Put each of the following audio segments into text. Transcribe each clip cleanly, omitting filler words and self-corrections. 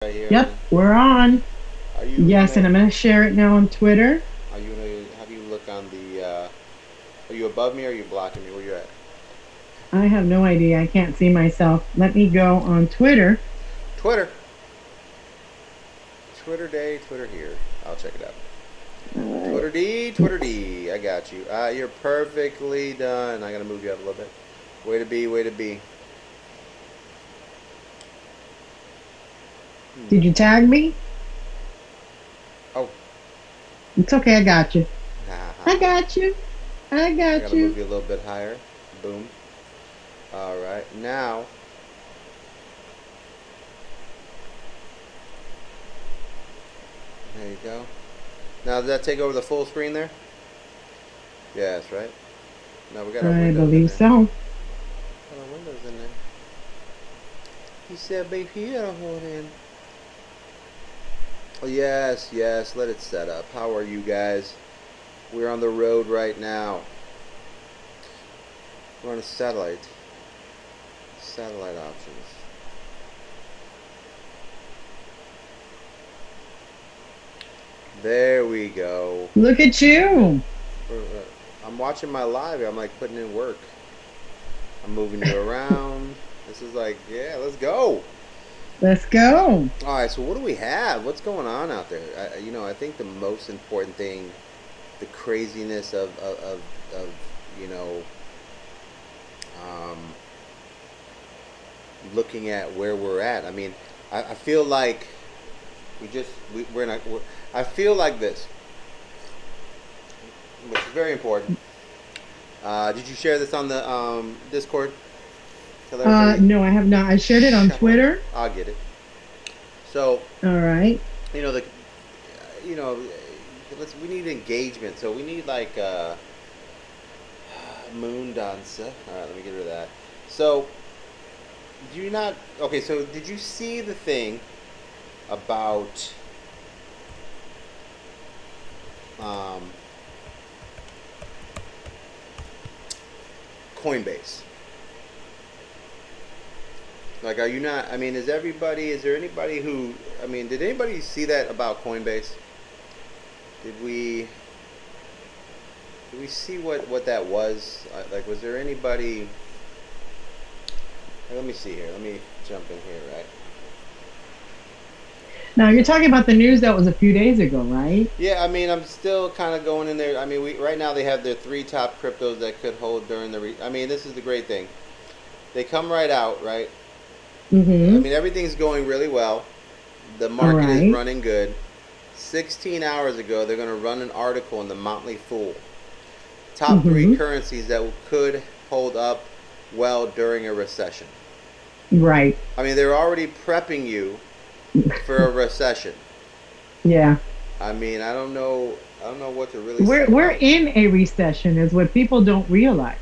Right here, Yep, we're on. are you Yes, gonna and I'm going to share it now on Twitter. how do you look on the are you above me or are you blocking me? Where you at? I have no idea. I can't see myself. Let me go on Twitter. Twitter. Twitter day, Twitter here. I'll check it out. All right. Twitter D, Twitter D. I got you. You're perfectly done. I gotta move you up a little bit. Way to be, way to be. Did you tag me? Oh, It's okay. I got you. ha ha I ha. got you. I I got gotta move you. you a little bit higher. Boom. All right. Now, there you go. Now, did that take over the full screen there? Yes, right. Now we got our I windows in believe there. so. Got our windows in there. He said, baby, you gotta hold in. Oh, yes, yes, let it set up. How are you guys? We're on the road right now. We're on a satellite. Satellite options. There we go. Look at you. I'm watching my live. I'm like putting in work. I'm moving you around. This is like, yeah, let's go. Let's go. All right, so what do we have? What's going on out there? I think the most important thing, the craziness of you know, um, looking at where we're at. I mean, I feel like we're not. I feel like this, which is very important. Did you share this on the Discord? Tell everybody. No, I have not. I shared it on Shut up. Twitter. I'll get it. So All right. you know the, you know, we need engagement. So we need like moon dancer. All right, let me get rid of that. So do you not? Okay, so did you see the thing about um, Coinbase? Like, are you not? I mean, is everybody? Is there anybody who? I mean, did anybody see that about Coinbase? Did we? Did we see what that was? Like, was there anybody? Let me see here. Let me jump in here, right? Now, you're talking about the news that was a few days ago, right? Yeah, I mean, I'm still kind of going in there. I mean, we right now they have their three top cryptos that could hold during the. I mean, this is the great thing. They come right out, right? I Mm-hmm. mean, everything's going really well. The All market is right. running good. 16 hours ago, they're going to run an article in the Motley Fool. Top three Mm-hmm. currencies that could hold up well during a recession. Right. I mean, they're already prepping you for a recession. Yeah. I mean, I don't know what to really We're say we're about. in a recession is what people don't realize.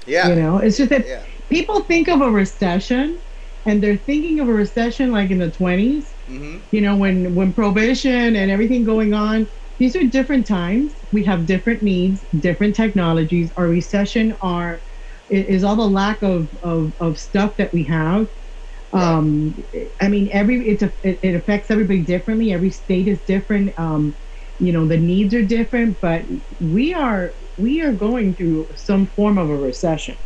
Yeah, It's just that yeah. people think of a recession and they're thinking of a recession like in the 20s, Mm-hmm. when prohibition and everything going on. These are different times. We have different needs, different technologies. Our recession is all the lack of stuff that we have. Right. um I mean, it affects everybody differently. Every state is different. The needs are different, but we are going through some form of a recession.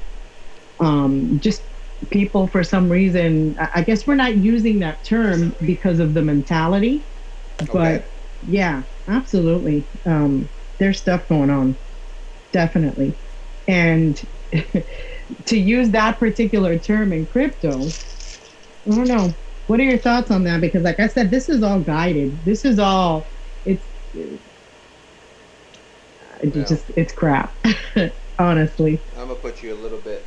Just people, for some reason, I guess we're not using that term because of the mentality, Okay. but yeah, absolutely. There's stuff going on, definitely. And to use that particular term in crypto, I don't know. What are your thoughts on that? Because, like I said, this is all guided. This is all. Well, It's crap. Honestly. I'm gonna put you a little bit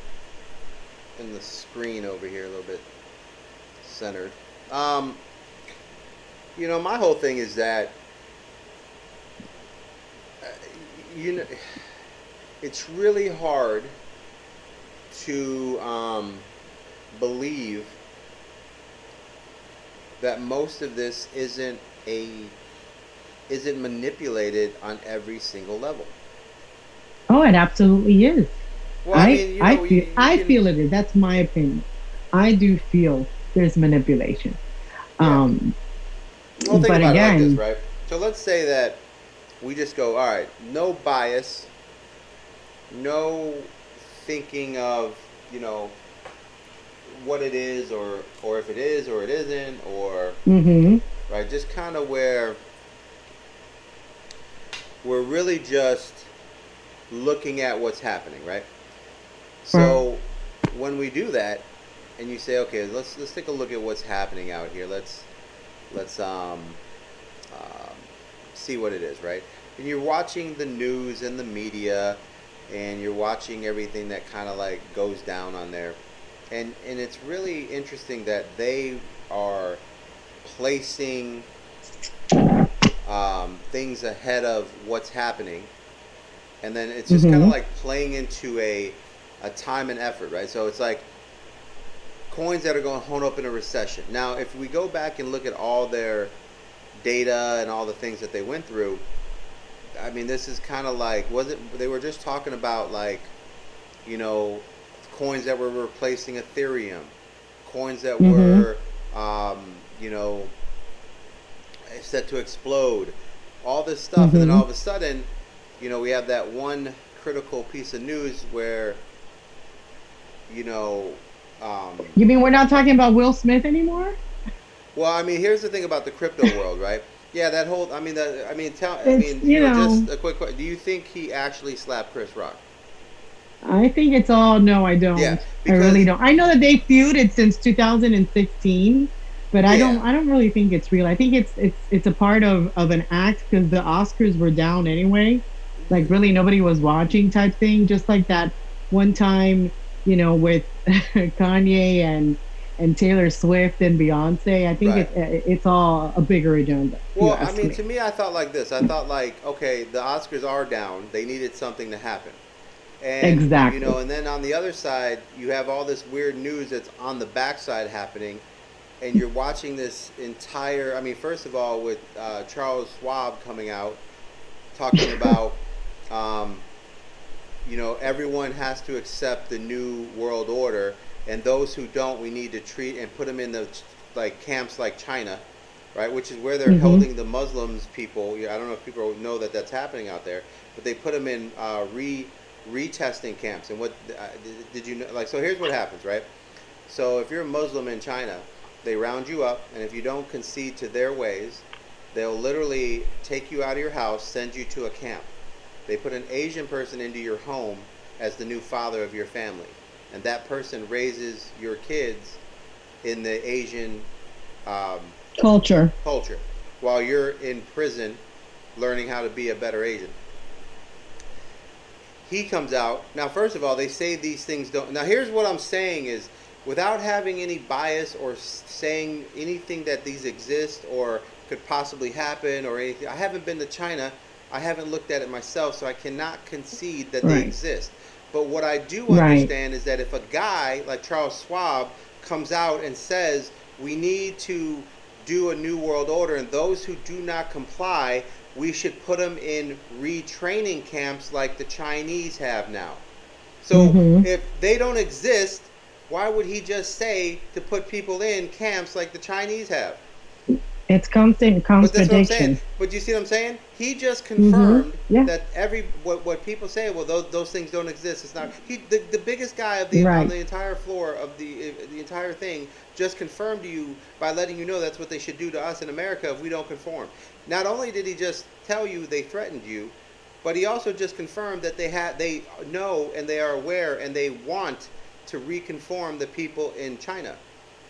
in the screen over here, a little bit centered. Um, my whole thing is that uh, you know, it's really hard to believe that most of this isn't manipulated on every single level. Oh, it absolutely is. Well, I I mean, I feel you I can. feel it is. That's my opinion. I do feel there's manipulation. Yeah. Um, Well, think but about it like this, again, right? So let's say that we just go, all right, no bias, no thinking of, you know, what it is or if it is or it isn't or hmm right, just kind of where we're really just looking at what's happening, right? So when we do that, and you say, okay, let's take a look at what's happening out here. Let's um, see what it is, right? And you're watching the news and the media, and you're watching everything that kind of like goes down on there, and it's really interesting that they are placing things ahead of what's happening, and then it's just kind of hmm like playing into a time and effort, right? So it's like coins that are going to hone up in a recession. Now, if we go back and look at all their data and all the things that they went through, I mean, this is kind of like, was it? They were just talking about like, you know, coins that were replacing Ethereum, coins that hmm were, you know, set to explode, all this stuff, and then hmm all of a sudden, you know, we have that one critical piece of news where, you know, um, You mean we're not talking about Will Smith anymore? well, I mean, here's the thing about the crypto world, right? Yeah, that whole, I It's, mean, you just know, a quick question. Do you think he actually slapped Chris Rock? I think it's all no, I Yeah, don't. I really because, don't. I know that they feuded since 2016, but yeah, I don't really think it's real. I think it's a part of an act because the Oscars were down anyway. Like really nobody was watching type thing, just like that one time, with Kanye and Taylor Swift and Beyonce. I think right. it's all a bigger agenda, if you Well, I ask mean, me. to me, I thought like this. I thought like, okay, the Oscars are down. They needed something to happen. And, you know, Exactly. and then on the other side, you have all this weird news that's on the backside happening. And you're watching this entire, I mean, first of all, with Charles Schwab coming out, talking about, um, you know, everyone has to accept the new world order. And those who don't, we need to treat and put them in the, like, camps like China, right? Which is where they're hmm holding the Muslims people. I don't know if people know that that's happening out there, but they put them in retesting camps. And what did you know? Like, so here's what happens, right? So if you're a Muslim in China, they round you up, and if you don't concede to their ways, they'll literally take you out of your house, send you to a camp. They put an Asian person into your home as the new father of your family, and that person raises your kids in the Asian um, Culture. culture while you're in prison learning how to be a better Asian. He comes out. Now, first of all, they say these things don't. Now, here's what I'm saying is without having any bias or saying anything that these exist or could possibly happen or anything. I haven't been to China. I haven't looked at it myself, so I cannot concede that they Right. exist. But what I do Right. understand is that if a guy like Charles Schwab comes out and says we need to do a new world order, and those who do not comply, we should put them in retraining camps like the Chinese have now. So hmm if they don't exist, why would he just say to put people in camps like the Chinese have? It's constant But that's what I'm saying. contradiction. But you see what I'm saying? He just hmm confirmed Yeah. that what people say. Well, those things don't exist. It's not. The biggest guy of the on Right. the entire floor of the entire thing just confirmed to you by letting you know that's what they should do to us in America if we don't conform. Not only did he just tell you they threatened you, but he also just confirmed that they know and they are aware and they want to reconform the people in China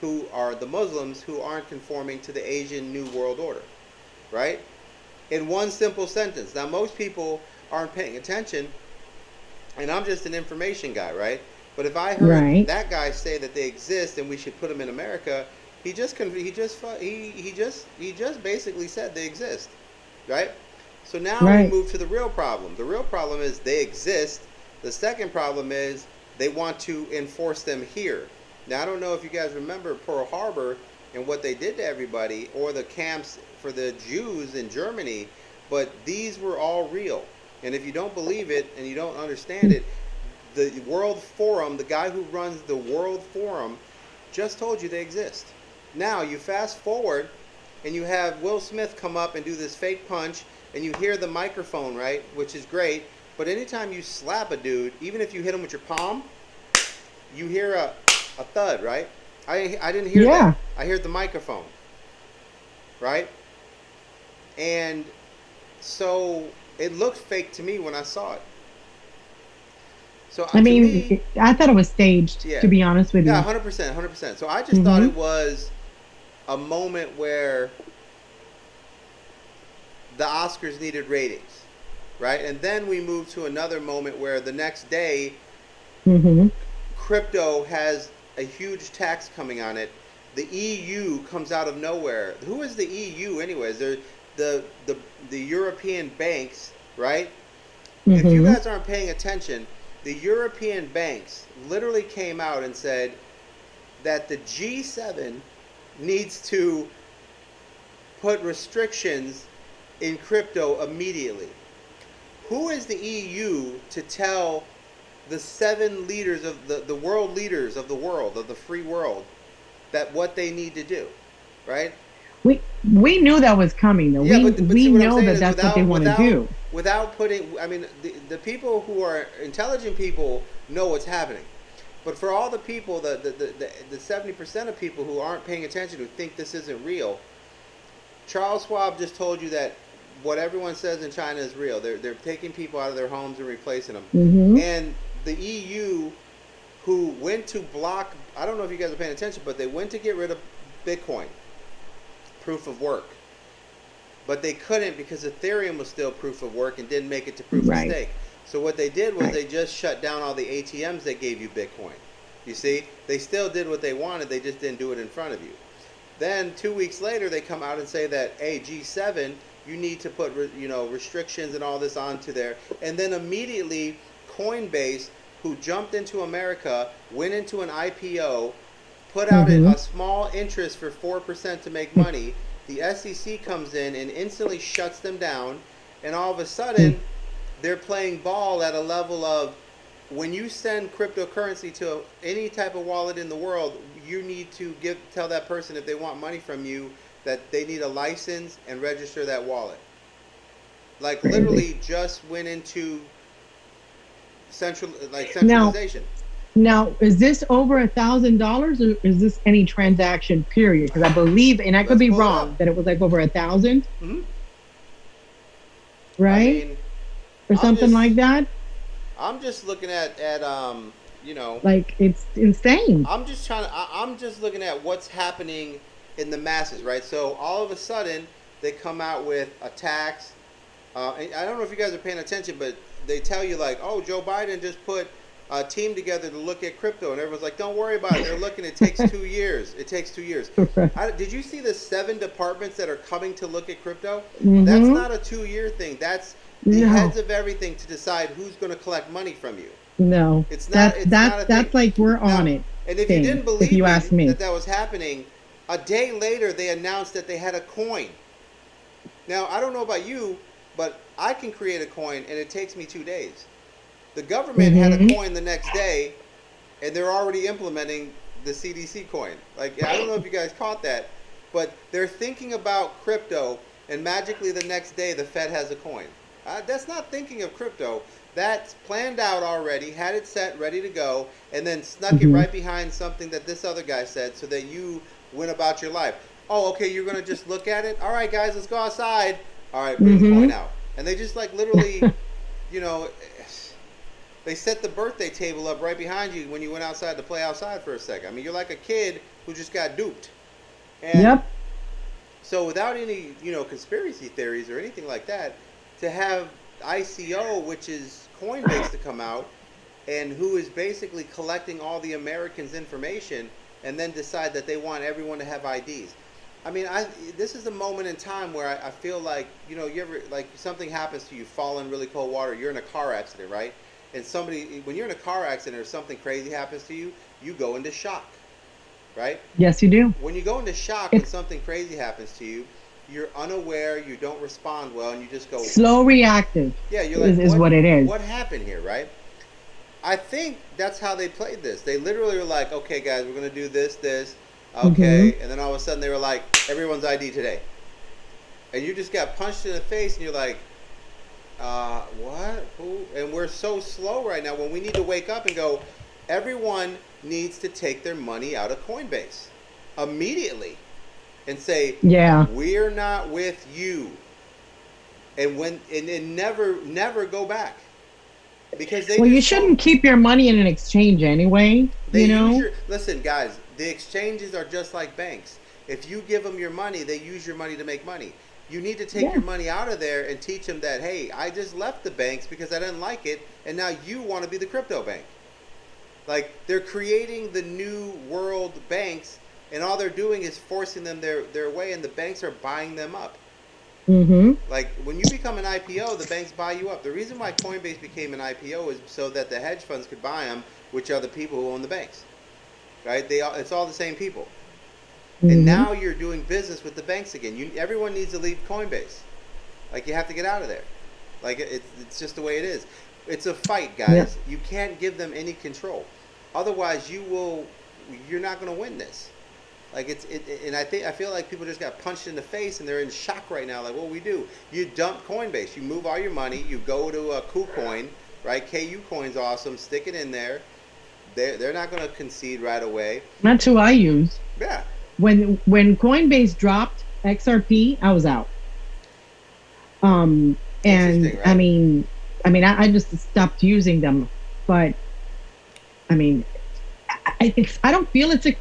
who are the Muslims who aren't conforming to the Asian New World Order, right? In one simple sentence. Now, most people aren't paying attention, and I'm just an information guy, right? But if I heard Right. that guy say that they exist and we should put them in America, he just basically said they exist, right? So now we Right. move to the real problem. The real problem is they exist. The second problem is they want to enforce them here. Now I don't know if you guys remember Pearl Harbor and what they did to everybody, or the camps for the Jews in Germany, but these were all real. And if you don't believe it and you don't understand it, the World Forum, the guy who runs the World Forum, just told you they exist. Now you fast forward, and you have Will Smith come up and do this fake punch, and you hear the microphone, right, which is great. But anytime you slap a dude, even if you hit him with your palm, you hear a thud, right? I didn't hear Yeah. that. I heard the microphone, right? And so it looked fake to me when I saw it. So I to mean, me, I thought it was staged, yeah, to be honest with yeah, you. 100%, 100%. So I just thought Hmm. it was a moment where the Oscars needed ratings, right? And then we moved to another moment where the next day, Hmm. crypto has a huge tax coming on it. The EU comes out of nowhere. Who is the EU, anyways? They're the the the European banks, right? If you Hmm. guys aren't paying attention, the European banks literally came out and said that the G7 needs to put restrictions in crypto immediately. Who is the EU to tell the seven leaders of the world leaders of the world, of the free world, that what they need to do, right? We knew that was coming, though. Yeah, but We see what I'm know saying that is that's what they want to do. without putting. I mean, the people who are intelligent people know what's happening, but for all the people, the 70% of people who aren't paying attention, who think this isn't real, Charles Schwab just told you that what everyone says in China is real. They're taking people out of their homes and replacing them, Hmm. and the EU, who went to block. I don't know if you guys are paying attention, but they went to get rid of Bitcoin, proof of work. But they couldn't because Ethereum was still proof of work and didn't make it to proof of Right. stake. So what they did was Right. they just shut down all the ATMs that gave you Bitcoin. You see, they still did what they wanted, they just didn't do it in front of you. Then 2 weeks later, they come out and say that, hey, G7, you need to put restrictions and all this onto there. And then immediately, Coinbase, who jumped into America, went into an IPO, put out Hmm. a small interest for 4% to make money. The SEC comes in and instantly shuts them down, and all of a sudden, they're playing ball at a level of when you send cryptocurrency to any type of wallet in the world, you need to tell that person if they want money from you that they need a license and register that wallet. Like Crazy. literally just went into Now, centralization. now, is this over $1,000 or is this any transaction period? Because I believe, and I could Let's be pull it up. wrong, that it was like over 1,000, Hmm. I right, mean, or I'm something just like that. I'm just looking you know, Like it's insane. I'm just looking at what's happening in the masses, right? So all of a sudden they come out with a tax. I don't know if you guys are paying attention, but they tell you like, oh, Joe Biden just put a team together to look at crypto, and everyone's like, don't worry about it. They're looking. It takes 2 years. It takes 2 years. Did you see the 7 departments that are coming to look at crypto? That's Hmm. not a 2 year thing. That's the No, heads of everything to decide who's going to collect money from you. no, It's not. that's It's that's not a thing. that's like we're on Now, it and if you thing. didn't If believe you ask me me, that was happening, a day later they announced that they had a coin. Now I don't know about you, but I can create a coin and it takes me 2 days. The government had a hmm coin the next day, and they're already implementing the CDC coin. Like I don't know if you guys caught that, but they're thinking about crypto, and magically the next day the Fed has a coin. That's not thinking of crypto. That's planned out already, had it set, ready to go, and then snuck it hmm right behind something that this other guy said so that you went about your life. Oh, okay, you're going to just look at it? All right, guys, let's go outside. All right, bring the hmm coin out. And they just like literally, you know, they set the birthday table up right behind you when you went outside to play outside for a second. I mean, you're like a kid who just got duped. And Yep. so without any, conspiracy theories or anything like that, to have ICO, which is Coinbase, to come out and who is basically collecting all the Americans' information and then decide that they want everyone to have IDs. I mean, this is a moment in time where I feel like, you ever, like something happens to you, fall in really cold water, you're in a car accident, right? And when you're in a car accident or something crazy happens to you, you go into shock, right? Yes, you do. When you go into shock when It's something crazy happens to you, you're unaware, you don't respond well, and you just go, slow reactive, yeah, you're like, is what it is. what happened here, right? I think that's how they played this. They literally were like, okay, guys, we're going to do this, this. Mm-hmm. Okay, and then all of a sudden they were like, everyone's ID today, and you just got punched in the face, and you're like, what? Who? And we're so slow right now when we need to wake up and go, everyone needs to take their money out of Coinbase immediately and say, Yeah. we're not with you. And never go back because they Well, you just won't. shouldn't keep your money in an exchange anyway, They you use know? your listen, guys. The exchanges are just like banks. If you give them your money, they use your money to make money. You need to take Yeah. your money out of there and teach them that, hey, I just left the banks because I didn't like it, and now you want to be the crypto bank. Like they're creating the new world banks, and all they're doing is forcing them their way, and the banks are buying them up. Mm-hmm. Like when you become an IPO, the banks buy you up. The reason why Coinbase became an IPO is so that the hedge funds could buy them, which are the people who own the banks. Right? It's all the same people. And Mm-hmm. now you're doing business with the banks again. Everyone needs to leave Coinbase. Like you have to get out of there. Like it's just the way it is. It's a fight, Yeah. guys. You can't give them any control. Otherwise, you're not going to win this. Like and I feel like people just got punched in the face and they're in shock right now. Like what we do, you dump Coinbase, you move all your money, you go to a KuCoin, right? KU Coin's awesome. Stick it in there. They're not going to concede right away. That's who I use. Yeah, When Coinbase dropped XRP, I was out. And interesting, right? I just stopped using them. But I mean, I don't feel it's a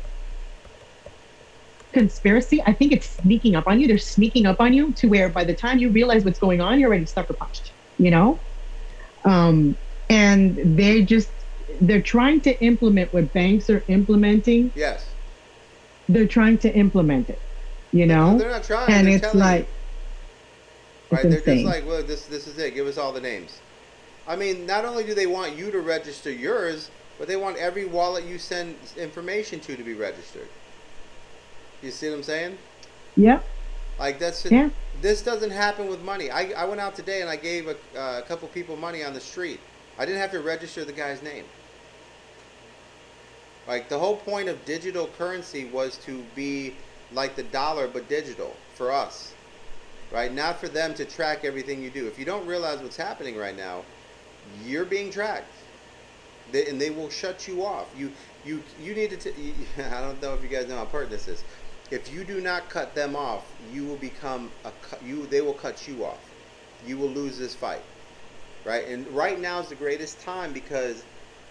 conspiracy. I think it's sneaking up on you. They're sneaking up on you to where by the time you realize what's going on, you're already sucker punched, you know? And they're trying to implement what banks are implementing. Yes. They're trying to implement it, you No, know? they're not trying. And They're it's telling you. like, it's Right? They're just insane. like, well, this is it. Give us all the names. I mean, not only do they want you to register yours, but they want every wallet you send information to be registered. You see what I'm saying? Yep. Like Yeah. this doesn't happen with money. I went out today and I gave a couple people money on the street. I didn't have to register the guy's name. Like the whole point of digital currency was to be like the dollar but digital for us, right? Not for them to track everything you do. If you don't realize what's happening right now, you're being tracked, and they will shut you off. You need to. I don't know if you guys know how important this is. If you do not cut them off, you will become you. They will cut you off. You will lose this fight, right? And right now is the greatest time because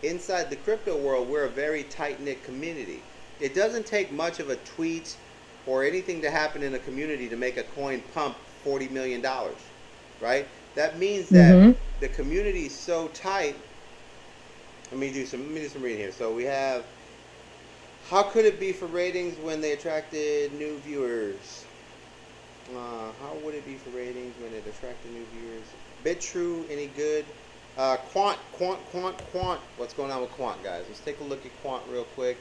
inside the crypto world, we're a very tight knit community. It doesn't take much of a tweet or anything to happen in a community to make a coin pump $40 million, right? That means that Mm-hmm. the community is so tight. Let me do some reading here. So we have, how could it be for ratings when they attracted new viewers? How would it be for ratings when it attracted new viewers? BitTrue, any good? Quant. What's going on with Quant, guys? Let's take a look at Quant real quick.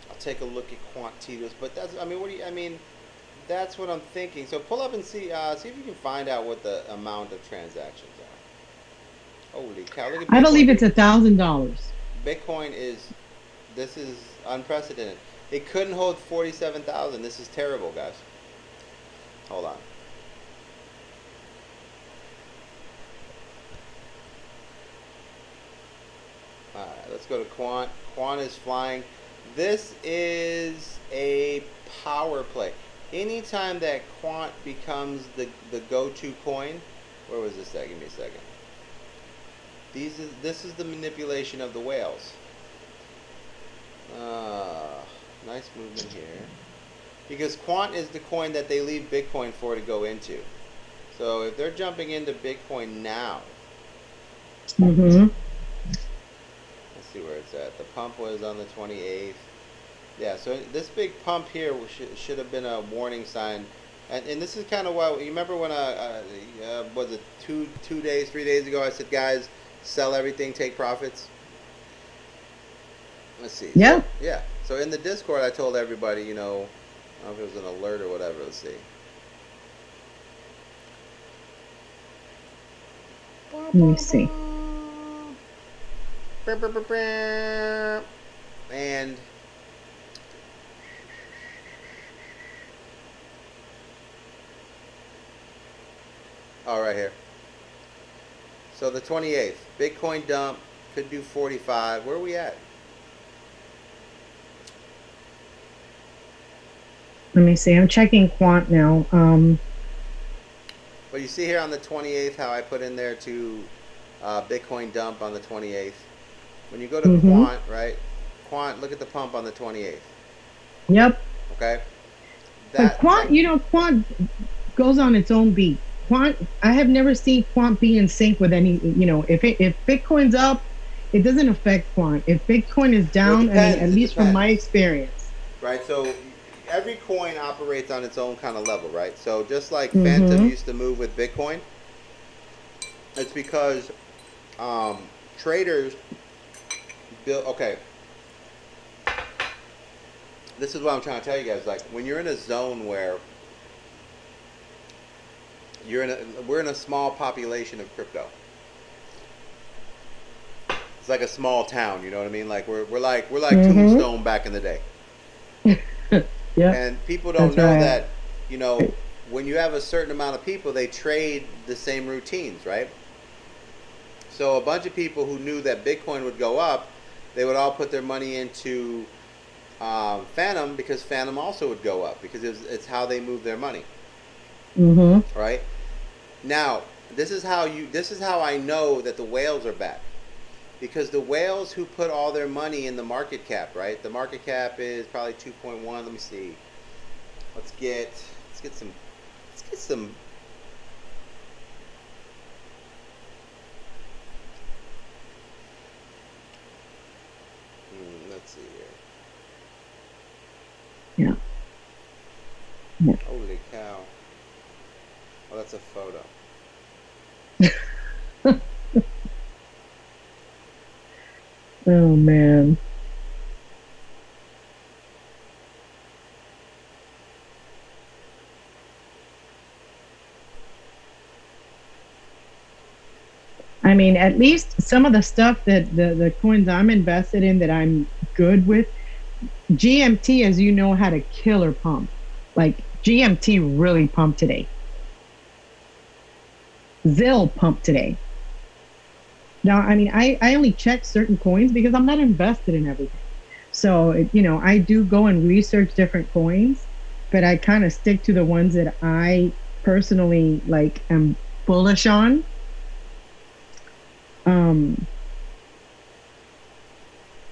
I'll take a look at Quant Tigris, but that's, I mean, what do you, I mean, that's what I'm thinking. So pull up and see if you can find out what the amount of transactions are. Holy cow! Look at I believe Bitcoin. it's $1,000. Bitcoin is, this is unprecedented. It couldn't hold 47,000. This is terrible, guys. Hold on. All right, let's go to Quant. Quant is flying. This is a power play. Anytime that Quant becomes the go-to coin, where was this at? Give me a second. This is the manipulation of the whales. Nice movement here. Because Quant is the coin that they leave Bitcoin for to go into. So if they're jumping into Bitcoin now, Mm-hmm. let's see where it's at. The pump was on the 28th. Yeah, so this big pump here should have been a warning sign. And this is kind of why, you remember when was it 3 days ago, I said, guys, sell everything, take profits? Let's see. Yeah. So, yeah. So in the Discord, I told everybody, I don't know if it was an alert or whatever. Let's see. Let me see. And Oh, right here. So the 28th, Bitcoin dump could do 45. Where are we at? Let me see. I'm checking quant now. But you see here on the 28th how I put in there to Bitcoin dump on the 28th. When you go to Mm-hmm. quant, right? Quant, look at the pump on the 28th. Yep. Okay, But that quant, type. quant goes on its own beat. Quant, I have never seen quant be in sync with any. If Bitcoin's up, it doesn't affect quant. If Bitcoin is Well, it down, I mean, depends. at It least from my depends, experience. right? So every coin operates on its own kind of level, right? So just like Phantom Mm-hmm. used to move with Bitcoin, it's because um, traders build. Okay, this is what I'm trying to tell you guys. Like when you're in a zone where we're in a small population of crypto. It's like a small town. You know what I mean? Like we're like Mm-hmm. Tombstone back in the day. Yep. And people don't That's know right. that, you know, when you have a certain amount of people, they trade the same routines, right? So a bunch of people who knew that Bitcoin would go up, they would all put their money into Phantom because Phantom also would go up because it's how they move their money, Mm-hmm. right? Now, this is how I know that the whales are back. Because the whales who put all their money in the market cap, right? The market cap is probably 2.1. Let me see. Let's get let's get some let's get some. Let's see here. Yeah. Yeah. Holy cow! Oh, that's a photo. Oh man. I mean, at least some of the stuff that the coins I'm invested in that I'm good with, GMT, as you know, had a killer pump. Like GMT really pumped today. Zill pumped today. Now, I mean, I only check certain coins because I'm not invested in everything. So, I do go and research different coins, but I kind of stick to the ones that I personally like am bullish on. Um,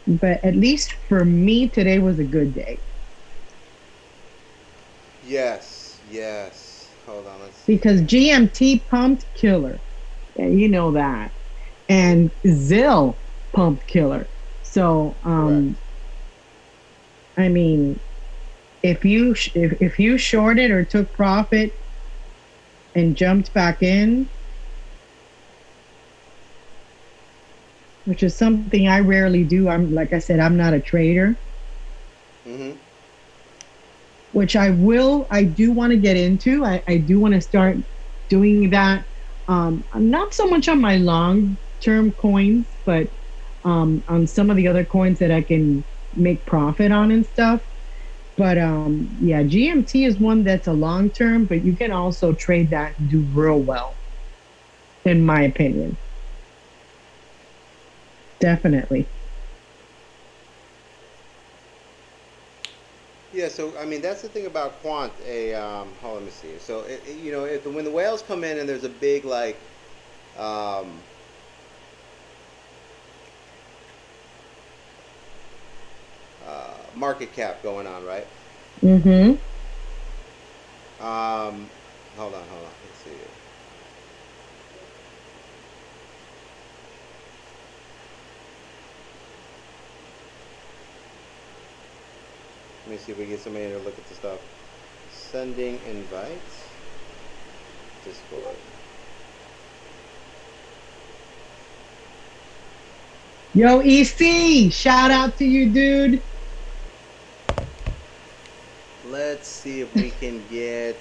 but at least for me, today was a good day Yes, yes. Hold on, let's see because here. GMT pumped killer. And you know that. And Zill pumped killer. So, Correct. I mean, if you shorted or took profit and jumped back in, which is something I rarely do. I'm like I said, I'm not a trader, Mm-hmm. which I do want to get into. I do want to start doing that. I'm not so much on my long term coins, but on some of the other coins that I can make profit on and stuff. But yeah, GMT is one that's a long term, but you can also trade that and do real well, in my opinion. Definitely. Yeah. So I mean, that's the thing about quant. Hold on, let me see. So you know, when the whales come in and there's a big like um, market cap going on, right? Mm-hmm. Um, hold on. Let's see. Let me see if we get somebody to look at the stuff. Sending invites. Discord. Yo, EC, shout out to you, dude. Let's see if we can get.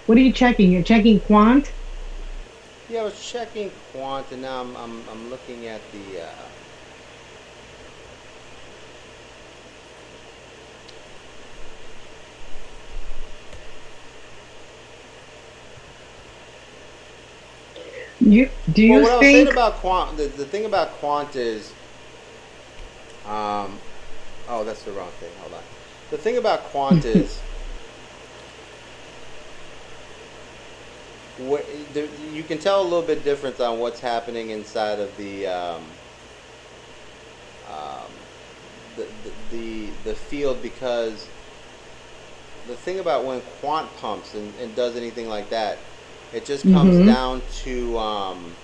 What are you checking? You're checking quant? Yeah, I was checking quant, and now I'm looking at the. You do Well, you what I was saying think? about quant, the thing about quant is, um, oh, that's the wrong thing. Hold on. The thing about quant is, what, there, you can tell a little bit difference on what's happening inside of um, the field, because the thing about when quant pumps and does anything like that, it just comes Mm-hmm. down to um,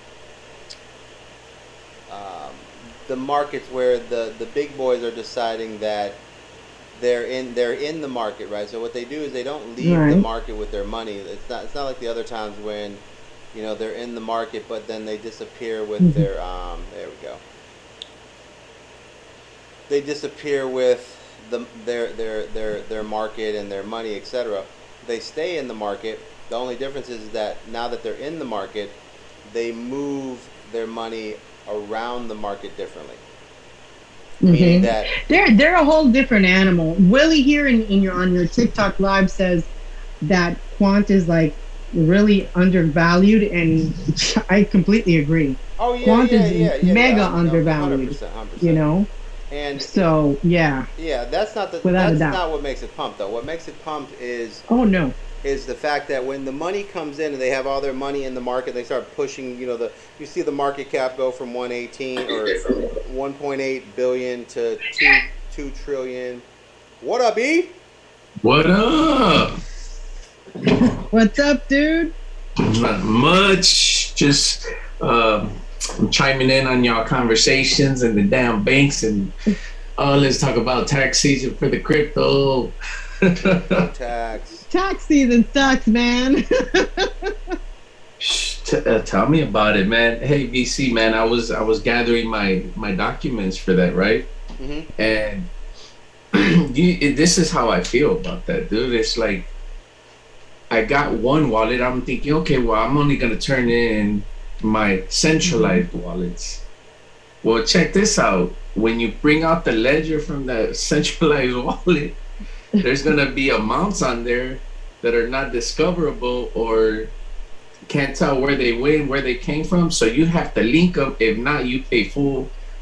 the markets where the big boys are deciding that they're in the market, right? So what they do is they don't leave the Right. market with their money. It's not like the other times when they're in the market but then they disappear with Mm-hmm. their there we go. They disappear with their market and their money, etc. They stay in the market. The only difference is that now that they're in the market, they move their money around the market differently. Meaning Mm-hmm. that They're a whole different animal. Willie here in your on your TikTok live says that quant is like really undervalued, and I completely agree. oh yeah, Quant yeah, is yeah, yeah, mega yeah, hundred undervalued, percent, hundred you percent. know. And So yeah, yeah, without a that's doubt. not what makes it pump though. What makes it pump Oh no. is the fact that when the money comes in and they have all their money in the market, they start pushing. You see the market cap go from 118 or 1.8 billion to 2 trillion. What up, E? What up? What's up, dude? Not much. Just chiming in on y'all conversations and the damn banks and let's talk about tax season for the crypto. Crypto tax. Tax season sucks, man. Tell me about it, man. Hey, VC, man, I was gathering my documents for that, right? Mm-hmm. And this is how I feel about that, dude. It's like I got one wallet. I'm thinking, okay, well, I'm only gonna turn in my Mm-hmm. centralized wallets. Well, check this out. When you bring out the ledger from the centralized wallet, there's gonna be amounts on there that are not discoverable or can't tell where they went, where they came from. So you have to link them. If not, you pay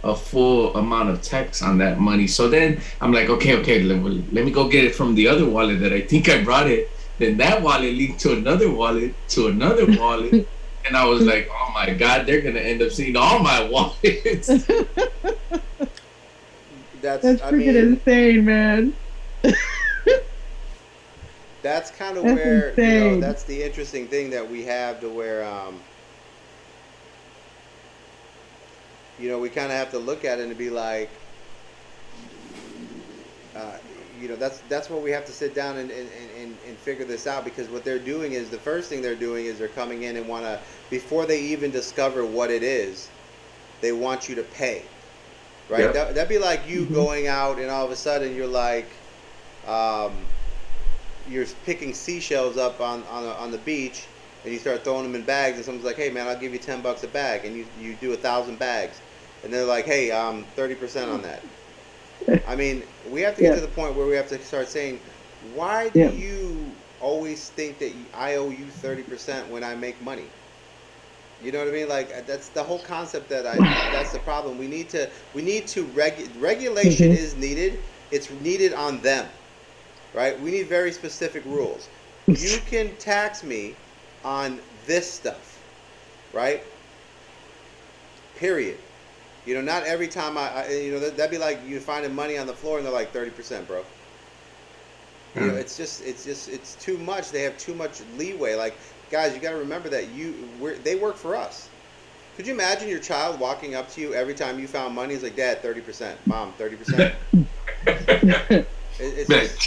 a full amount of tax on that money. So then I'm like, okay, let me go get it from the other wallet that I think I brought it. Then that wallet linked to another wallet. And I was like, oh my God, they're gonna end up seeing all my wallets. That's, That's I freaking mean, insane, man. that's kind of That's where insane. that's the interesting thing that we have to where we kind of have to look at it and be like, uh, that's what we have to sit down and figure this out, because what they're doing is the first thing they're doing is they're coming in and want to, before they even discover what it is, they want you to pay, right? Yep. That'd be like you Mm-hmm. going out and all of a sudden you're like, um, you're picking seashells up on the beach, and you start throwing them in bags, and someone's like, hey man, I'll give you $10 a bag, and you do 1,000 bags, and they're like, hey, 30% on that. I mean, we have to get Yeah, to the point where we have to start saying, why do yeah. you always think that I owe you 30% when I make money? You know what I mean? Like that's the whole concept that I. That's the problem. Regulation Mm-hmm. is needed. It's needed on them, right? We need very specific rules. You can tax me on this stuff, right? Period. Not every time that'd be like you finding money on the floor and they're like 30%, bro. Mm. It's too much. They have too much leeway. Like, guys, you got to remember that they work for us. Could you imagine your child walking up to you every time you found money? He's like, Dad, 30%, Mom, 30%. It's just,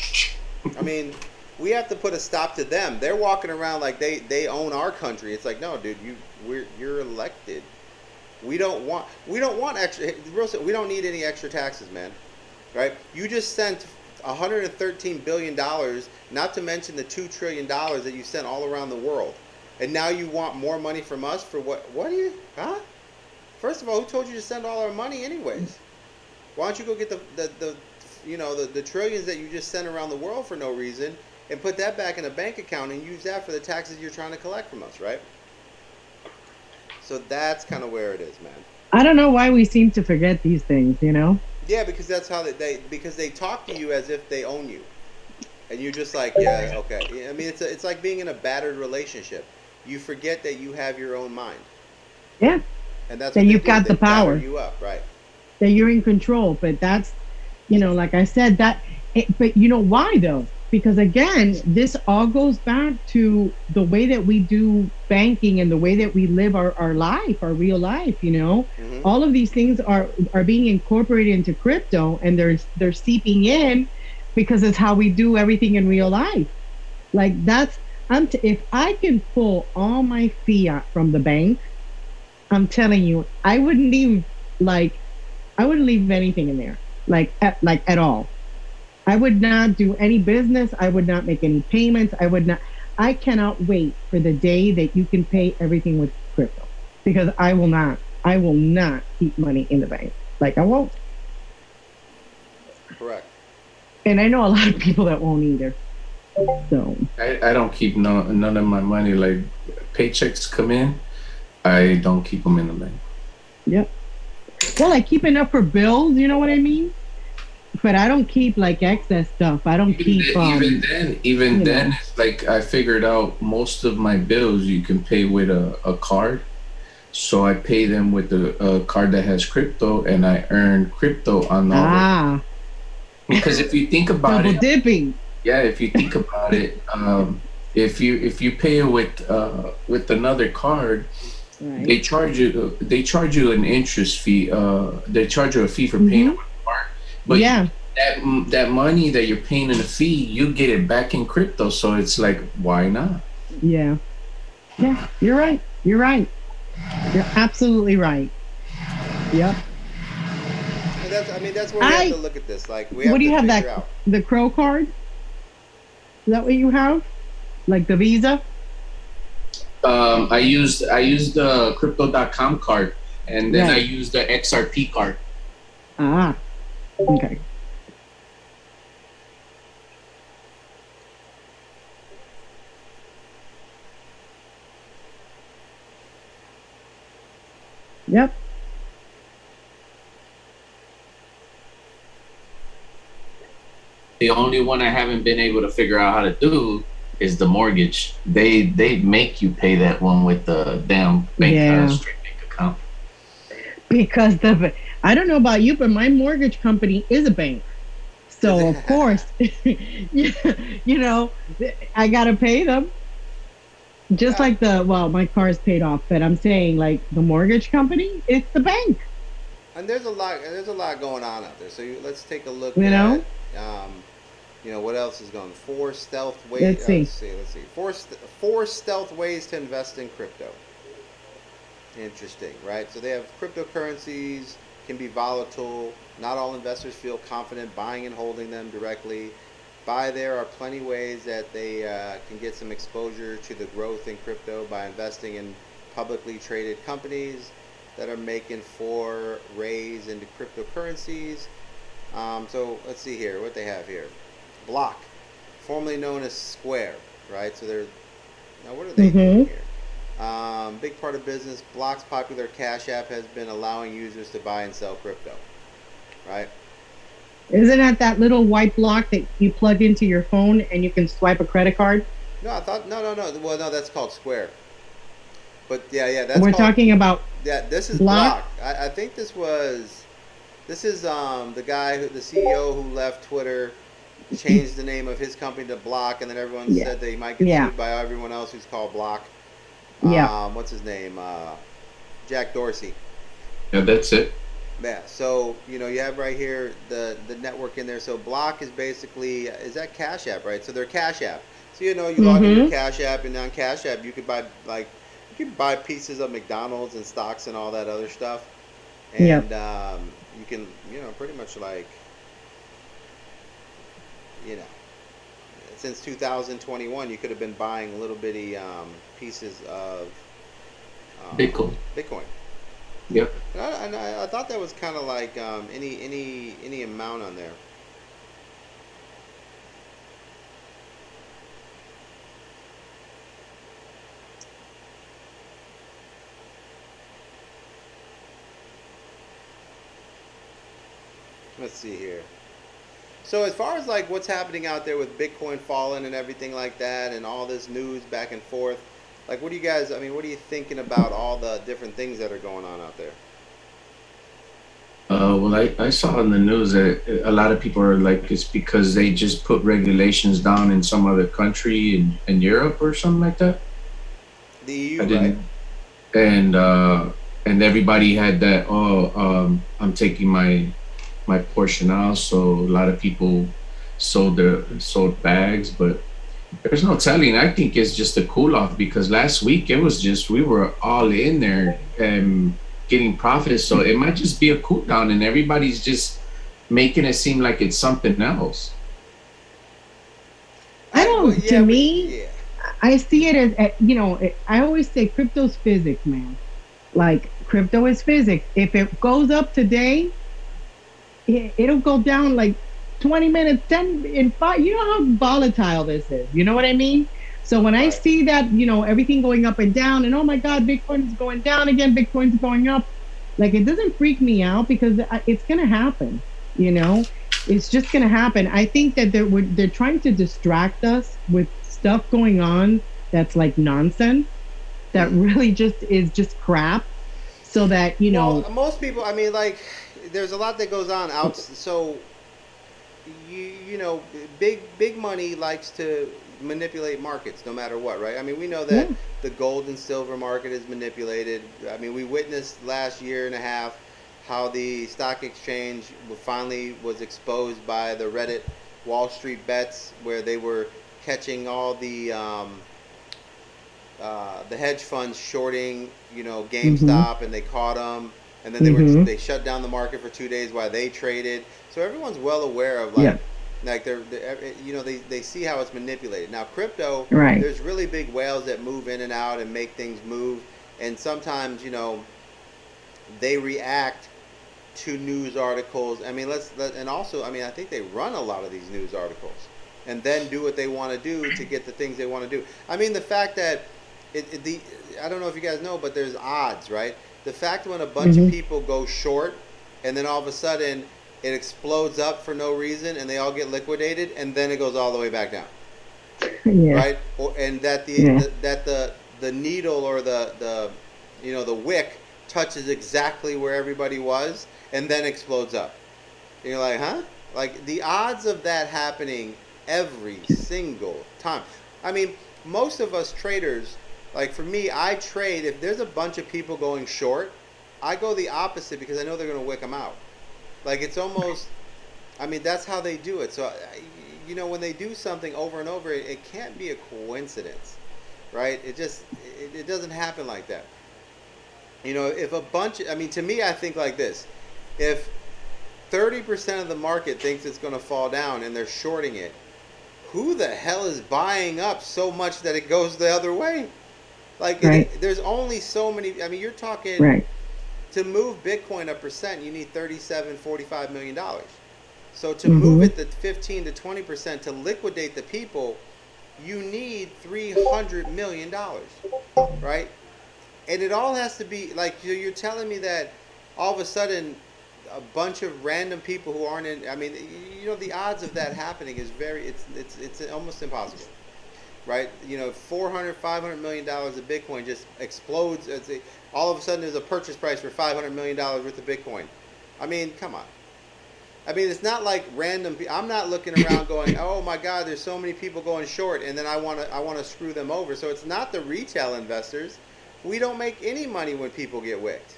I mean, we have to put a stop to them. They're walking around like they own our country. It's like, no, dude, you're elected. We don't want extra. We don't need any extra taxes, man. Right? You just sent $113 billion, not to mention the $2 trillion that you sent all around the world. And now you want more money from us for what? What do you? Huh? First of all, who told you to send all our money anyways? Why don't you go get the trillions that you just sent around the world for no reason and put that back in a bank account and use that for the taxes you're trying to collect from us, right? So that's kind of where it is, man. I don't know why we seem to forget these things, you know? Yeah, because that's how because they talk to you as if they own you, and you're just like, yeah, okay. I mean, it's like being in a battered relationship. You forget that you have your own mind, Yeah. and that's That what you've they do. got the They batter power. you up, right? That you're in control. But that's, like I said, but you know why though? Because again, this all goes back to the way that we do banking and the way that we live our life, our real life, Mm-hmm. all of these things are being incorporated into crypto, and they're seeping in because it's how we do everything in real life. Like that's, if I can pull all my fiat from the bank, I'm telling you, like I wouldn't leave anything in there, at all. I would not do any business. I would not make any payments. I would not. I cannot wait for the day that you can pay everything with crypto, because I will not. I will not keep money in the bank. Like I won't. Correct. And I know a lot of people that won't either. So I don't keep none of my money. Like paychecks come in, I don't keep them in the bank. yeah. Well, I keep enough for bills. You know what I mean? But I don't keep like excess stuff. I don't keep. Even then, it's like I figured out most of my bills you can pay with a card. So I pay them with a card that has crypto, and I earn crypto on all of it. Because if you think about double it, dipping. yeah, if you think about it, if you pay it with another card, Right. they charge you an interest fee. They charge you a fee for paying with a card. But Yeah. that money that you're paying in a fee, you get it back in crypto. So it's like, why not? Yeah. Yeah. You're right. You're right. You're absolutely right. Yep. And that's where we have to look at this. Like, we have What do to you have, figure that out. the Crow card? Is that what you have? Like the Visa? I used the crypto.com card, and then I Right. used the XRP card. Ah. Okay. Yep. The only one I haven't been able to figure out how to do is the mortgage. They make you pay that one with the damn bank straight bank account. Because I don't know about you, but my mortgage company is a bank. So of course, I gotta pay them. Just like my car is paid off, but I'm saying like the mortgage company, it's the bank. And there's a lot going on out there. So let's take a look You at know? what else is going. Four stealth ways. Let's see. Let's see. Four stealth ways to invest in crypto. Interesting, right? So they have cryptocurrencies can be volatile. Not all investors feel confident buying and holding them directly. There are plenty ways that they can get some exposure to the growth in crypto by investing in publicly traded companies that are making forays into cryptocurrencies. So let's see here what they have here. Block, formerly known as Square, right? So now what are they doing here? Big part of business. Block's popular Cash App has been allowing users to buy and sell crypto, right? Isn't that little white block that you plug into your phone and you can swipe a credit card? No, I thought no. Well, no, that's called Square. But yeah, We're talking about. Yeah, this is Block. I think this is the guy the CEO who left Twitter, changed the name of his company to Block, and then everyone said that he might get sued by everyone else who's called Block. Yeah. What's his name? Jack Dorsey. Yeah, that's it. Yeah. So you have right here the network in there. So Block is basically is that Cash App, right? So they're Cash App. So you log into your Cash App, and on Cash App you could buy pieces of McDonald's and stocks and all that other stuff, and you can pretty much since 2021, you could have been buying little bitty pieces of Bitcoin. Bitcoin. Yep. And I thought that was kind of like any amount on there. Let's see here. So as far as like what's happening out there with Bitcoin falling and everything like that, and all this news back and forth, like what do you guys? I mean, what are you thinking about all the different things that are going on out there? Well, I saw in the news that a lot of people are like, it's because they just put regulations down in some other country in Europe or something like that. The I EU, right? didn't, and and everybody had that. Oh, I'm taking my portion out. So a lot of people sold bags, but there's no telling. I think it's just a cool off because last week it was just we were all in there and getting profits. So it might just be a cool down, and everybody's just making it seem like it's something else. I Well, don't. To yeah, me, yeah. I see it as I always say crypto's physics, man. Like crypto is physics. If it goes up today, it'll go down like 20 minutes, 10 in 5. You know how volatile this is. You know what I mean? So when I Right. see that, everything going up and down, and oh my God, Bitcoin is going down again, Bitcoin's going up, like it doesn't freak me out because it's going to happen. You know, it's just going to happen. I think that they're trying to distract us with stuff going on that's like nonsense, that really just is just crap, so that Well, most people. I mean, like, there's a lot that goes on out. So you know, big money likes to manipulate markets no matter what, right? I mean, we know yeah. that the gold and silver market is manipulated. I mean, we witnessed last year and a half how the stock exchange finally was exposed by the Reddit Wall Street bets, where they were catching all the hedge funds shorting, Mhm. GameStop, and they caught them, and then Mhm. they shut down the market for 2 days while they traded. So everyone's well aware of Yeah. like they see how it's manipulated. Now crypto, Right. there's really big whales that move in and out and make things move, and sometimes they react to news articles. I mean, and also, I mean, I think they run a lot of these news articles, and then do what they want to do to get the things they want to do. I mean, the fact that the I don't know if you guys know, but there's odds, right? The fact when a bunch of Mhm. people go short, and then all of a sudden it explodes up for no reason, and they all get liquidated, and then it goes all the way back down, Yeah. right? And that Yeah. the needle, or the wick touches exactly where everybody was, and then explodes up. And you're like, huh? Like the odds of that happening every single time. I mean, most of us traders, like for me, I trade. If there's a bunch of people going short, I go the opposite because I know they're going to wick them out. Like it's almost, I mean, that's how they do it. So, when they do something over and over, it can't be a coincidence, right? It doesn't happen like that. If a bunch, I mean, to me, I think like this: if 30% of the market thinks it's going to fall down and they're shorting it, who the hell is buying up so much that it goes the other way? Like, Right. there's only so many. I mean, you're talking Right. to move Bitcoin a percent, you need 37, $45 million. So to move Mhm. it to 15 to 20% to liquidate the people, you need $300 million, right? And it all has to be like you're telling me that all of a sudden a bunch of random people who aren't in. I mean, the odds of that happening is very. It's almost impossible, right? 400, $500 million of Bitcoin just explodes. All of a sudden, there's a purchase price for $500 million worth of Bitcoin. I mean, come on. I mean, it's not like random. I'm not looking around going, "Oh my God, there's so many people going short," and then I want to screw them over. So it's not the retail investors. We don't make any money when people get wicked.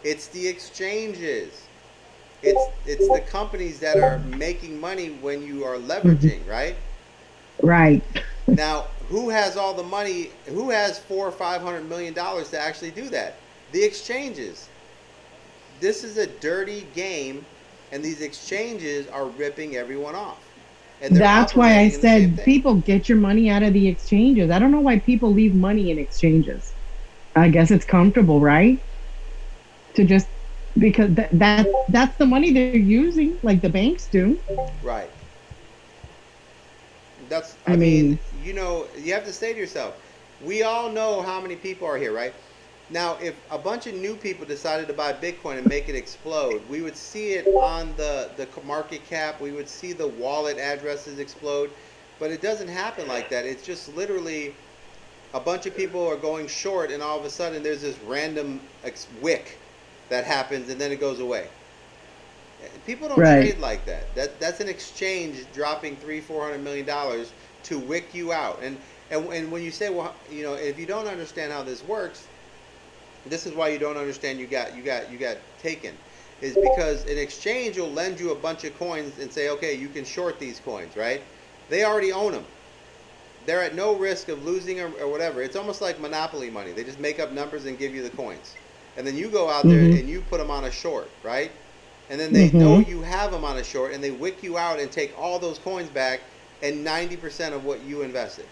It's the exchanges. It's the companies that are making money when you are Mhm. leveraging, right? Right. Now, who has all the money? Who has $400 or $500 to actually do that? The exchanges. This is a dirty game, and these exchanges are ripping everyone off. and they're That's why I operating in the same said thing. people get your money out of the exchanges. I don't know why people leave money in exchanges. I guess it's comfortable, right? To just because that's the money they're using, like the banks do. Right. That's, I I mean, mean, you have to say to yourself, we all know how many people are here, right? Now, if a bunch of new people decided to buy Bitcoin and make it explode, we would see it on the market cap. We would see the wallet addresses explode. But it doesn't happen like that. It's just literally a bunch of people are going short, and all of a sudden there's this random wick that happens, and then it goes away. People don't right. trade like that. That's an exchange dropping $300-400 million to wick you out. And when you say, well, if you don't understand how this works, this is why you don't understand you got taken, is because an exchange will lend you a bunch of coins and say, okay, you can short these coins, right? They already own them. They're at no risk of losing or whatever. It's almost like monopoly money. They just make up numbers and give you the coins, and then you go out there Mhm. and you put them on a short, right? And then they know Mhm. you have them on a short, and they wick you out and take all those coins back and 90% of what you invested.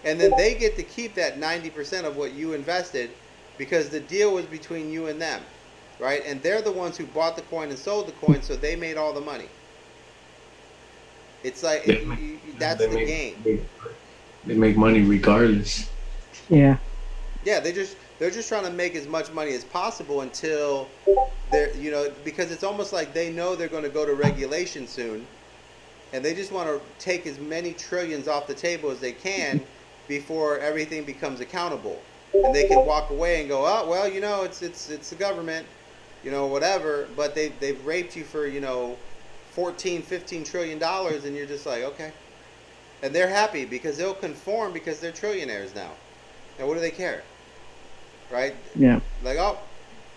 And then they get to keep that 90% of what you invested because the deal was between you and them, right? And they're the ones who bought the coin and sold the coin, so they made all the money. It's like They make, that's they the make game. they make money regardless. Yeah. Yeah, they're just trying to make as much money as possible until they're because it's almost like they know they're going to go to regulation soon, and they just want to take as many trillions off the table as they can before everything becomes accountable, and they can walk away and go, oh well, it's the government, whatever, but they've raped you for 14-15 trillion dollars, and you're just like, okay, and they're happy because they'll conform because they're trillionaires now. Now what do they care, right? Yeah. Like, oh,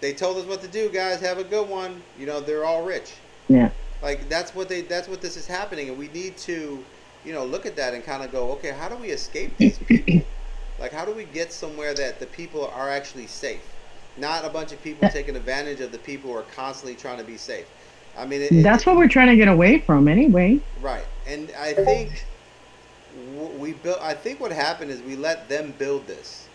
they told us what to do, guys. Have a good one. They're all rich. Yeah. Like that's what this is happening, and we need to, look at that and kind of go, okay, how do we escape these people? Like, how do we get somewhere that the people are actually safe, not a bunch of people taking advantage of the people who are constantly trying to be safe. I mean, That's what we're trying to get away from anyway. right, and I think we built. I think what happened is we let them build this,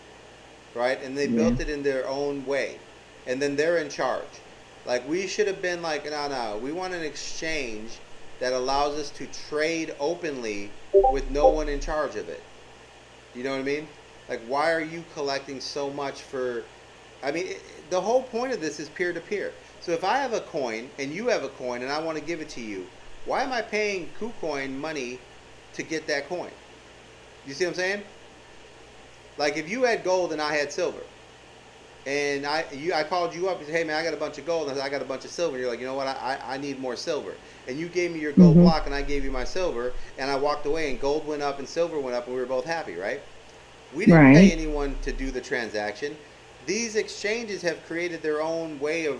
right, and they Yeah. built it in their own way, and then they're in charge. Like, we should have been like, no, we want an exchange that allows us to trade openly with no one in charge of it. You know what I mean? Like, why are you collecting so much for? I mean, the whole point of this is peer to peer. So if I have a coin and you have a coin and I want to give it to you, why am I paying KuCoin money to get that coin? You see what I'm saying? Like, if you had gold and I had silver, and I called you up and said, hey man, I got a bunch of gold, and I said, I got a bunch of silver, and you're like, you know what, I need more silver, and you gave me your gold Mhm. block and I gave you my silver, and I walked away and gold went up and silver went up, and we were both happy, right? We didn't pay Right. anyone to do the transaction. These exchanges have created their own way of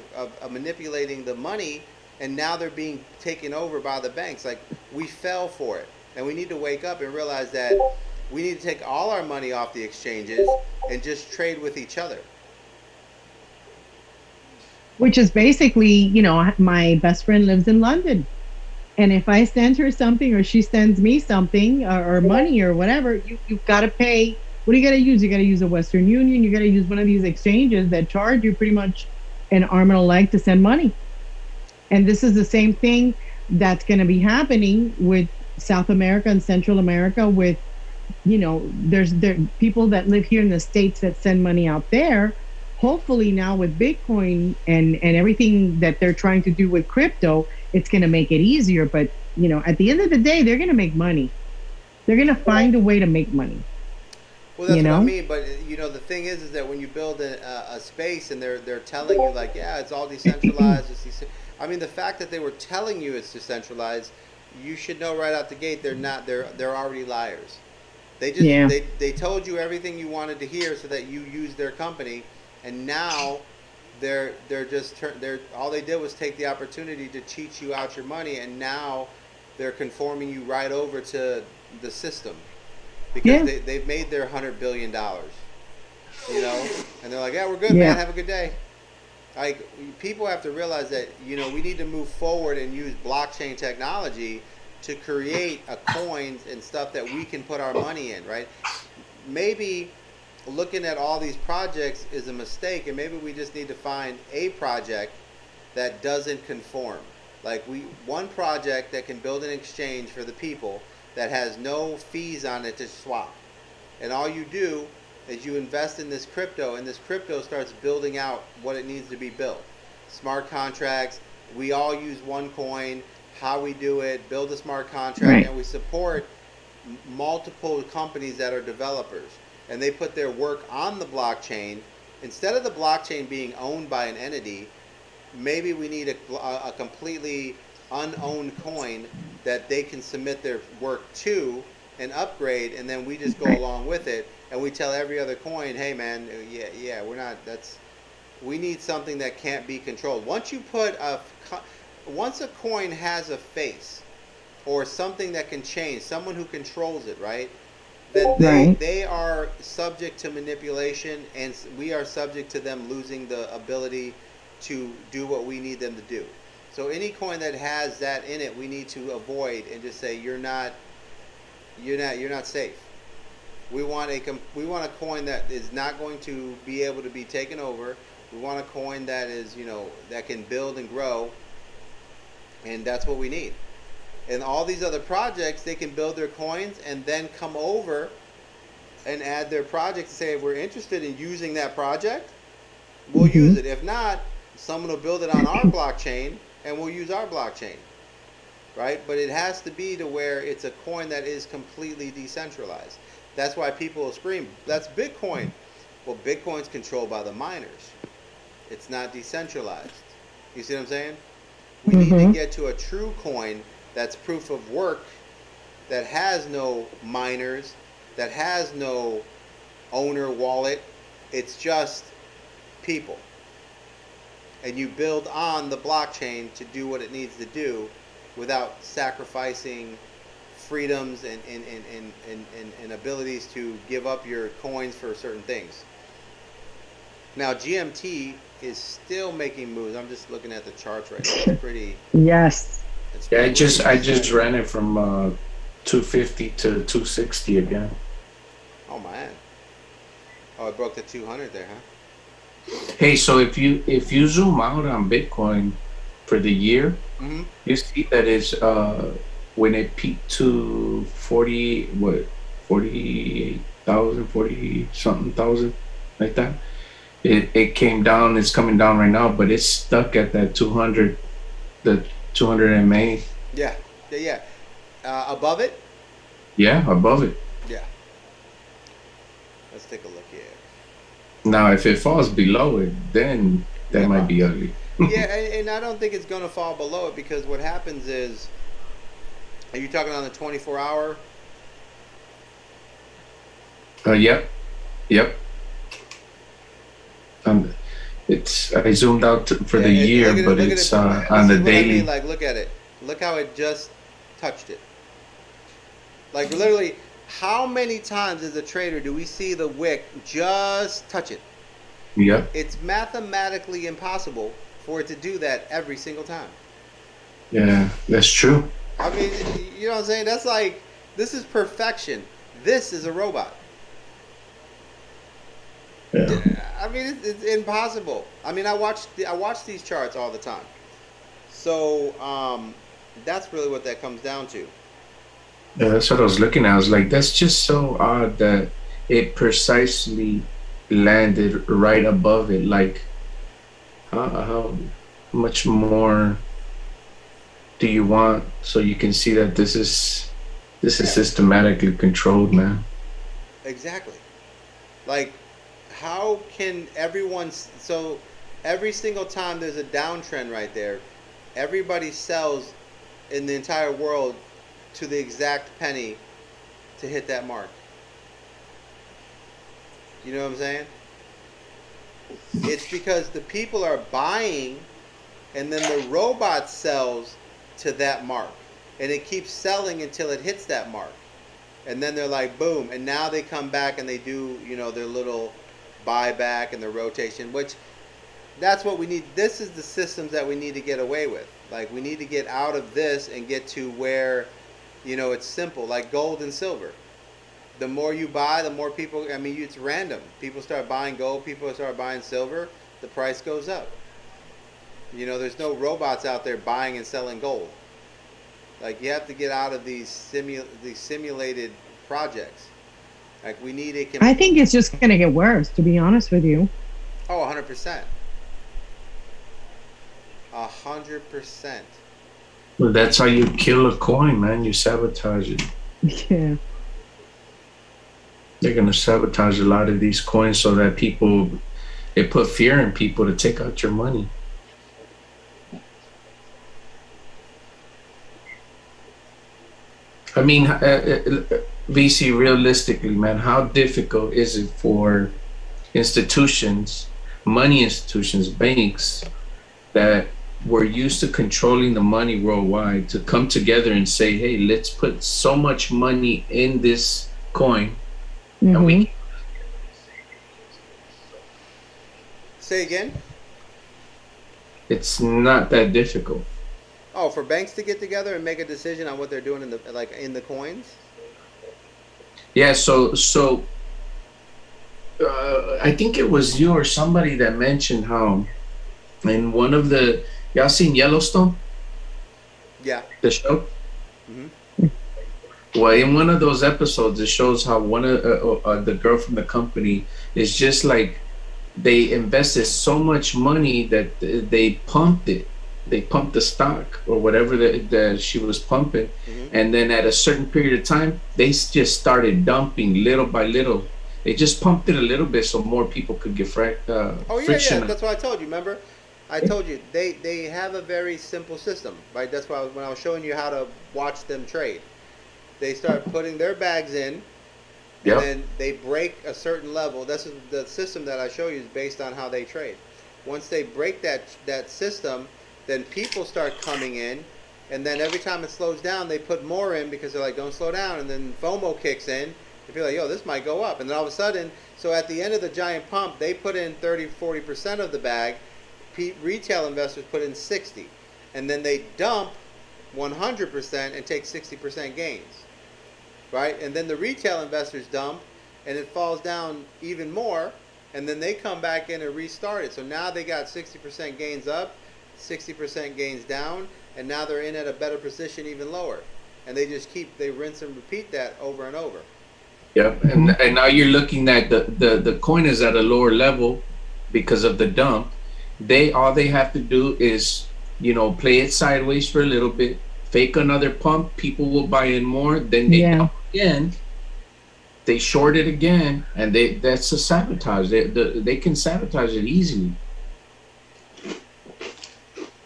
manipulating the money, and now they're being taken over by the banks. Like, we fell for it, and we need to wake up and realize that we need to take all our money off the exchanges and just trade with each other. Which is basically, my best friend lives in London. And if I send her something or she sends me something or money or whatever, you've got to pay. What do you got to use? You got to use a Western Union. You got to use one of these exchanges that charge you pretty much an arm and a leg to send money. And this is the same thing that's going to be happening with South America and Central America with, there people that live here in the States that send money out there. Hopefully now with Bitcoin and everything that they're trying to do with crypto, it's going to make it easier. But, at the end of the day, they're going to make money. They're going to find a way to make money. Well, that's You what I know? mean. But the thing is that when you build a space and they're telling you like, yeah, it's all decentralized. I mean, the fact that they were telling you it's decentralized, you should know right out the gate they're not. They're already liars. They just Yeah. they told you everything you wanted to hear so that you use their company, and now they're all they did was take the opportunity to cheat you out your money, and now they're conforming you right over to the system because Yeah. they've made their $100 billion, and they're like, yeah, we're good, Yeah. man, have a good day. Like, people have to realize that we need to move forward and use blockchain technology to create a coins and stuff that we can put our money in, right? Maybe looking at all these projects is a mistake, and maybe we just need to find a project that doesn't conform. Like one project that can build an exchange for the people that has no fees on it to swap. And all you do is you invest in this crypto, and this crypto starts building out what it needs to be built. Smart contracts, we all use OneCoin, how we do it, build a smart contract, Right. and we support multiple companies that are developers. And they put their work on the blockchain. Instead of the blockchain being owned by an entity, maybe we need a completely unowned coin that they can submit their work to and upgrade, and then we just go Right. along with it, and we tell every other coin, hey man, yeah, we need something that can't be controlled. Once a coin has a face or something that can change, someone who controls it, right? Then Right. they are subject to manipulation, and we are subject to them losing the ability to do what we need them to do. So any coin that has that in it, we need to avoid and just say you're not safe. We want a coin that is not going to be able to be taken over. We want a coin that is, that can build and grow, and that's what we need. And all these other projects, they can build their coins and then come over and add their project to say, if we're interested in using that project, we'll use it. If not, someone will build it on our blockchain and we'll use our blockchain, right? But it has to be to where it's a coin that is completely decentralized. That's why people will scream, that's Bitcoin. Well, Bitcoin's controlled by the miners. It's not decentralized. You see what I'm saying? We need to get to a true coin that's proof of work, that has no miners, that has no owner wallet. It's just people. And you build on the blockchain to do what it needs to do without sacrificing freedoms and abilities to give up your coins for certain things. Now, GMT is still making moves. I'm just looking at the charts right now. It's pretty. Yes. It's Yeah, I pretty just steady. ran it from 250 to 260 again. Oh man. Oh, it broke the 200 there, huh? Hey, so if you zoom out on Bitcoin for the year, Mm-hmm. you see that it's when it peaked to 48,000, 40 something thousand, like that. It came down. It's coming down right now, but it's stuck at that 200, the 200 MA. Yeah. Above it? Yeah, above it. Yeah. Let's take a look here. Now, if it falls below it, then that Yeah, might be ugly. Yeah, and I don't think it's going to fall below it, because what happens is, are you talking on the 24-hour? Yep. It's I zoomed out for the year, but it's on the daily. Like, look at it. Look how it just touched it. Like, literally, how many times as a trader do we see the wick just touch it? Yep. It's mathematically impossible for it to do that every single time. Yeah, that's true. I mean, you know what I'm saying? That's like, this is perfection. This is a robot. Yeah. I mean, it's impossible. I mean, I watch these charts all the time. So that's really what that comes down to. Yeah, that's what I was looking at. I was like, that's just so odd that it precisely landed right above it. Like, how much more do you want so you can see that this is systematically controlled, man? Exactly. Like, how can everyone? So every single time there's a downtrend right there, everybody sells in the entire world to the exact penny to hit that mark. You know what I'm saying? It's because the people are buying, and then the robot sells to that mark, and it keeps selling until it hits that mark, and then they're like, boom, and now they come back and they do, their little buyback and their rotation, which that's what we need. This is the systems that we need to get away with. Like, we need to get out of this and get to where You know, it's simple, like gold and silver. The more you buy, the more people. I mean, it's random. People start buying gold. People start buying silver. The price goes up. You know, there's no robots out there buying and selling gold. Like you have to get out of these simulated projects. Like we need a I think it's just going to get worse, to be honest with you. Oh, 100%. 100%. Well, that's how you kill a coin, man. You sabotage it. Yeah. They're gonna sabotage a lot of these coins so that people, it put fear in people to take out your money. I mean, VC, realistically, man, how difficult is it for institutions, money institutions, banks that were used to controlling the money worldwide to come together and say, hey, let's put so much money in this coin. Mm-hmm. And we Say again? It's not that difficult. Oh, for banks to get together and make a decision on what they're doing in the coins? Yeah, so I think it was you or somebody that mentioned how in one of the, y'all seen Yellowstone, Yeah. the show? Mm-hmm. Well, in one of those episodes, it shows how one of the girl from the company is just like, they invested so much money that they pumped it. They pumped the stock or whatever that she was pumping. Mm-hmm. And then at a certain period of time, they just started dumping little by little. They just pumped it a little bit so more people could get Oh, yeah, friction. yeah. That's what I told you. Remember? I told you. They have a very simple system, right? That's why when I was showing you how to watch them trade, they start putting their bags in, and Yep. then they break a certain level. That's the system that I show you is based on how they trade. Once they break that system, then people start coming in, and then every time it slows down, they put more in because they're like, don't slow down, and then FOMO kicks in. They feel like, yo, this might go up, and then all of a sudden, so at the end of the giant pump, they put in 30-40% of the bag. Retail investors put in 60, and then they dump 100% and take 60% gains. Right? And then the retail investors dump, and it falls down even more, and then they come back in and restart it. So now they got 60% gains up, 60% gains down, and now they're in at a better position even lower. And they just they rinse and repeat that over and over. Yep. And now you're looking at the coin is at a lower level because of the dump. All they have to do is, play it sideways for a little bit, fake another pump, people will buy in more, then they dump again, they short it again, and that's a sabotage. They can sabotage it easily.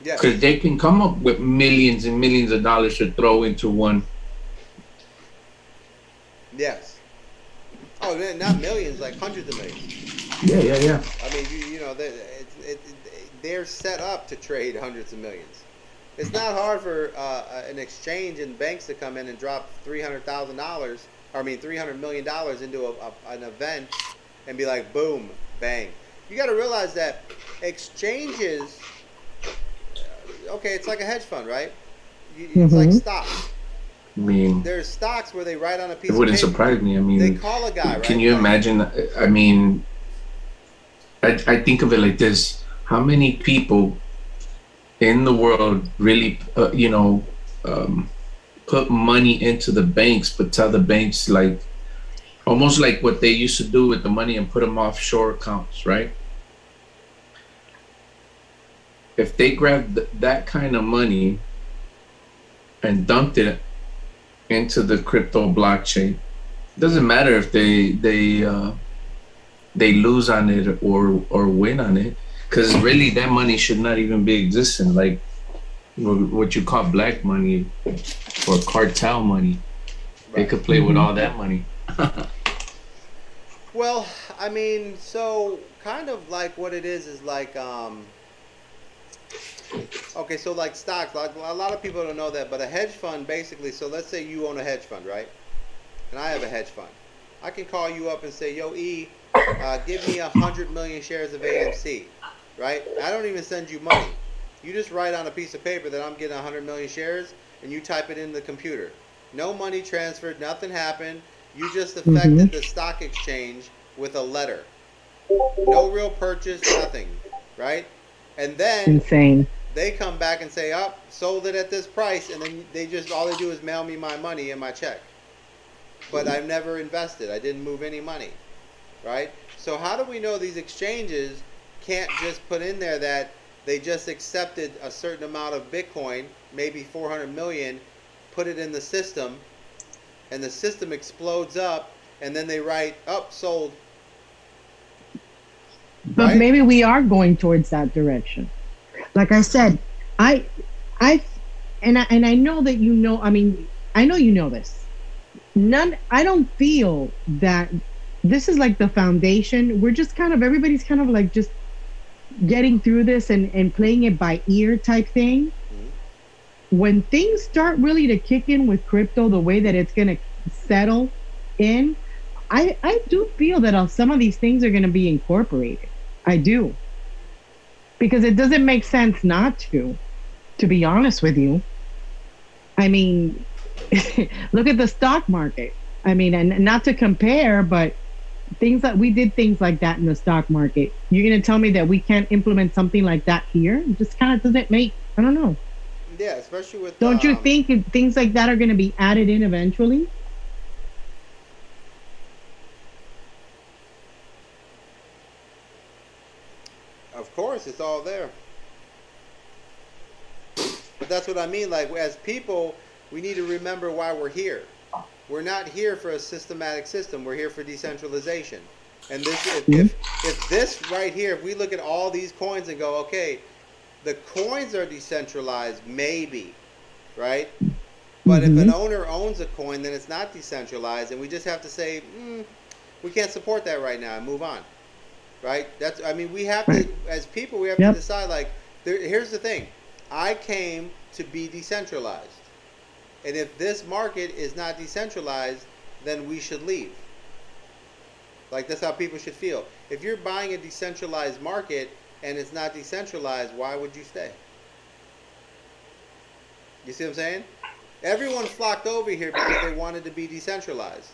Yeah. Because they can come up with millions and millions of dollars to throw into one. Yes. Oh, not millions, like hundreds of millions. Yeah. I mean, they're set up to trade hundreds of millions. It's not hard for an exchange and banks to come in and drop $300 million into an event and be like, boom, bang. You got to realize that exchanges, okay, it's like a hedge fund, right? It's like stocks. I mean, There's stocks where they write on a piece it of wouldn't paper. surprise me. I mean, They call a guy, right? Can you imagine? I mean, I think of it like this: how many people in the world really, put money into the banks, but tell the banks like, almost like what they used to do with the money and put them offshore accounts, right? If they grabbed that kind of money and dumped it into the crypto blockchain, it doesn't matter if they lose on it or win on it, because really that money should not even be existing. Like what you call black money or cartel money, they could play with all that money. Well, I mean, so kind of like what it is like, okay, so like stocks, like a lot of people don't know that, but a hedge fund basically, so let's say you own a hedge fund, right? And I have a hedge fund. I can call you up and say, yo, E, give me 100 million shares of AMC, right? I don't even send you money. You just write on a piece of paper that I'm getting 100 million shares, and you type it in the computer. No money transferred. Nothing happened. You just Mm-hmm. affected the stock exchange with a letter. No real purchase. Nothing. Right? And then Insane. they come back and say, "Up, sold it at this price," and then they just all they do is mail me my money and my check. But I've never invested. I didn't move any money, right? So how do we know these exchanges can't just put in there that they just accepted a certain amount of Bitcoin, maybe 400 million, put it in the system, and the system explodes up, and then they write up sold, But right? maybe we are going towards that direction. Like I said, I, I, and I know that you know. I mean, I know you know this. None. I don't feel that this is like the foundation. We're just kind of everybody's kind of like just getting through this and playing it by ear type thing. Mm-hmm. When things start really to kick in with crypto, the way that it's going to settle in, I do feel that some of these things are going to be incorporated. I do, because it doesn't make sense not to be honest with you. I mean, look at the stock market. I mean, and not to compare, but things that we did things like that in the stock market. You're going to tell me that we can't implement something like that here? It just kind of doesn't make, I don't know. Yeah, especially with Don't you think things like that are going to be added in eventually? of course, it's all there. But that's what I mean. Like as people, we need to remember why we're here. We're not here for a systematic system. We're here for decentralization. And this, Mm-hmm. if this right here, if we look at all these coins and go, okay, the coins are decentralized, maybe, right? But if Mm-hmm. an owner owns a coin, then it's not decentralized, and we just have to say, we can't support that right now and move on, right? That's, I mean, we have to, Right. as people, we have to Yep. decide. Like, here's the thing: I came to be decentralized, and if this market is not decentralized, then we should leave. Like that's how people should feel. If you're buying a decentralized market and it's not decentralized, why would you stay? You see what I'm saying? Everyone flocked over here because they wanted to be decentralized.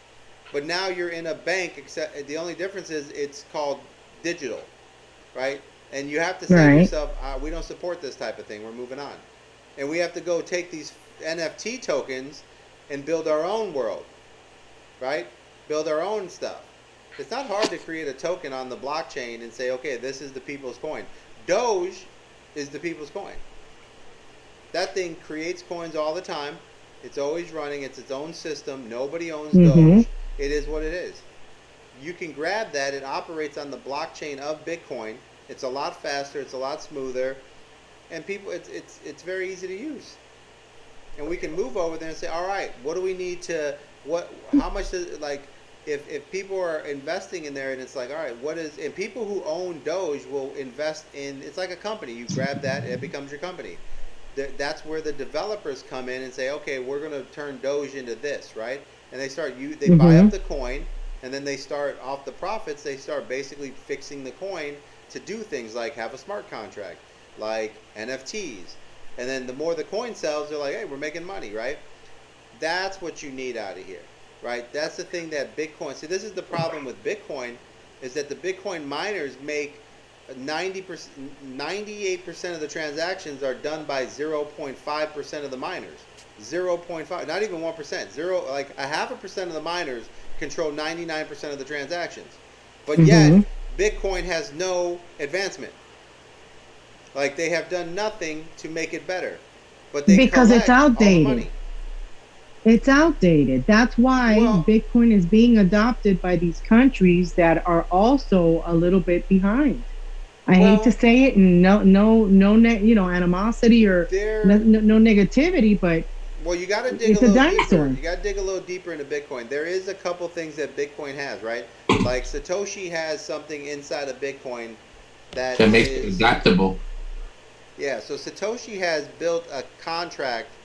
But now you're in a bank, except the only difference is it's called digital, right? And you have to say to Right. yourself, we don't support this type of thing. We're moving on. And we have to go take these NFT tokens and build our own world, right? Build our own stuff. It's not hard to create a token on the blockchain and say, okay, this is the people's coin. Doge is the people's coin. That thing creates coins all the time. It's always running. It's its own system. Nobody owns Mm-hmm. Doge. It is what it is. You can grab that. It operates on the blockchain of Bitcoin. It's a lot faster. It's a lot smoother, and people, it's very easy to use. And we can move over there and say, all right, what do we need to what? How much does like if people are investing in there and it's like, all right, what is and people who own Doge will invest in. It's like a company. You grab that, it becomes your company. That's where the developers come in and say, okay, we're going to turn Doge into this, right? And they buy Mm-hmm. up the coin, and then they start off the profits. They start basically fixing the coin to do things like have a smart contract, like NFTs, and then the more the coin sells, they're like, hey, we're making money, right? That's what you need out of here, right? That's the thing that Bitcoin. See, this is the problem with Bitcoin, is that the Bitcoin miners make 90%, 98% of the transactions are done by 0.5% of the miners. 0.5, not even 1%. Zero, like a half a percent of the miners control 99% of the transactions. But yet, Mm-hmm. Bitcoin has no advancement. Like they have done nothing to make it better. But they Because it's collect all the outdated. money. It's outdated. That's why Well, Bitcoin is being adopted by these countries that are also a little bit behind. I hate to well, say it, and no, animosity or they're no negativity, but well. You got to dig a it's a little deeper. dinosaur. You got to dig a little deeper into Bitcoin. There is a couple things that Bitcoin has, right? Like Satoshi has something inside of Bitcoin that That makes it is, adaptable. yeah. So Satoshi has built a contract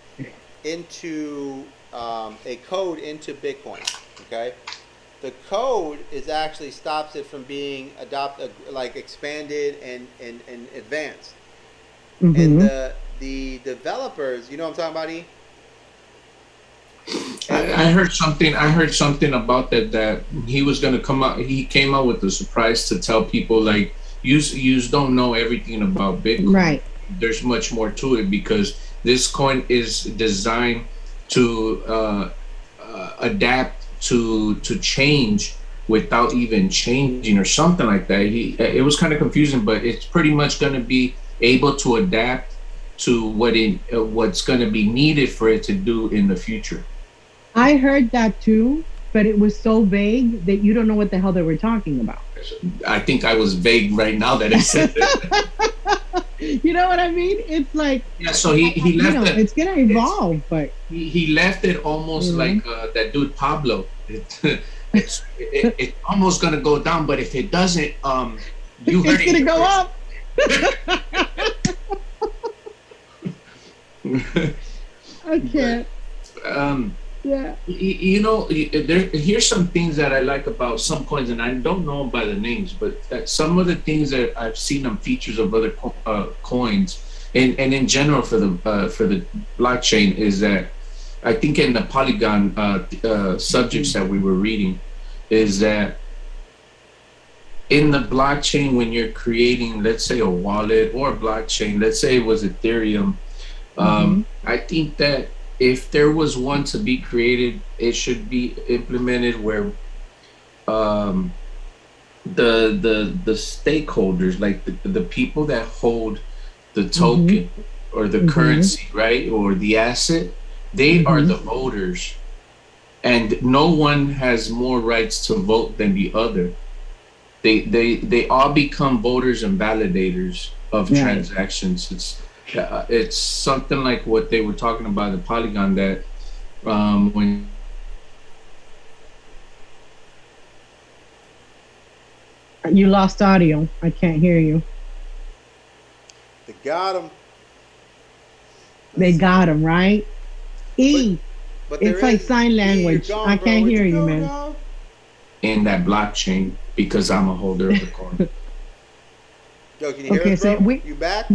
into a code into Bitcoin. Okay, the code is actually stops it from being like expanded and advanced. And Hmm. the developers, you know what I'm talking about, E? I heard something. I heard something about that. That he was gonna come out. He came out with a surprise to tell people like, you don't know everything about Bitcoin. Right. There's much more to it because this coin is designed to adapt to change without even changing or something like that. It was kind of confusing, but it's pretty much gonna be able to adapt to what's gonna be needed for it to do in the future. I heard that too, but it was so vague that you don't know what the hell they were talking about. I think I was vague right now that I said that. You know what I mean? It's like, Yeah, so he left it. it's gonna evolve, but He left it almost like that dude Pablo. It's almost gonna go down, but if it doesn't, you heard it's gonna go up. I can't. Yeah. Here's some things that I like about some coins, and I don't know by the names, but that some of the things that I've seen on features of other coins, and in general for the blockchain, is that I think in the Polygon subjects that we were reading, is that in the blockchain when you're creating, let's say, a wallet or a blockchain, let's say it was Ethereum, I think that if there was one to be created, it should be implemented where the stakeholders, like the people that hold the token or the currency, right, or the asset, they are the voters, and no one has more rights to vote than the other. They all become voters and validators of transactions. It's something like what they were talking about the Polygon, that when you lost audio. I can't hear you. They got him. They got him, right? But it's like sign language. I can't hear you, man. In that blockchain, because I'm a holder of the coin. Yo, can you hear us, bro? You back?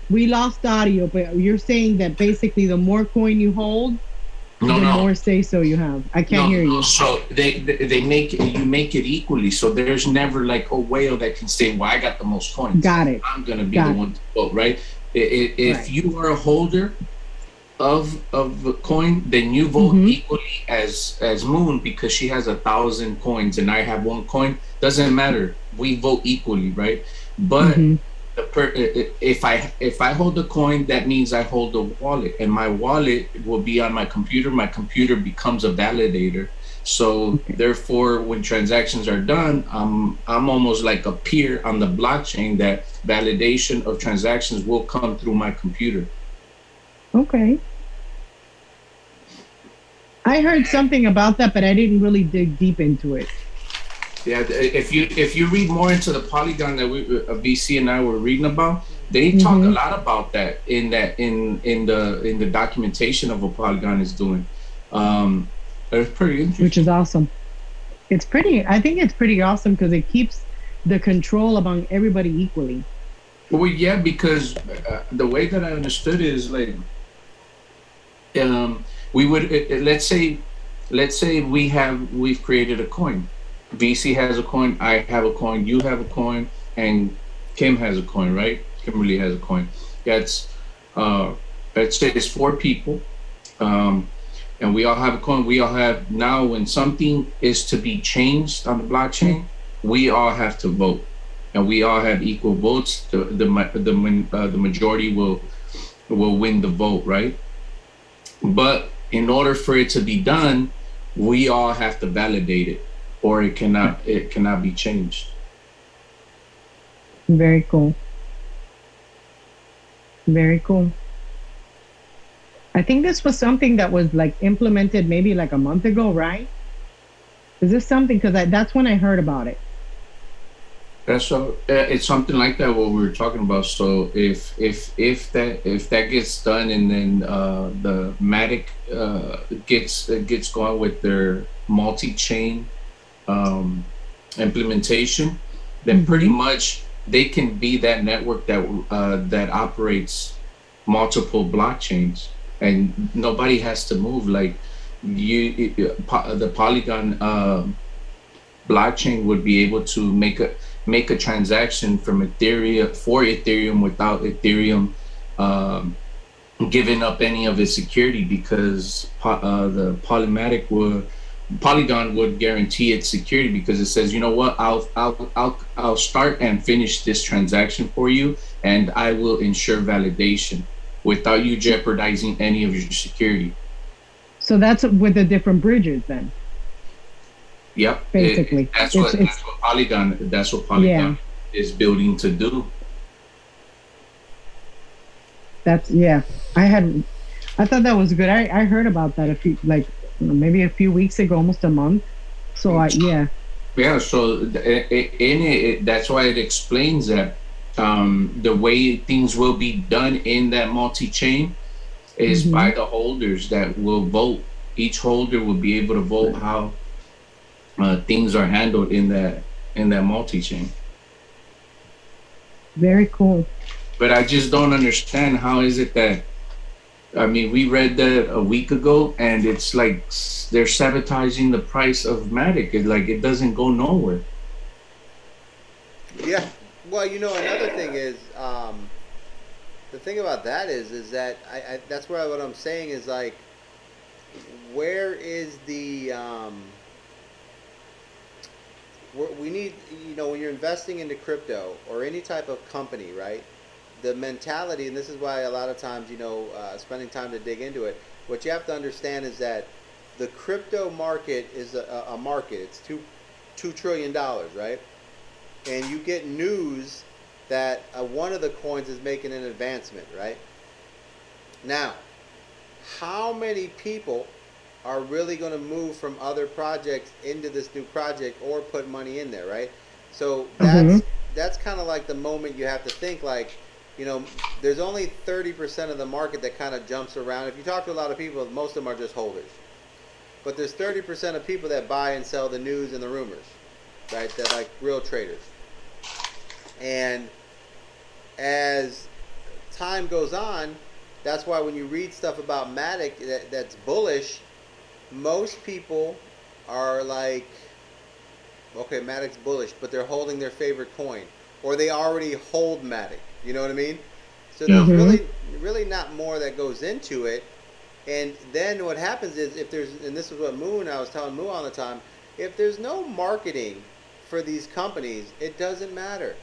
We lost audio, but you're saying that basically the more coin you hold, the more say so you have. I can't hear you. So they make it equally. So there's never like a whale that can say, "Well, I got the most coins. Got it. I'm gonna be the one to vote." Right? If you are a holder of a coin, then you vote equally as Moon, because she has 1,000 coins and I have 1 coin. Doesn't matter. We vote equally, right? But if I hold a coin, that means I hold a wallet, and my wallet will be on my computer. My computer becomes a validator. So therefore, when transactions are done, I'm almost like a peer on the blockchain. That validation of transactions will come through my computer. Okay. I heard something about that, but I didn't really dig deep into it. Yeah, if you read more into the Polygon that VC and I were reading about, they talk a lot about that in the documentation of what Polygon is doing. It's pretty interesting. Which is awesome. I think it's pretty awesome because it keeps the control among everybody equally. Well, yeah, because the way that I understood it is like, we would let's say we've created a coin. VC has a coin, I have a coin, you have a coin, and Kim has a coin, right? Kimberly has a coin. That's let's say it's 4 people, and we all have a coin. We all have, now when something is to be changed on the blockchain, we all have to vote, and we all have equal votes. The majority will win the vote, right? But in order for it to be done, we all have to validate it, or it cannot be changed. Very cool. Very cool. I think this was something that was like implemented maybe like a month ago, right? Is this something, because that's when I heard about it. That's it's something like that what we were talking about. So if that gets done, and then the Matic gets going with their multi-chain implementation, then pretty much they can be that network that operates multiple blockchains, and nobody has to move. Like the Polygon blockchain would be able to make a transaction from Ethereum for Ethereum without Ethereum giving up any of its security, because the Polygon would guarantee its security, because it says, you know what, I'll start and finish this transaction for you, and I will ensure validation without you jeopardizing any of your security. So that's with the different bridges then. Yep. Basically, that's what Polygon is building to do. I thought that was good. I heard about that maybe a few weeks ago, almost a month. So Yeah, so in it, that's why it explains that the way things will be done in that multi-chain is by the holders that will vote. Each holder will be able to vote how things are handled in that multi-chain. Very cool. But I just don't understand, how is it that, I mean, we read that a week ago, and it's like they're sabotaging the price of Matic. It doesn't go nowhere. Yeah. Well, another thing is, the thing about that is that I that's what I'm saying is, like, where is the we need, when you're investing into crypto or any type of company, right? The mentality, and this is why a lot of times, spending time to dig into it, what you have to understand is that the crypto market is a market. It's $2 trillion, right? And you get news that one of the coins is making an advancement, right? Now, how many people are really going to move from other projects into this new project or put money in there, right? So that's kind of like the moment you have to think, like, there's only 30% of the market that kind of jumps around. If you talk to a lot of people, most of them are just holders. But there's 30% of people that buy and sell the news and the rumors, right? They're like real traders. And as time goes on, that's why when you read stuff about Matic that's bullish, most people are like, okay, Matic's bullish, but they're holding their favorite coin, or they already hold Matic. You know what I mean? So there's really not more that goes into it. And then what happens is, if there's, and this is what I was telling Moo all the time, if there's no marketing for these companies, it doesn't matter.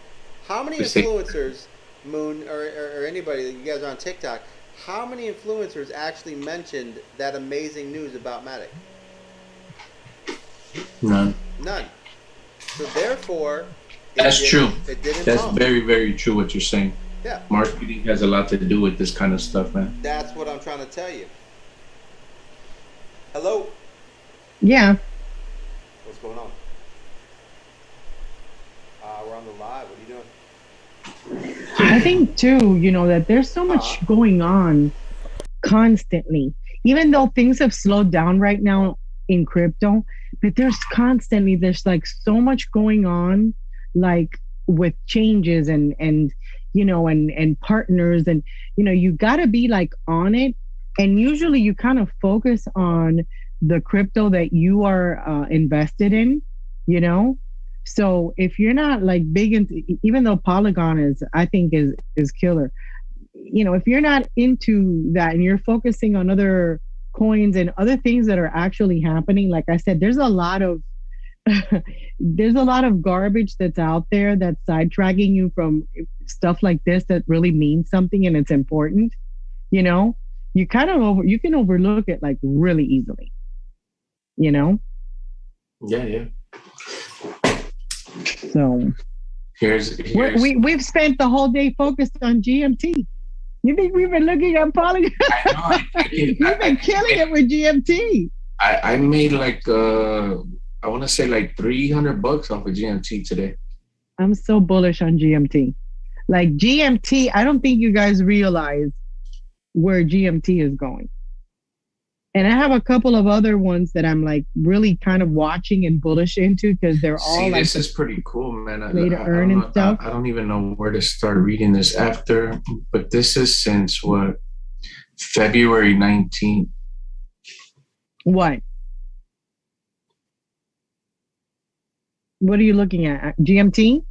How many influencers, Moon, or anybody, you guys are on TikTok, how many influencers actually mentioned that amazing news about Matic? None. So therefore, that's true. That's pump. very, very true what you're saying. Yeah. Marketing has a lot to do with this kind of stuff, man. That's what I'm trying to tell you. Hello? Yeah. What's going on? We're on the live. What are you doing? I think too, that there's so much going on constantly. Even though things have slowed down right now in crypto, but there's like so much going on, like with changes and partners, and you got to be like on it. And usually you kind of focus on the crypto that you are invested in, so if you're not like big into, even though Polygon I think is killer, if you're not into that and you're focusing on other coins and other things that are actually happening, like I said, there's a lot of garbage that's out there that's sidetracking you from stuff like this that really means something and it's important. You can overlook it like really easily. Yeah. So we've spent the whole day focused on GMT. You think we've been looking at Polygon? We've been killing it with GMT. I made like I want to say like $300 off of GMT today. I'm so bullish on GMT. Like GMT, I don't think you guys realize where GMT is going. And I have a couple of other ones that I'm like really kind of watching and bullish into, because they're all like, this is pretty cool, man. Way to earn and stuff. I don't even know where to start reading this after, but this is since what? February 19th. What? What are you looking at? GMT?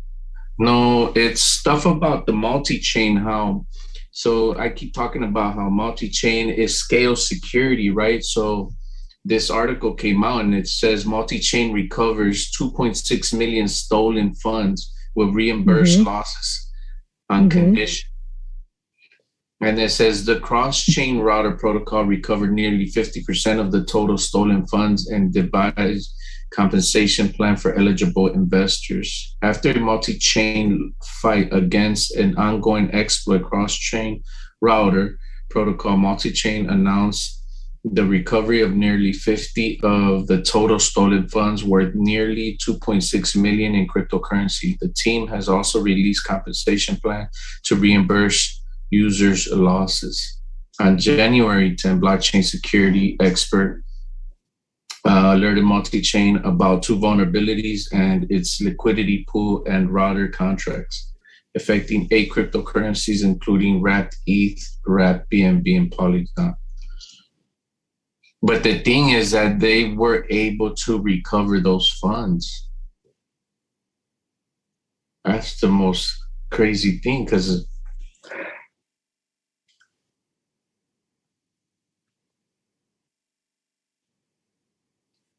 No, it's stuff about the multi-chain. How so I keep talking about how multi-chain is scale security, right? So this article came out and it says multi-chain recovers 2.6 million stolen funds will reimburse Mm-hmm. losses on Mm-hmm. condition. And it says the cross-chain router protocol recovered nearly 50% of the total stolen funds and devised compensation plan for eligible investors. After a multi-chain fight against an ongoing exploit, cross-chain router protocol multi-chain announced the recovery of nearly 50 of the total stolen funds worth nearly 2.6 million in cryptocurrency. The team has also released compensation plan to reimburse users' losses. On January 10, blockchain security expert alerted multi-chain about two vulnerabilities and its liquidity pool and router contracts, affecting 8 cryptocurrencies, including Wrapped ETH, Wrapped BNB, and Polygon. But the thing is that they were able to recover those funds. That's the most crazy thing because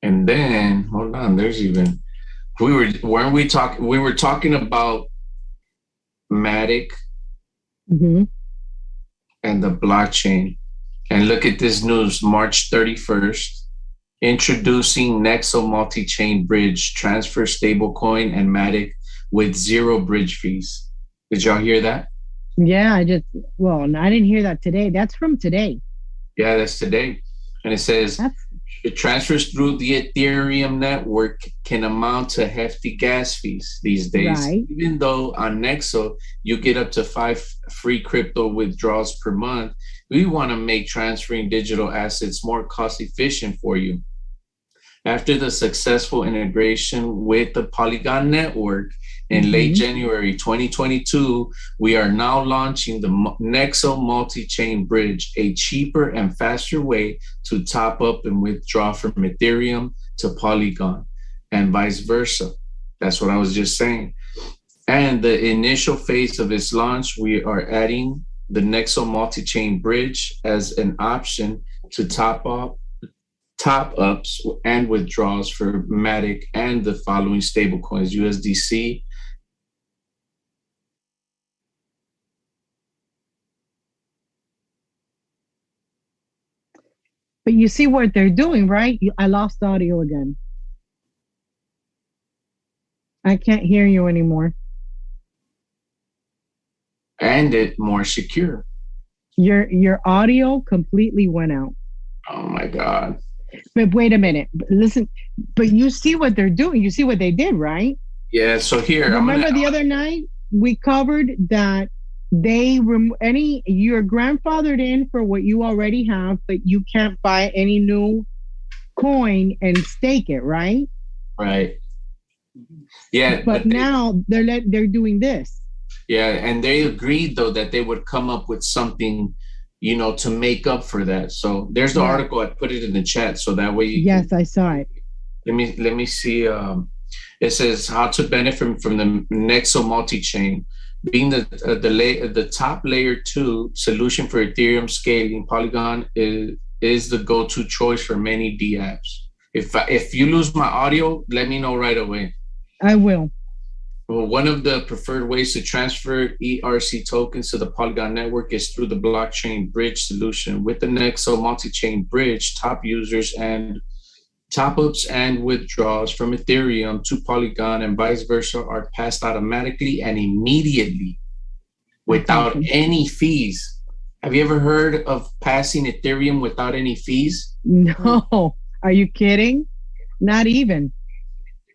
and then hold on, there's even we were talking about Matic Mm-hmm. and the blockchain. And look at this news, March 31st, introducing Nexo multi-chain bridge, transfer stablecoin and Matic with 0 bridge fees. Did y'all hear that? Yeah, I didn't hear that today. That's from today. Yeah, that's today. And it says it transfers through the Ethereum network can amount to hefty gas fees these days. Right. Even though on Nexo, you get up to 5 free crypto withdrawals per month, we want to make transferring digital assets more cost efficient for you. After the successful integration with the Polygon network in late January 2022, we are now launching the Nexo multi-chain bridge, a cheaper and faster way to top up and withdraw from Ethereum to Polygon and vice versa. That's what I was just saying. And the initial phase of its launch, we are adding the Nexo multi-chain bridge as an option to top-ups and withdrawals for Matic and the following stablecoins: USDC, But you see what they're doing, right? I lost audio again. I can't hear you anymore. and it more secure. Your audio completely went out. Oh my God. But wait a minute. Listen, but you see what they're doing. You see what they did, right? Yeah, so here. Remember the other night we covered that you're grandfathered in for what you already have, but you can't buy any new coin and stake it, right? Right. Yeah. But now they're doing this. Yeah, and they agreed though that they would come up with something, to make up for that. So there's the article. I put it in the chat so that way. Yes, I saw it. Let me see. It says how to benefit from the Nexo multi-chain, being the top layer 2 solution for Ethereum scaling. Polygon is the go-to choice for many dApps. If you lose my audio, let me know right away. I will. Well, one of the preferred ways to transfer ERC tokens to the Polygon network is through the blockchain bridge solution. With the Nexo multi-chain bridge, top users and top-ups and withdrawals from Ethereum to Polygon and vice versa are passed automatically and immediately without any fees. Have you ever heard of passing Ethereum without any fees? No. Are you kidding? Not even.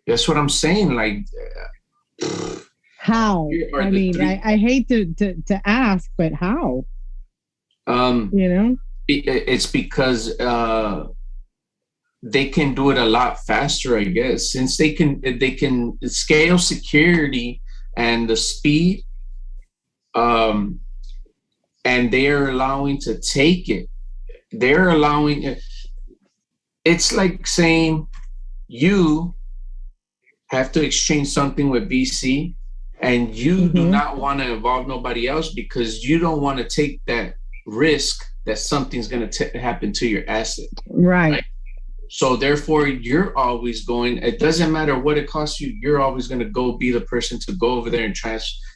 That's what I'm saying. Like, how? I mean, I hate to ask, but how? It's because they can do it a lot faster, I guess, since they can scale security and the speed, and they're allowing to take it. They're allowing it. it's like saying you have to exchange something with VC and you do not want to involve nobody else because you don't want to take that risk that something's going to happen to your asset. Right. So therefore, you're always going, it doesn't matter what it costs you, you're always going to go be the person to go over there and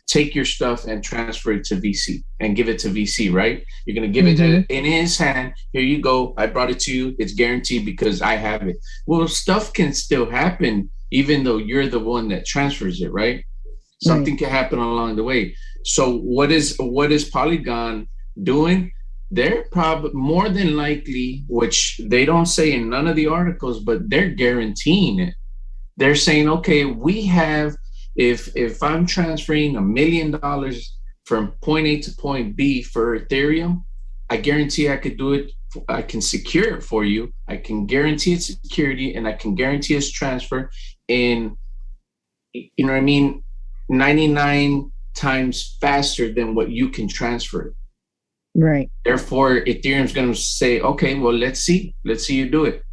take your stuff and transfer it to VC and give it to VC, right? You're going to give it in his hand. Here you go. I brought it to you. It's guaranteed because I have it. Well, stuff can still happen even though you're the one that transfers it, right? Something can happen along the way. So what is Polygon doing? They're probably more than likely, which they don't say in none of the articles, but they're guaranteeing it. They're saying, okay, we have, if I'm transferring $1 million from point A to point B for Ethereum, I guarantee I could do it. I can secure it for you. I can guarantee its security and I can guarantee its transfer in, 99 times faster than what you can transfer it. Right. Therefore, Ethereum's going to say, okay, well, let's see you do it.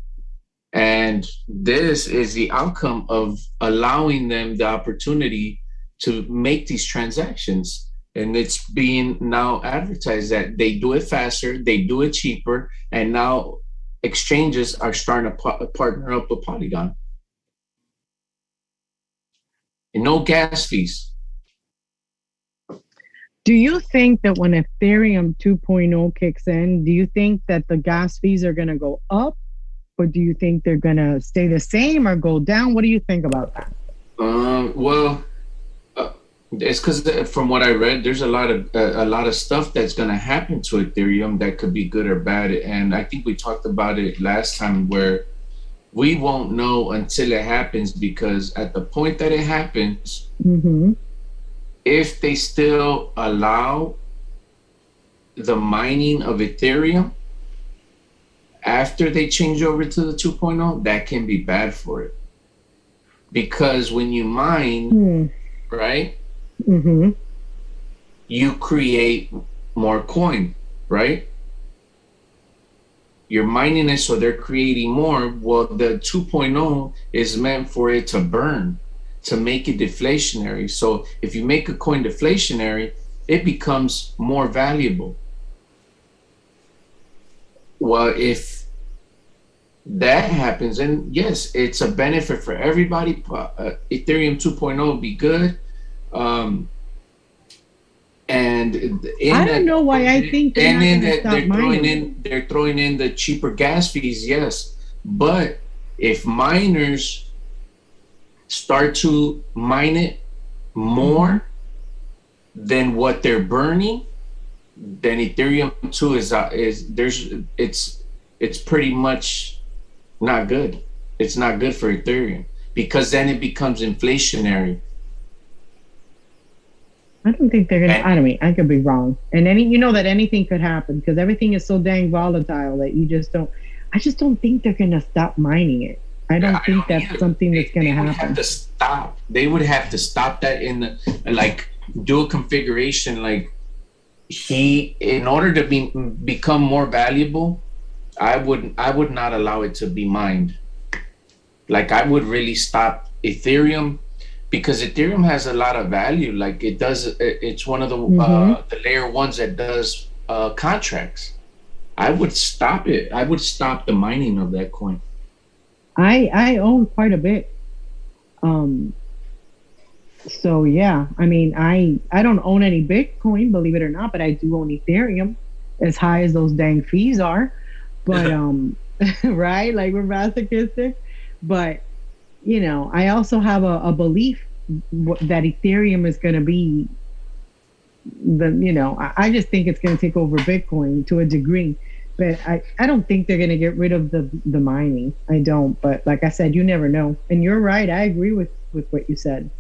And this is the outcome of allowing them the opportunity to make these transactions. And it's being now advertised that they do it faster, they do it cheaper, and now exchanges are starting to partner up with Polygon. And no gas fees. Do you think that when Ethereum 2.0 kicks in, do you think that the gas fees are going to go up? Or do you think they're going to stay the same or go down? What do you think about that? It's because from what I read, there's a lot of stuff that's going to happen to Ethereum that could be good or bad. And I think we talked about it last time where we won't know until it happens, because at the point that it happens, if they still allow the mining of Ethereum after they change over to the 2.0, that can be bad for it. Because when you mine, right, you create more coin, right? You're mining it, so they're creating more. Well, the 2.0 is meant for it to burn, to make it deflationary. So if you make a coin deflationary, it becomes more valuable. Well, if that happens, and yes, it's a benefit for everybody. Ethereum 2.0 will be good. And I don't know why I think they're throwing in the cheaper gas fees, yes. But if miners start to mine it more than what they're burning, then Ethereum 2 it's pretty much not good. It's not good for Ethereum, because then it becomes inflationary. I don't think they're gonna. I could be wrong, and that anything could happen because everything is so dang volatile that you just don't. I just don't think they're gonna stop mining it. I don't think that's something that's gonna happen. Have to stop. They would have to stop that do a configuration in order to become more valuable. I would not allow it to be mined. I would really stop Ethereum. Because Ethereum has a lot of value. It's one of the layer ones that does contracts. I would stop it. I would stop the mining of that coin. I own quite a bit. So yeah, I don't own any Bitcoin, believe it or not, but I do own Ethereum, as high as those dang fees are. But right, we're masochistic, but. I also have a belief that Ethereum is going to be I just think it's going to take over Bitcoin to a degree, but I don't think they're going to get rid of the mining. I don't, but like I said, you never know. And you're right. I agree with what you said.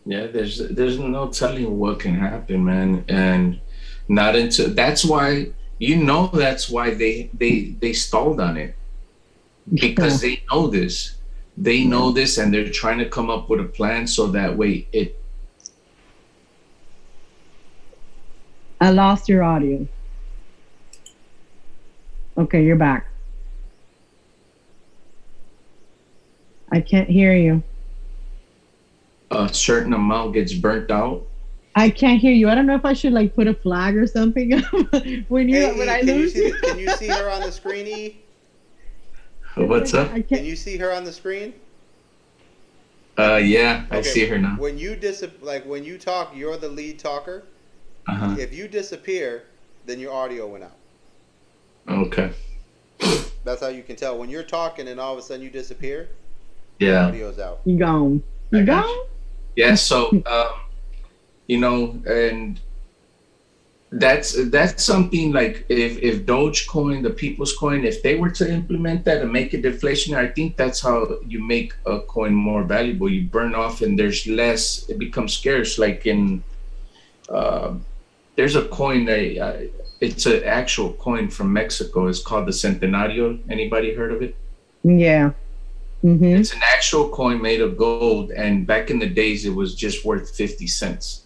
Yeah, there's no telling what can happen, man. And not until that's why they stalled on it, because they know this. They know this, and they're trying to come up with a plan so that way it. I lost your audio. Okay, you're back. I can't hear you. A certain amount gets burnt out. I can't hear you. I don't know if I should like put a flag or something when you Hey, when E, I lose you. can you see her on the screen, E? What's up? I Can can't. you see her on the screen? Yeah, I Okay. see her now. When you when you talk, you're the lead talker. Uh-huh. If you disappear, then your audio went out. Okay. That's how you can tell. When you're talking and all of a sudden you disappear, Yeah. audio's out. You gone. I You got gone? Yeah, so and that's something like if Dogecoin, the people's coin, if they were to implement that and make it deflationary, I think that's how you make a coin more valuable. You burn off and there's less, it becomes scarce. Like in there's a coin that it's an actual coin from Mexico. It's called the Centenario. Anybody heard of it? Yeah. Mm-hmm. It's an actual coin made of gold, and back in the days, it was just worth 50 cents.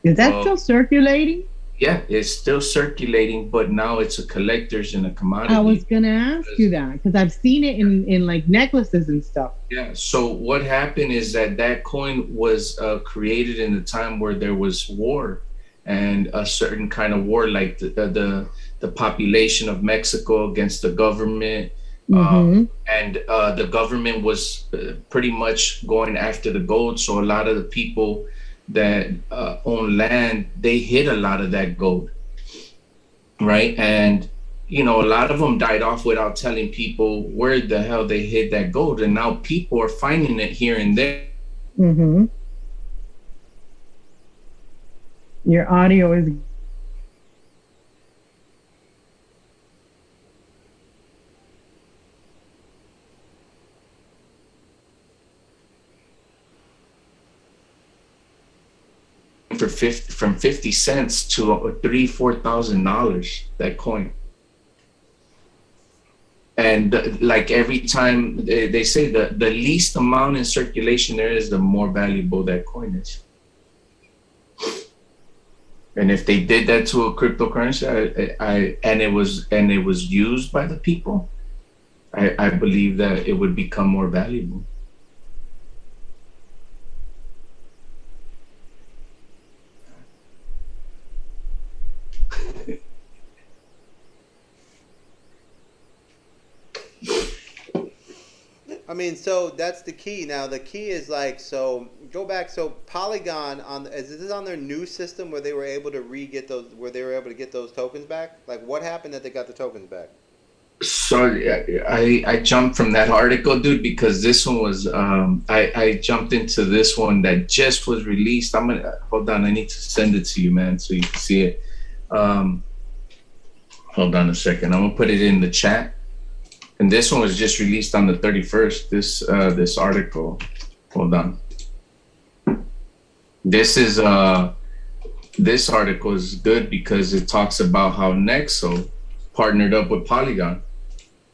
Is that still circulating? Yeah, it's still circulating, but now it's a collector's and a commodity. I was gonna ask you that because I've seen it in like necklaces and stuff. Yeah. So what happened is that coin was created in the time where there was war, and a certain kind of war, like the population of Mexico against the government. And the government was pretty much going after the gold. So a lot of the people that own land, they hid a lot of that gold, right? And, a lot of them died off without telling people where the hell they hid that gold. And now people are finding it here and there. Your audio is from 50 cents to $3,000-$4,000, that coin. And like every time they say the least amount in circulation there is, the more valuable that coin is. And if they did that to a cryptocurrency, and it was used by the people, I believe that it would become more valuable. I mean, so that's the key. Now the key is like, so go back. So Polygon is this on their new system where they were able to get those tokens back? Like, what happened that they got the tokens back? Sorry, I jumped from that article, dude, because this one was I jumped into this one that just was released. I'm gonna hold on. I need to send it to you, man, so you can see it. Hold on a second. I'm gonna put it in the chat. And this one was just released on the 31st. This article. Hold on. This article is good because it talks about how Nexo partnered up with Polygon,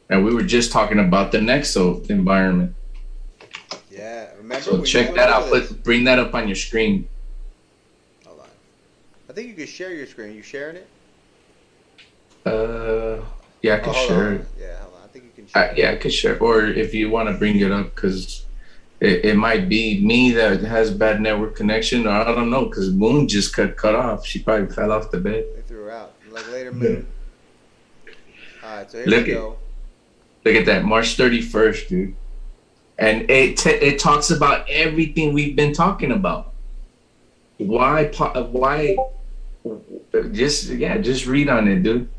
and we were just talking about the Nexo environment. Yeah, remember. So check that out. Bring that up on your screen. Hold on. I think you can share your screen. You sharing it? Yeah, I can share it. Yeah, hold on. I think you can share. Yeah, I could share. Or if you want to bring it up, because it might be me that has bad network connection, or I don't know, because Moon just cut off. She probably fell off the bed. They threw her out. Like later, Moon. All right, so here we go. Look at that, March 31st, dude. And it talks about everything we've been talking about. Why? Just read on it, dude.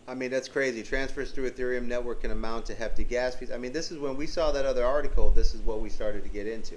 I mean, that's crazy. Transfers through Ethereum network can amount to hefty gas fees. I mean, this is when we saw that other article, this is what we started to get into.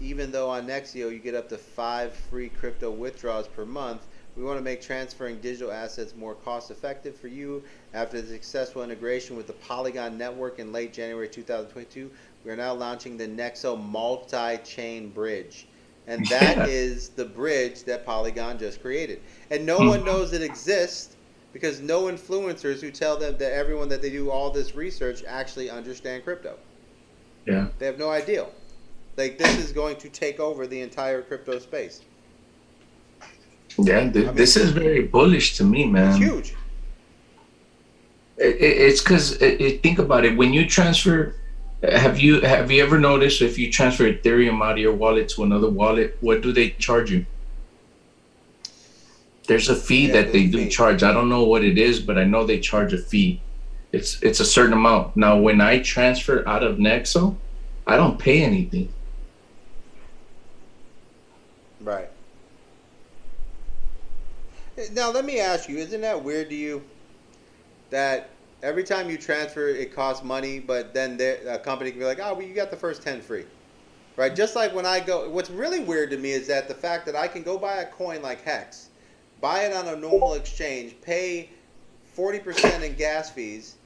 Even though on Nexio you get up to 5 free crypto withdrawals per month, we want to make transferring digital assets more cost effective for you. After the successful integration with the Polygon network in late January 2022, we are now launching the Nexo multi-chain bridge. And that is the bridge that Polygon just created. And no one knows it exists, because no influencers who tell them that everyone that they do all this research actually understand crypto. Yeah. They have no idea. Like, this is going to take over the entire crypto space. Yeah, this is very bullish to me, man. It's huge. It's because think about it. When you transfer Have you ever noticed if you transfer Ethereum out of your wallet to another wallet, what do they charge you? There's a fee Yeah, that there's they a do fee. charge. I don't know what it is, but I know they charge a fee. It's a certain amount. Now, when I transfer out of Nexo, I don't pay anything. Right. Now let me ask you, isn't that weird to you that every time you transfer it costs money, but then a company can be like, oh, well, you got the first 10 free, right? Just like when I go, what's really weird to me is that the fact that I can go buy a coin like Hex, buy it on a normal exchange, pay 40% in gas fees,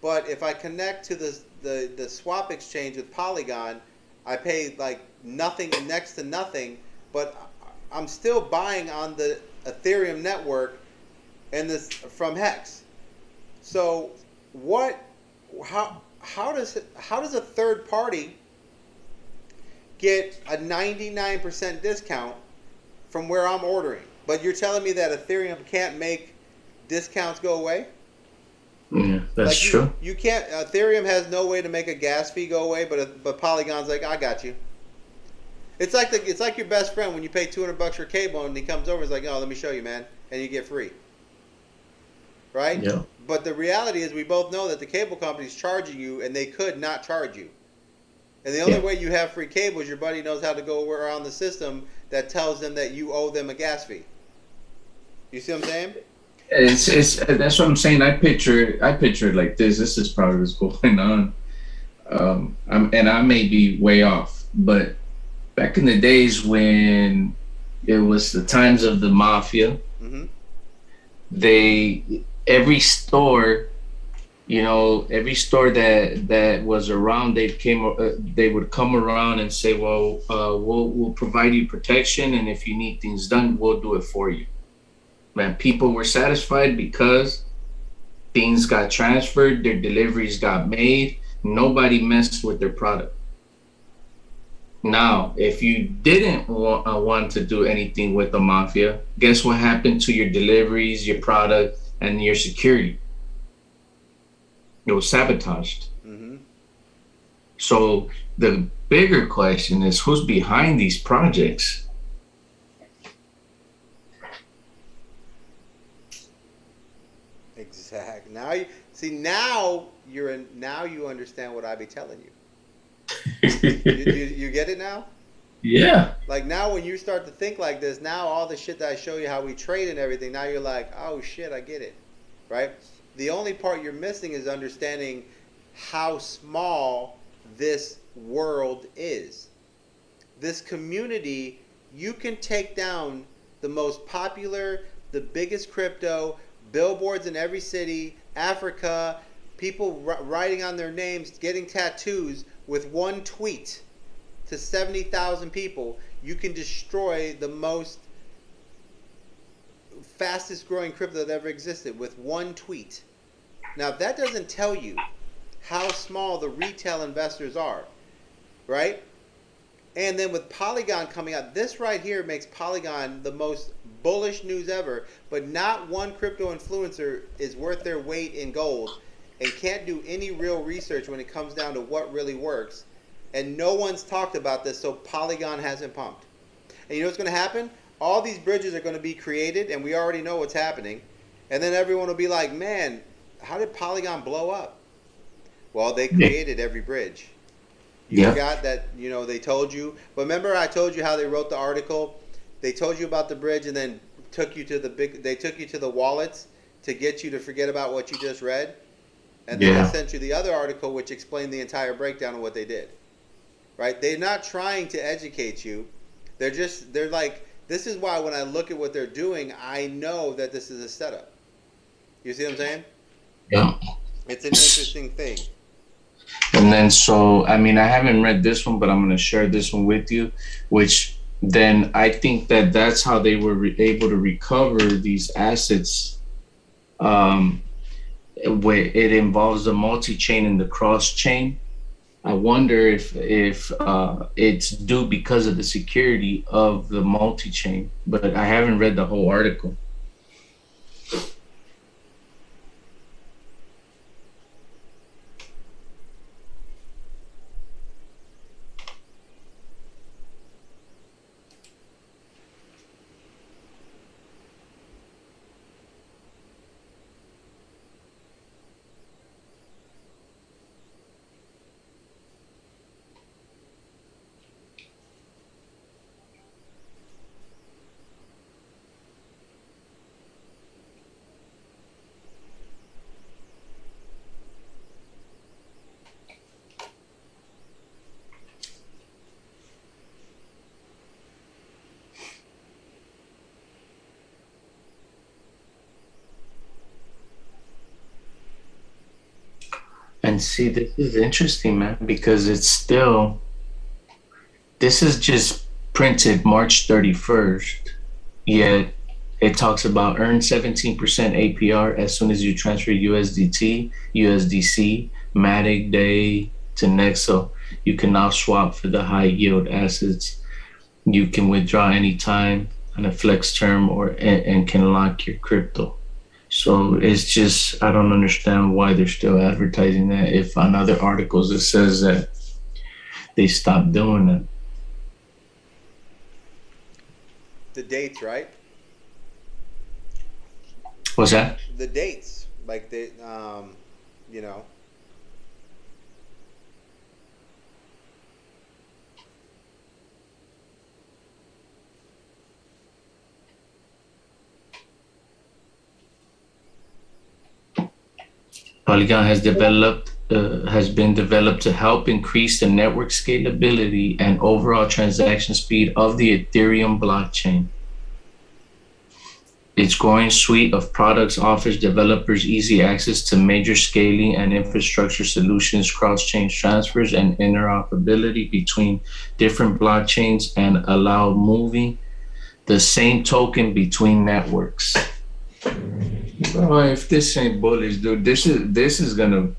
but if I connect to the swap exchange with Polygon, I pay like nothing, next to nothing, but I'm still buying on the Ethereum network and this from Hex. So what? How does a third party get a 99% discount from where I'm ordering? But you're telling me that Ethereum can't make discounts go away? Yeah, that's Like true. you can't. Ethereum has no way to make a gas fee go away, but Polygon's like, I got you. It's like your best friend when you pay $200 for cable and he comes over and is like, oh, let me show you, man, and you get free, right? Yeah. But the reality is, we both know that the cable company's charging you, and they could not charge you. And the only Yeah. way you have free cable is your buddy knows how to go around the system that tells them that you owe them a gas fee. You see what I'm saying? It's that's what I'm saying. I picture it like this. This is probably what's going on. And I may be way off, but back in the days when it was the times of the mafia, Mm-hmm. they every store, every store that was around, they would come around and say, well, we'll provide you protection, and if you need things done, we'll do it for you. Man, people were satisfied because things got transferred, their deliveries got made, nobody messed with their product. Now, if you didn't want to do anything with the mafia, guess what happened to your deliveries, your product, and your security? It was sabotaged. Mm-hmm. So the bigger question is, who's behind these projects? Exactly. Now you see. Now you're in. Now you understand what I be telling you. You get it now? Yeah. Like now, when you start to think like this, now all the shit that I show you how we trade and everything, now you're like, oh shit, I get it, right? The only part you're missing is understanding how small this world is. This community, you can take down the most popular, the biggest crypto, billboards in every city, Africa, people writing on their names, getting tattoos with one tweet to 70,000 people. You can destroy the most fastest growing crypto that ever existed with one tweet. Now, if that doesn't tell you how small the retail investors are, right? And then with Polygon coming out, this right here makes Polygon the most bullish news ever, but not one crypto influencer is worth their weight in gold and can't do any real research when it comes down to what really works. And no one's talked about this, so Polygon hasn't pumped. And you know what's going to happen? All these bridges are going to be created, and we already know what's happening. And then everyone will be like, man, how did Polygon blow up? Well, they created every bridge. You forgot that, they told you. But remember I told you how they wrote the article? They told you about the bridge and then they took you to the wallets to get you to forget about what you just read. And then they sent you the other article which explained the entire breakdown of what they did. Right? They're not trying to educate you. They're like, this is why when I look at what they're doing, I know that this is a setup. You see what I'm saying? Yeah. It's an interesting thing. And then, so, I mean, I haven't read this one, but I'm going to share this one with you, which then I think that's how they were able to recover these assets. Where it involves the multi-chain and the cross-chain. I wonder if it's due because of the security of the multi-chain, but I haven't read the whole article. And see, this is interesting, man, because this is just printed March 31st, yet it talks about earn 17% APR as soon as you transfer USDT, USDC, Matic, Day to Nexo. You can now swap for the high yield assets. You can withdraw anytime on a flex term and can lock your crypto. So it's just, I don't understand why they're still advertising that if on other articles it says that they stopped doing it. The dates, right? What's that? The dates, like they, you know. Polygon has been developed to help increase the network scalability and overall transaction speed of the Ethereum blockchain. Its growing suite of products offers developers easy access to major scaling and infrastructure solutions, cross-chain transfers, and interoperability between different blockchains, and allow moving the same token between networks. Oh, if this ain't bullish, dude, this is gonna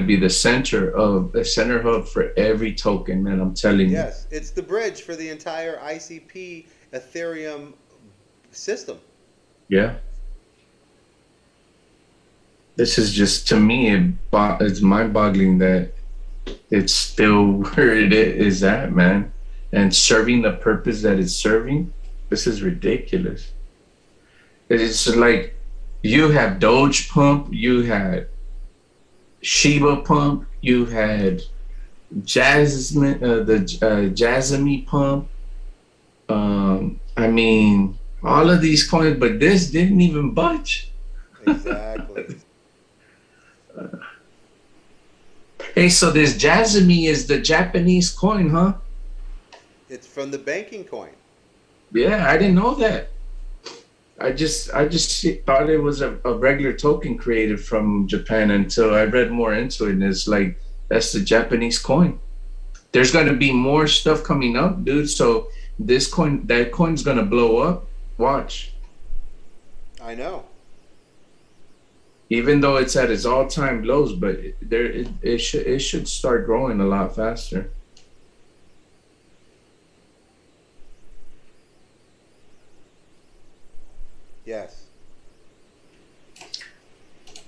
be the center hub for every token, man. I'm telling you. Yes, it's the bridge for the entire ICP Ethereum system. Yeah. This is just, to me, it's mind-boggling that it's still where it is at, man, and serving the purpose that it's serving. This is ridiculous. It's like you have Doge Pump, you had Shiba Pump, you had Jasmine, Jasmine Pump. I mean, all of these coins, but this didn't even budge. Exactly. Hey, so this Jasmine is the Japanese coin, huh? It's from the banking coin. Yeah, I didn't know that. I just thought it was a regular token created from Japan until I read more into it, and it's like, that's the Japanese coin. There's going to be more stuff coming up, dude. So that coin's going to blow up. Watch. I know. Even though it's at its all-time lows, but it should start growing a lot faster. Yes.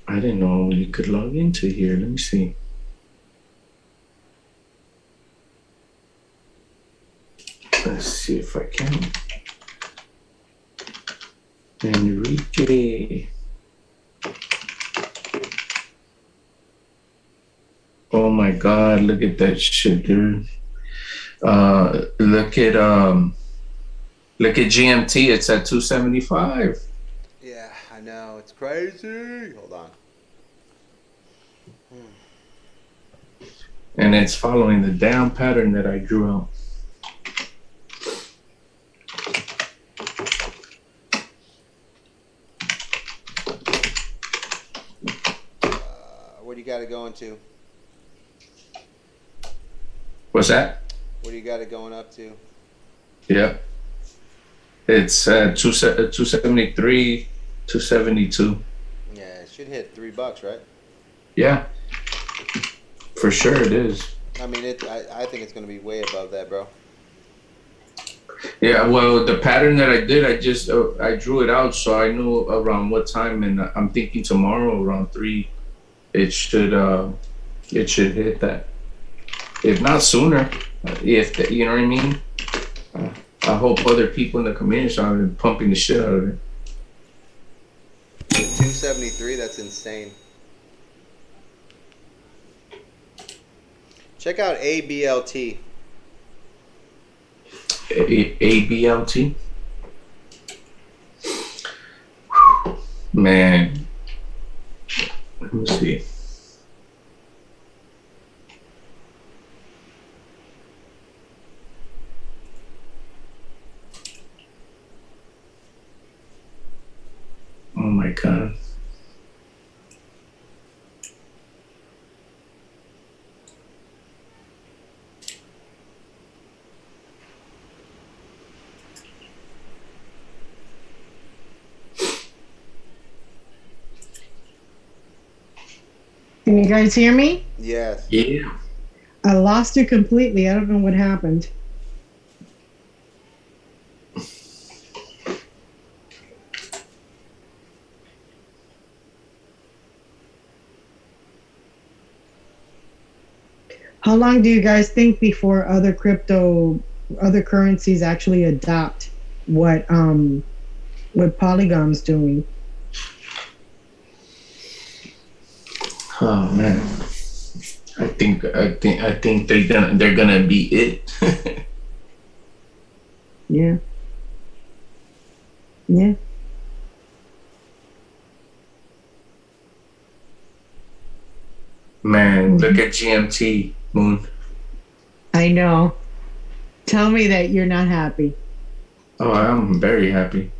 I didn't know you could log into here. Let me see. Let's see if I can. Enrique. Oh my God! Look at that shit, dude. Look at GMT. It's at 275. Yeah, I know. It's crazy. Hold on. And it's following the down pattern that I drew out. What do you got it going to? What's that? What do you got it going up to? Yeah. It's 273, 272. Yeah, it should hit $3, right? Yeah. For sure it is. I mean, I think it's going to be way above that, bro. Yeah, well, the pattern that I did, I drew it out so I knew around what time, and I'm thinking tomorrow around 3, it should hit that. If not sooner, you know what I mean? I hope other people in the community are pumping the shit out of it. 273, that's insane. Check out ABLT. ABLT? Man. Let me see. Oh my God. Can you guys hear me? Yes. Yeah. I lost you completely. I don't know what happened. How long do you guys think before other currencies actually adopt what what Polygon's doing? Oh man. I think they're gonna be it. Yeah. Yeah. Man, look at GMT, Moon. I know. Tell me that you're not happy. Oh, I'm very happy.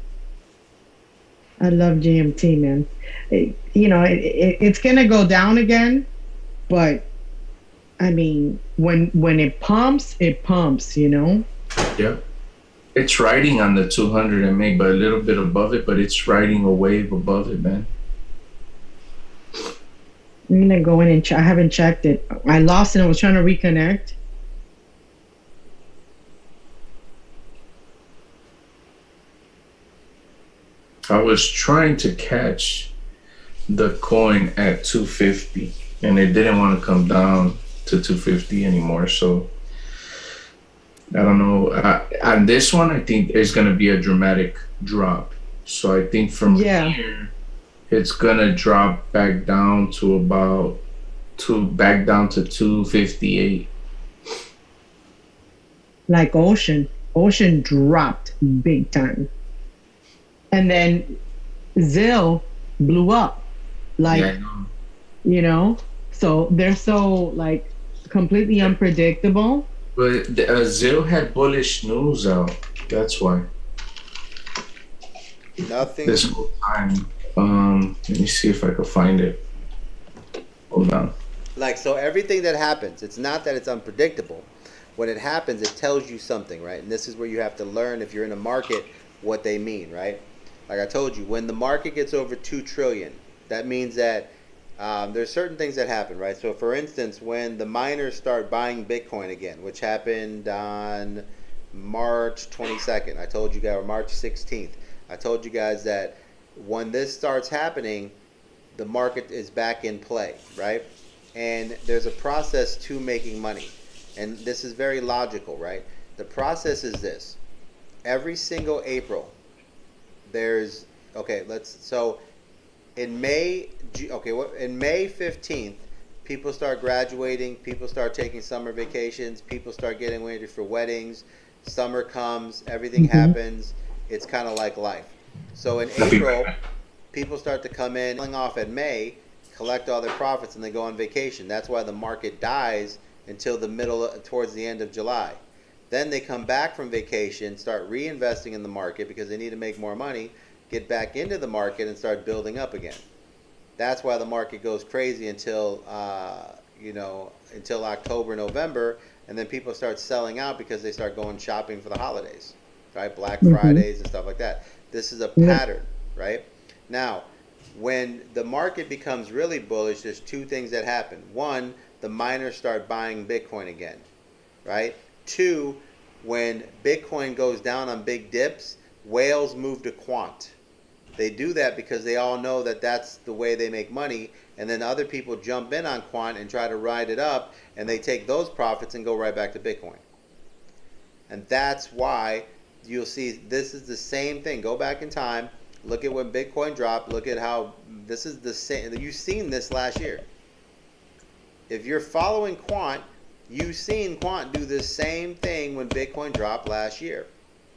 I love GMT, man. It's gonna go down again, but I mean, when it pumps, you know. Yep. It's riding on the 200 MA, but a little bit above it, but it's riding a wave above it, man. I'm gonna go in and I haven't checked it. I lost it. I was trying to reconnect. I was trying to catch the coin at 250, and it didn't want to come down to 250 anymore. So I don't know. On this one, I think there's going to be a dramatic drop. So I think from Yeah. here, it's going to drop back down to back down to 258. Like Ocean dropped big time, and then Zill blew up. Like, Yeah, I know. you know, so they're so like completely unpredictable. But Zill had bullish news out. That's why. Nothing. This whole time. Let me see if I can find it. Hold on. Like, so everything that happens, it's not that it's unpredictable. When it happens, it tells you something, right? And this is where you have to learn, if you're in a market, what they mean, right? Like I told you, when the market gets over 2 trillion, that means that there's certain things that happen, right? So for instance, when the miners start buying Bitcoin again, which happened on March 22nd, I told you guys, or March 16th, I told you guys that when this starts happening, the market is back in play, right? And there's a process to making money. And this is very logical, right? The process is this. Every single April, there's, okay, so in May, in May 15th, people start graduating, people start taking summer vacations, people start getting ready for weddings, summer comes, everything happens. It's kind of like life. So in April, people start to come in, selling off at May, collect all their profits, and they go on vacation. That's why the market dies until towards the end of July. Then they come back from vacation, start reinvesting in the market because they need to make more money, get back into the market and start building up again. That's why the market goes crazy until until October, November, and then people start selling out because they start going shopping for the holidays, right? Black Fridays and stuff like that. This is a pattern, right? Now, when the market becomes really bullish, there's two things that happen. One, the miners start buying Bitcoin again, right? Two, when Bitcoin goes down on big dips, whales move to quant. They do that because they all know that that's the way they make money, and then other people jump in on quant and try to ride it up, and they take those profits and go right back to Bitcoin. And that's why you'll see this is the same thing. Go back in time, look at when Bitcoin dropped, look at how this is the same. You've seen this last year. If you're following quant, you've seen quant do the same thing when Bitcoin dropped last year.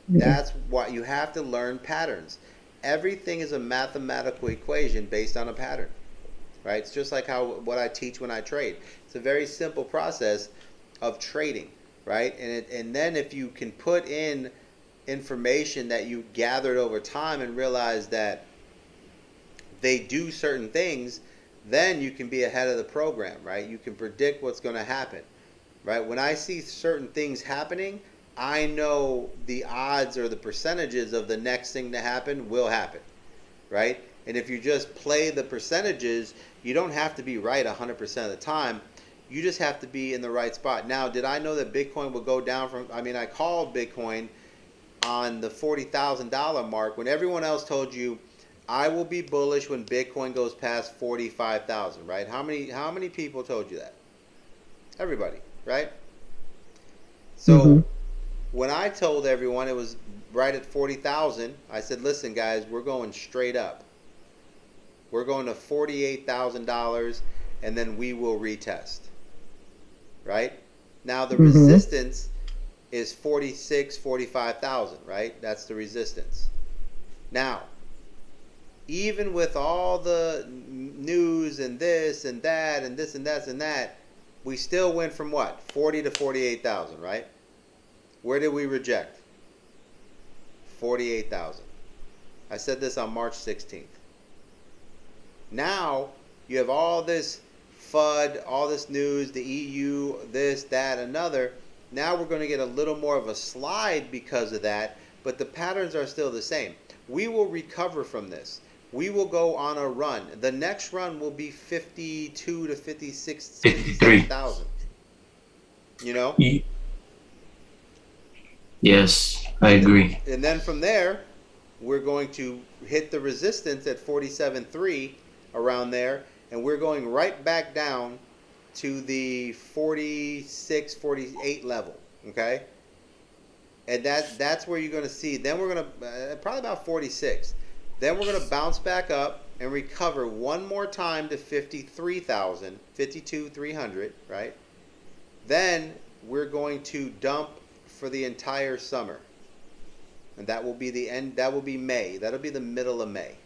That's why you have to learn patterns. Everything is a mathematical equation based on a pattern, right? It's just like what I teach when I trade. It's a very simple process of trading, right? And then if you can put in information that you gathered over time and realize that they do certain things, then you can be ahead of the program, right? You can predict what's going to happen, right? When I see certain things happening, I know the odds or the percentages of the next thing to happen will happen, right? And if you just play the percentages, you don't have to be right 100% of the time. You just have to be in the right spot. Now, did I know that Bitcoin would go down from, I mean, I called Bitcoin on the $40,000 mark when everyone else told you I will be bullish when Bitcoin goes past 45,000, right? How many people told you that? Everybody, right? So Mm-hmm. when I told everyone it was right at 40,000, I said, "Listen guys, we're going straight up. We're going to $48,000 and then we will retest." Right? Now the Mm-hmm. resistance is 46, 45,000, right? That's the resistance. Now, even with all the news and this and that and this and that and that, we still went from what? 40 to 48,000, right? Where did we reject? 48,000. I said this on March 16th. Now, you have all this FUD, all this news, the EU, this, that, another. Now we're going to get a little more of a slide because of that, but the patterns are still the same. We will recover from this. We will go on a run. The next run will be 52 to 56, 53. 57,000. You know? Ye- Yes, I And, agree. and then from there, we're going to hit the resistance at 47.3 around there, and we're going right back down to the 46, 48 level. Okay? And that's where you're going to see. Then we're going to probably about 46. Then we're going to bounce back up and recover one more time to 53,000, 52,300, right? Then we're going to dump for the entire summer. And that will be the end. That will be May. That'll be the middle of May.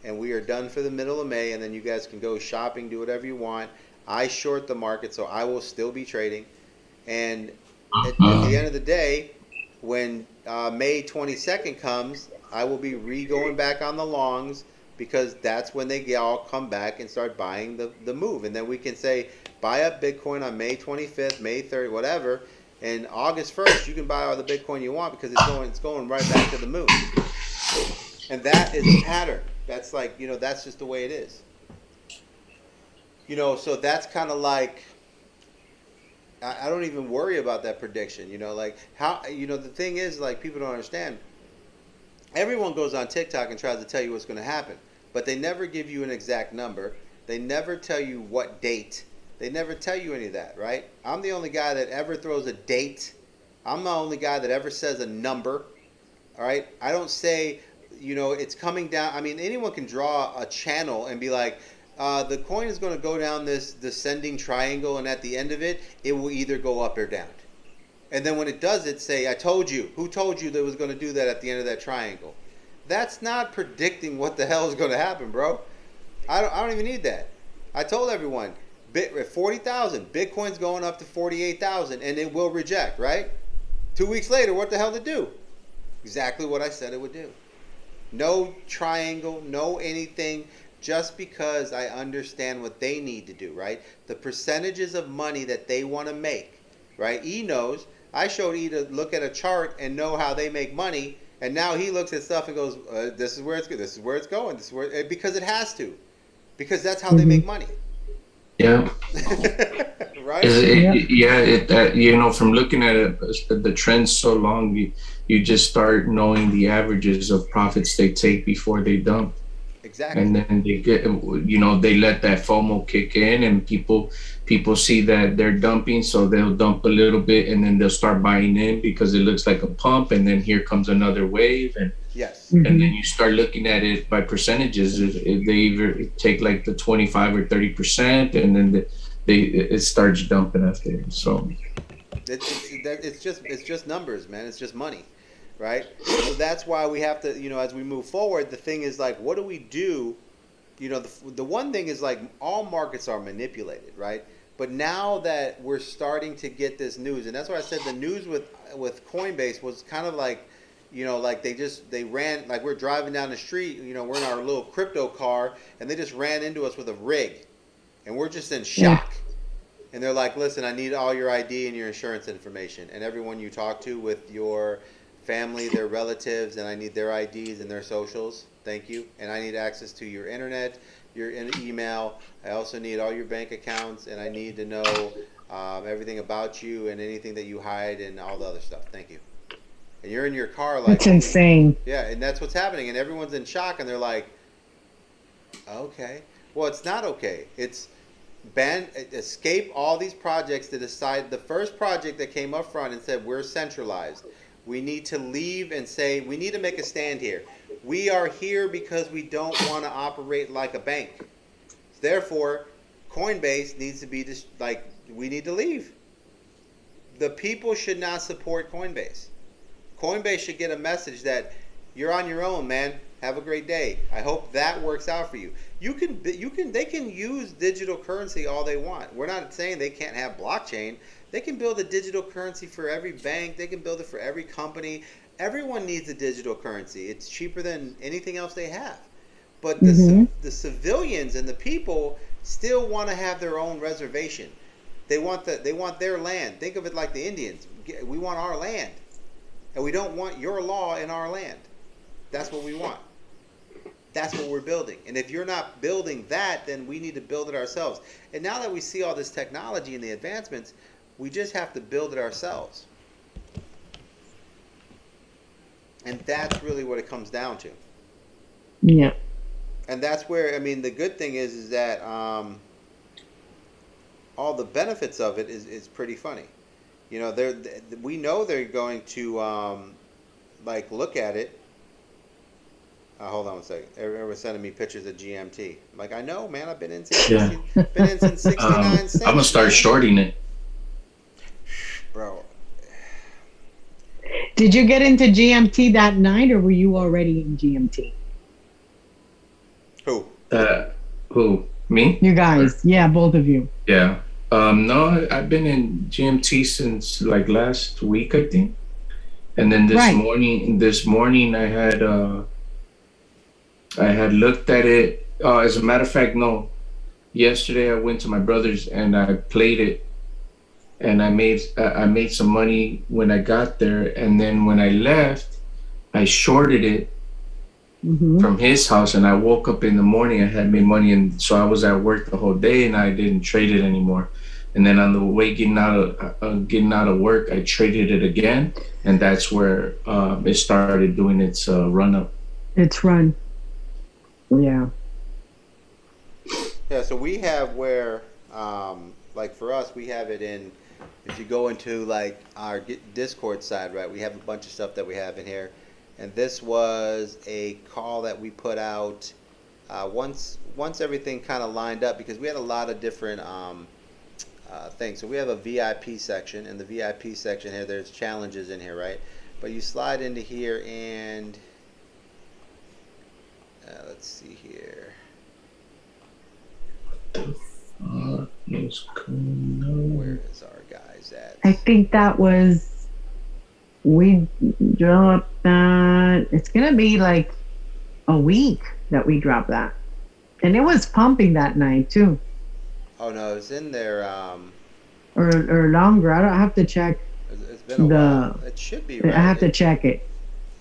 And we are done for the middle of May. And then you guys can go shopping, do whatever you want. I short the market, so I will still be trading. And at the end of the day, when May 22nd comes, I will be going back on the longs because that's when they all come back and start buying the move. And then we can say, buy up Bitcoin on May 25th, May 3rd, whatever. And August 1st, you can buy all the Bitcoin you want because it's going right back to the moon. And that is a pattern. That's like, that's just the way it is. So that's kind of like, I don't even worry about that prediction. Like how, the thing is, like, people don't understand. Everyone goes on TikTok and tries to tell you what's going to happen, but they never give you an exact number. They never tell you what date. They never tell you any of that, right? I'm the only guy that ever throws a date. I'm the only guy that ever says a number. All right? I don't say, it's coming down. I mean, anyone can draw a channel and be like, the coin is going to go down this descending triangle, and at the end of it, it will either go up or down. And then when it does it, say, I told you. Who told you that it was going to do that at the end of that triangle? That's not predicting what the hell is going to happen, bro. I don't even need that. I told everyone, 40,000, Bitcoin's going up to 48,000, and it will reject, right? 2 weeks later, what the hell did it do? Exactly what I said it would do. No triangle, no anything, just because I understand what they need to do, right? The percentages of money that they want to make, right? E knows. I showed E to look at a chart and know how they make money, and now he looks at stuff and goes, "This is where it's going. This is where it's going. This is where," because it has to, because that's how they Mm-hmm. make money. Yeah. Right? From looking at it, the trends so long, you just start knowing the averages of profits they take before they dump. Exactly. And then they get, they let that FOMO kick in, and people see that they're dumping, so they'll dump a little bit, and then they'll start buying in because it looks like a pump, and then here comes another wave, and Yes. and then you start looking at it by percentages. If they either take like the 25 or 30%, and then it starts dumping after. So It's just numbers, man. It's just money, right? So that's why we have to, as we move forward, the thing is like, what do we do? The one thing is like all markets are manipulated, right? But now that we're starting to get this news, and that's why I said the news with Coinbase was kind of like, like they ran, like we're driving down the street, we're in our little crypto car, and they just ran into us with a rig, and we're just in shock. And they're like, listen, I need all your ID and your insurance information, and everyone you talk to with your family, their relatives, and I need their IDs and their socials. Thank you. And I need access to your internet, your email. I also need all your bank accounts, and I need to know everything about you and anything that you hide and all the other stuff. Thank you. And you're in your car like, It's insane. yeah, and that's what's happening, and everyone's in shock, and they're like, okay. Well, it's not okay. It's escape all these projects to decide the first project that came up front and said we're centralized. We need to leave and say we need to make a stand here. We are here because we don't want to operate like a bank. Therefore, Coinbase needs to be just like we need to leave. The people should not support Coinbase. Coinbase should get a message that you're on your own, man. Have a great day. I hope that works out for you. They can use digital currency all they want. We're not saying they can't have blockchain. They can build a digital currency for every bank. They can build it for every company. Everyone needs a digital currency. It's cheaper than anything else they have. But the civilians and the people still want to have their own reservation. They want their land. Think of it like the Indians. We want our land. And we don't want your law in our land. That's what we want. That's what we're building. And if you're not building that, then we need to build it ourselves. And now that we see all this technology and the advancements, we just have to build it ourselves. And that's really what it comes down to. Yeah. And that's where, I mean, the good thing is that all the benefits of it is pretty funny. You know, we know they're going to like look at it. Hold on one second. Everyone's sending me pictures of GMT. I'm like, I know, man. I've been in since 69 cents. I'm gonna start shorting it, bro. Did you get into GMT that night, or were you already in GMT? Who? Who? Me? You guys? Yeah, both of you. Yeah. No, I've been in GMT since like last week, I think. And then this morning I had looked at it. As a matter of fact, no. Yesterday I went to my brother's and I played it, and I made some money when I got there. And then when I left, I shorted it from his house. And I woke up in the morning, I had made money, and so I was at work the whole day, and I didn't trade it anymore. And then on the way getting out of work, I traded it again, and that's where it started doing its run up. Its run. Yeah. Yeah, so we have where, like for us, we have it in, if you go into like our Discord side, right, we have a bunch of stuff that we have in here. And this was a call that we put out once everything kind of lined up, because we had a lot of different things. So we have a VIP section. In the VIP section here, there's challenges in here, right? But you slide into here and... let's see here. Where is our guys at? I think that was, we dropped that. It's gonna be like a week that we dropped that, and it was pumping that night too. Oh no, it's in there. Or longer. I don't have to check. It's been a while. It should be. Right. I have to check it.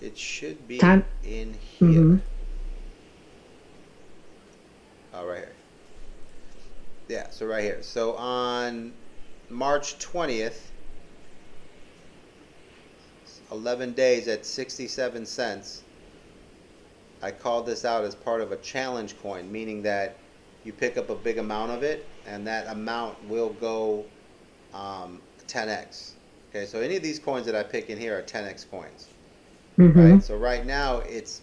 It should be in here. Oh, right here. Yeah, so right here. So on March 20th, 11 days at 67 cents, I called this out as part of a challenge coin, meaning that you pick up a big amount of it, and that amount will go 10x. Okay, so any of these coins that I pick in here are 10x coins. Right? So right now, it's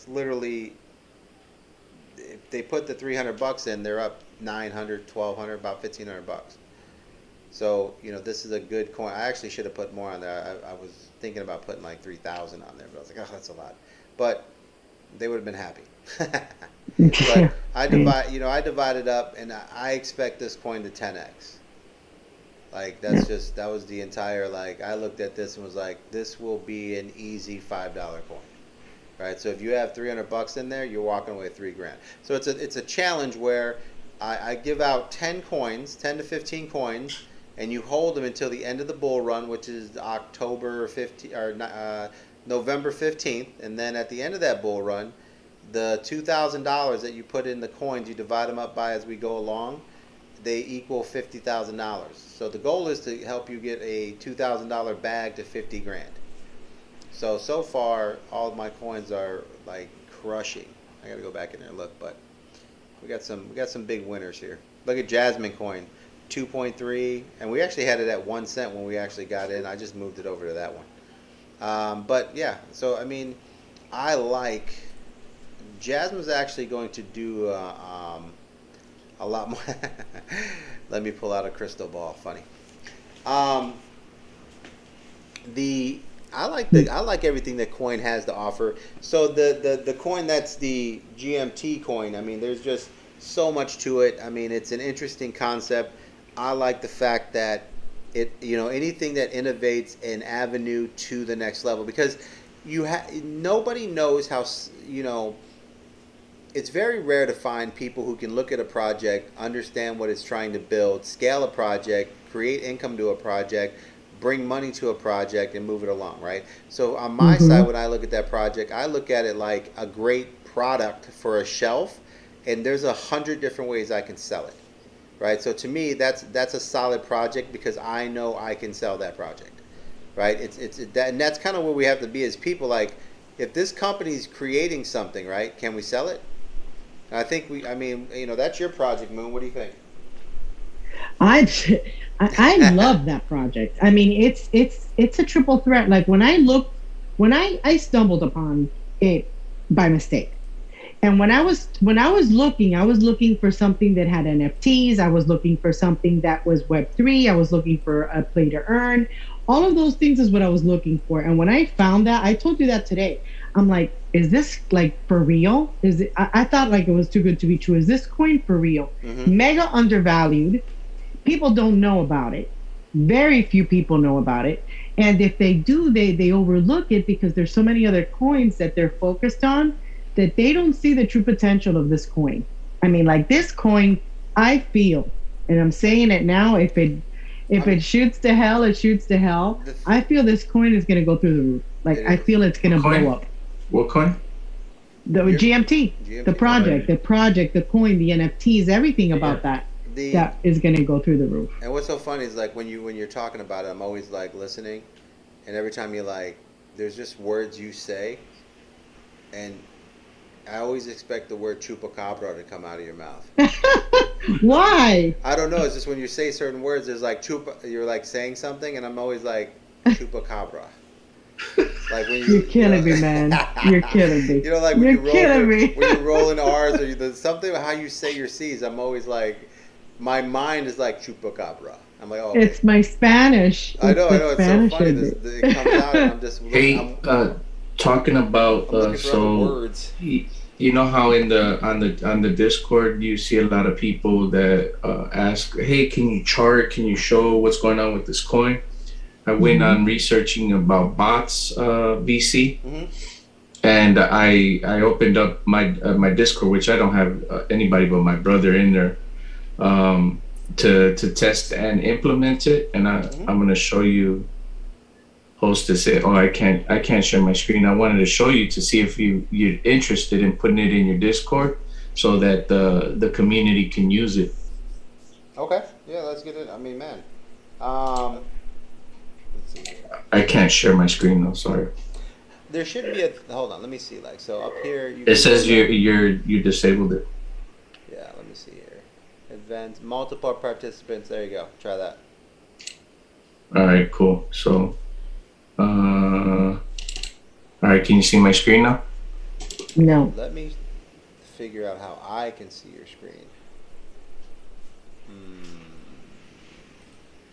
literally... if they put the $300 in, they're up 900, 1200, about 1500 bucks. So, you know, this is a good coin. I actually should have put more on there. I was thinking about putting like 3,000 on there, but I was like, oh, that's a lot. But they would have been happy. But I divided up, and I expect this coin to 10x. Like, that was the entire, like, I looked at this and was like, this will be an easy $5 coin. Right, so if you have $300 in there, you're walking away with $3,000. So it's a challenge where I give out 10 coins, 10 to 15 coins, and you hold them until the end of the bull run, which is October 15 or November 15th, and then at the end of that bull run, the $2,000 that you put in the coins, you divide them up by as we go along, they equal $50,000. So the goal is to help you get a $2,000 bag to 50 grand. So far, all of my coins are like crushing. I gotta go back in there and look, but we got some big winners here. Look at Jasmine coin, 2.3, and we actually had it at 1 cent when we actually got in. I just moved it over to that one. But yeah, so I mean, I like Jasmine's actually going to do a lot more. Let me pull out a crystal ball. Funny. I like everything that coin has to offer. So the coin that's the GMT coin, I mean, there's just so much to it. I mean, it's an interesting concept. I like the fact that anything that innovates an avenue to the next level, because nobody knows how, it's very rare to find people who can look at a project, understand what it's trying to build, scale a project, create income to a project, bring money to a project, and move it along, right? So on my side, when I look at that project, I look at it like a great product for a shelf, and there's 100 different ways I can sell it, right? So to me, that's a solid project because I know I can sell that project, right? And that's kind of where we have to be as people. Like, if this company's creating something, right, can we sell it? I think that's your project, Moon. What do you think? I love that project. I mean, it's a triple threat. Like when I stumbled upon it by mistake. And when I was looking for something that had NFTs. I was looking for something that was Web3. I was looking for a play to earn. All of those things is what I was looking for. And when I found that, I told you that today. I'm like, is this like for real? Is it? I thought like it was too good to be true. Is this coin for real? Mega undervalued. People don't know about it. Very few people know about it. And if they do, they overlook it because there's so many other coins that they're focused on that they don't see the true potential of this coin. I mean, like this coin, I feel, and I'm saying it now, if it shoots to hell, it shoots to hell. I feel this coin is going to go through the roof. Like, I feel it's going to blow up. What coin? The GMT, the project, the coin, the NFTs, everything about that is going to go through the roof. And what's so funny is like when you're talking about it, I'm always like listening, and every time you're like, there's just words you say, and I always expect the word chupacabra to come out of your mouth. Why? I don't know. It's just when you say certain words, there's like you're like saying something, and I'm always like chupacabra. Like when you're killing me, man. You're killing me. Like when you're rolling R's or there's something about how you say your C's. I'm always like, my mind is like chupacabra. I'm like, oh, okay. It's my Spanish. I know. It's so funny. It comes out, and I'm just talking about words. You know how on the Discord you see a lot of people that ask, hey, can you chart? Can you show what's going on with this coin? I went on researching about bots VC, and I opened up my Discord, which I don't have anybody but my brother in there, to test and implement it. And I'm gonna show you. Host to say, oh, I can't share my screen. I wanted to show you to see if you're interested in putting it in your Discord so that the community can use it. Okay, yeah, let's get it. I mean, man. Let's see. I can't share my screen though. Sorry. There should be hold on. Let me see. Like, so up here. It says you disabled it. Yeah. Let me see here. Advanced multiple participants. There you go. Try that. All right. Cool. So. All right. Can you see my screen now? No. Let me figure out how I can see your screen.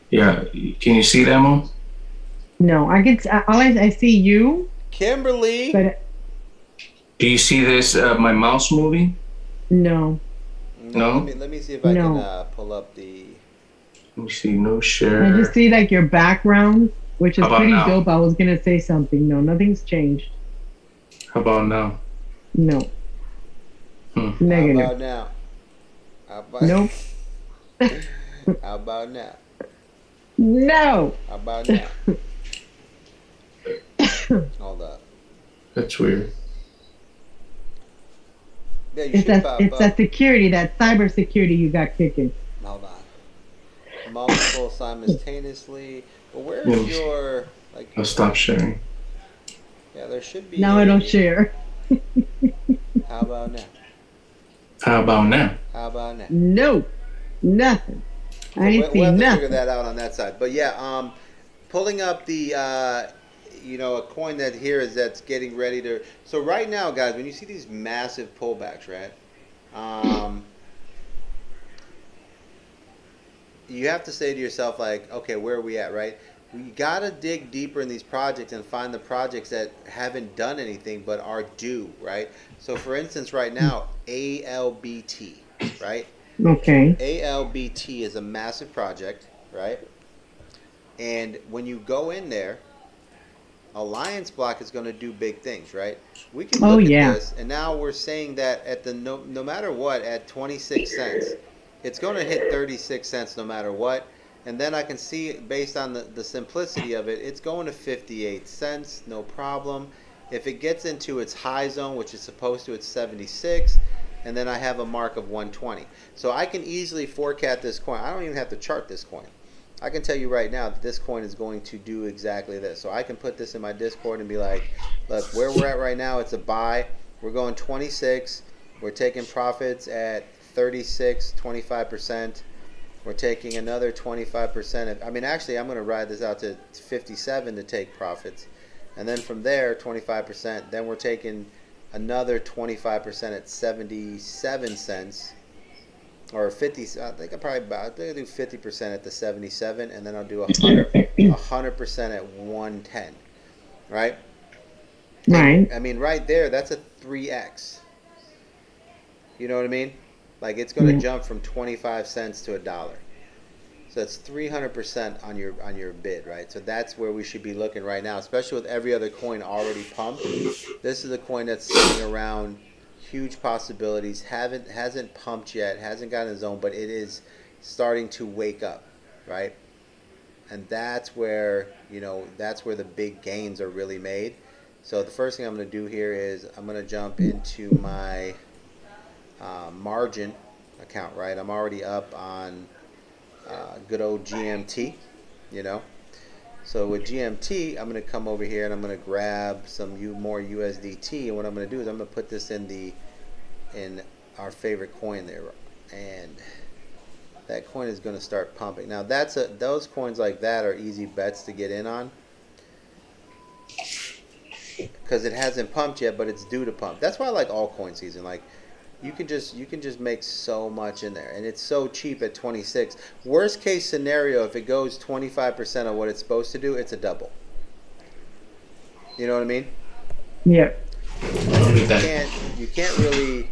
Yeah. Can you see that, Mo? No, I can. I see you, Kimberly. But do you see this? My mouse moving? No. No. Let me see if I can pull up the. Let me see. No share. I just see like your background, which is pretty now? dope. I was gonna say something. No, nothing's changed. How about now? No. How Negative. about now? Nope. How about now? No. How about now? Hold up. That's weird. Yeah, you It's should that pop it's that up. security, that cyber security you got kicking. Hold on. Multiple simultaneously. But Let where's me see. your like? I'll stop sharing. Yeah, there should be Now I don't a. share. How about now? How about now? How about now? No, nothing. I So ain't we'll have seen to figure nothing. that out on that side. But yeah, pulling up the a coin that here is that's getting ready to. So right now, guys, when you see these massive pullbacks, right? Um, you have to say to yourself like, okay, where are we at, right? We gotta dig deeper in these projects and find the projects that haven't done anything but are due, right? So for instance, right now, ALBT, right? Okay. ALBT is a massive project, right? And when you go in there, Alliance Block is going to do big things, right? We can Oh look at yeah. this, and now we're saying that at the no matter what, at 26 cents, it's going to hit 36 cents no matter what. And then I can see, based on the simplicity of it, it's going to 58 cents, no problem. If it gets into its high zone, which is supposed to, it's 76, and then I have a mark of 120. So I can easily forecast this coin. I don't even have to chart this coin. I can tell you right now that this coin is going to do exactly this. So I can put this in my Discord and be like, look, where we're at right now, it's a buy. We're going 26. We're taking profits at 36, 25%. We're taking another 25%. I mean, actually, I'm going to ride this out to 57 to take profits. And then from there, 25%. Then we're taking another 25% at 77 cents. Or 50. I think I'll do 50% at the 77, and then I'll do 100% at 110, right? And Right. I mean, right there, that's a 3x. You know what I mean? Like it's going to Yeah. jump from 25 cents to a dollar. So that's 300% on your bid, right? So that's where we should be looking right now, especially with every other coin already pumped. This is a coin that's sitting around huge possibilities. Haven't hasn't pumped yet, hasn't gotten his own, but it is starting to wake up, right? And that's where the big gains are really made. So the first thing I'm going to do here is I'm going to jump into my margin account, right? I'm already up on good old GMT, you know. So with GMT, I'm going to come over here and I'm going to grab some more USDT, and what I'm going to do is I'm going to put this in our favorite coin there, and that coin is going to start pumping. Now those coins like that are easy bets to get in on because it hasn't pumped yet, but it's due to pump. That's why I like altcoin season. Like you can just make so much in there, and it's so cheap at 26. Worst case scenario, if it goes 25% of what it's supposed to do, it's a double. You know what I mean? Yeah. And Look you at that. can't really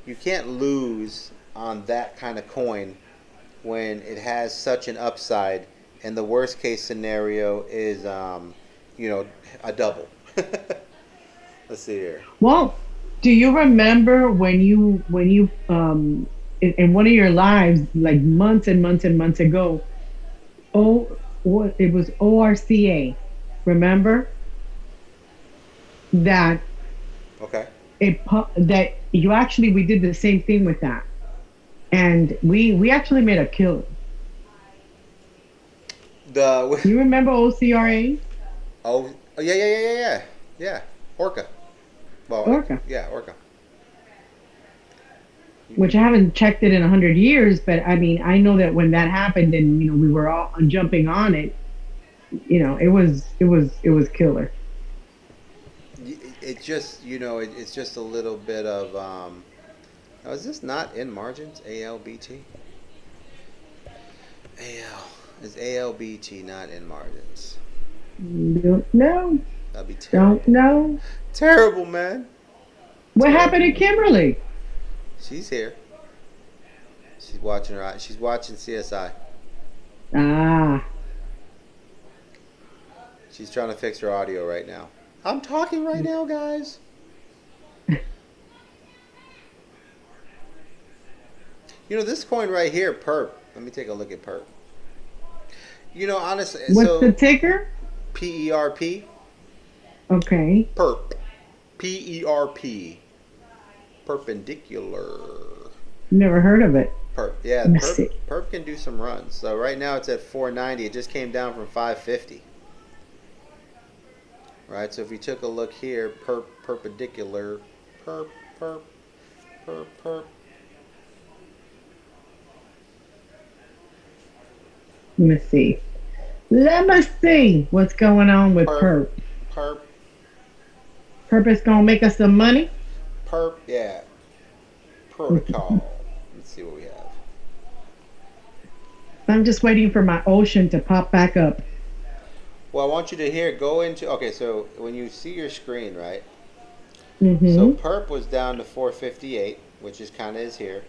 you can't lose on that kind of coin when it has such an upside, and the worst case scenario is a double. Let's see here. Well, do you remember when you in one of your lives, like months and months and months ago, what it was ORCA. Remember that Okay. that you actually we did the same thing with that, and we actually made a killing. The You remember OCRA? oh yeah, yeah. Orca. Well, Orca, yeah, Orca. which I haven't checked it in 100 years, but I mean, I know that when that happened and we were all jumping on it, it was killer. It just it's just a little bit of now is this not in margins? ALBT. AL is ALBT not in margins? Don't know. That'd be Don't terrible. know. Terrible, man. What happened to Terrible. Kimberly? She's here. She's watching her. She's watching CSI. Ah, She's trying to fix her audio right now. I'm talking right now, guys. This coin right here, Perp. Let me take a look at Perp. Honestly, what's the so ticker? PERP. Okay. Perp. Perp. Perpendicular. Never heard of it. Perp. Yeah, Let me perp. see. Perp can do some runs. So right now it's at 490. It just came down from 550. Right. So if you took a look here, perpendicular. Perp. Perp. Perp. Perp. Let me see. Let me see what's going on with Perp. Perp. Perp. Purpose gonna make us some money. Perp. Yeah. Protocol. Let's see what we have. I'm just waiting for my ocean to pop back up. Well, I want you to go into. Okay, so when you see your screen, right? So Mm-hmm. perp was down to 458, which is kind of is here.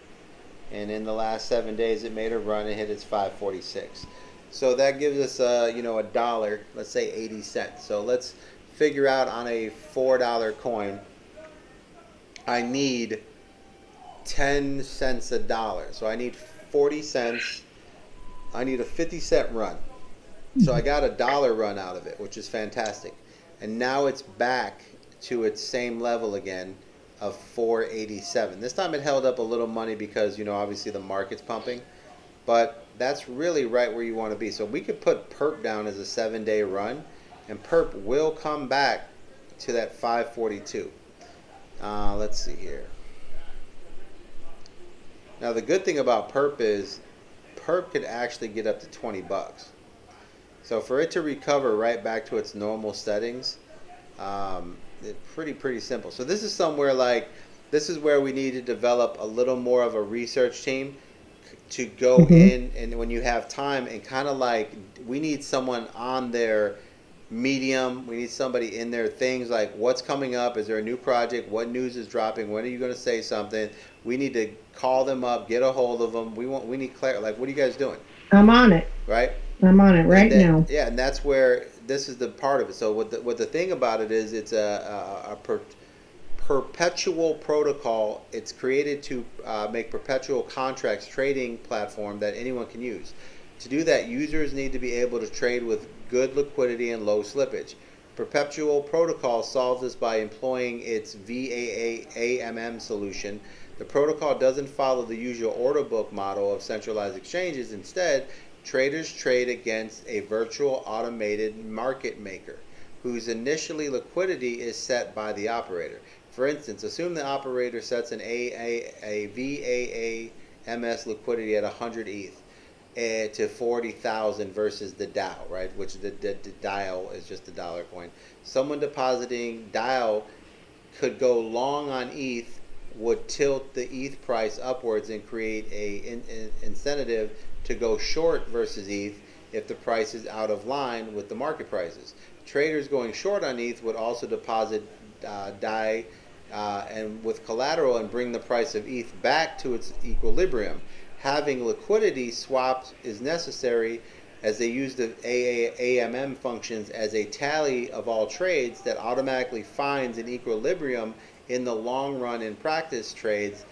And in the last 7 days, it made a run and hit its 546. So that gives us, a dollar, let's say 80 cents. So let's figure out on a $4 coin, I need 10 cents a dollar. So I need 40 cents. I need a 50-cent run. So I got a dollar run out of it, which is fantastic. And now it's back to its same level again of 487. This time it held up a little money because, obviously the market's pumping. But that's really right where you want to be. So we could put perp down as a 7-day run, and perp will come back to that 542. Let's see here. Now the good thing about perp is perp could actually get up to 20 bucks. So for it to recover right back to its normal settings, it's pretty simple. So this is somewhere like this is where we need to develop a little more of a research team to go Mm-hmm. in, and when you have time, and kind of like we need someone on their medium, we need somebody in their things like what's coming up, is there a new project, what news is dropping, when are you going to say something. We need to call them up, get a hold of them. We need clarity, like what are you guys doing, I'm on it. right? I'm on it And right that, now. yeah, and that's where this is the part of it. So what the thing about it is, it's a perpetual protocol. It's created to make perpetual contracts trading platform that anyone can use. To do that, users need to be able to trade with good liquidity and low slippage. Perpetual protocol solves this by employing its VAAMM solution. The protocol doesn't follow the usual order book model of centralized exchanges. Instead, traders trade against a virtual automated market maker whose initially liquidity is set by the operator. For instance, assume the operator sets an VAAMS liquidity at 100 ETH to 40,000 versus the Dow, right? Which the dial is just a dollar coin. Someone depositing dial could go long on ETH, would tilt the ETH price upwards and create incentive to go short versus ETH if the price is out of line with the market prices. Traders going short on ETH would also deposit DAI and with collateral and bring the price of ETH back to its equilibrium. Having liquidity swaps is necessary as they use the AMM functions as a tally of all trades that automatically finds an equilibrium in the long run. In practice trades,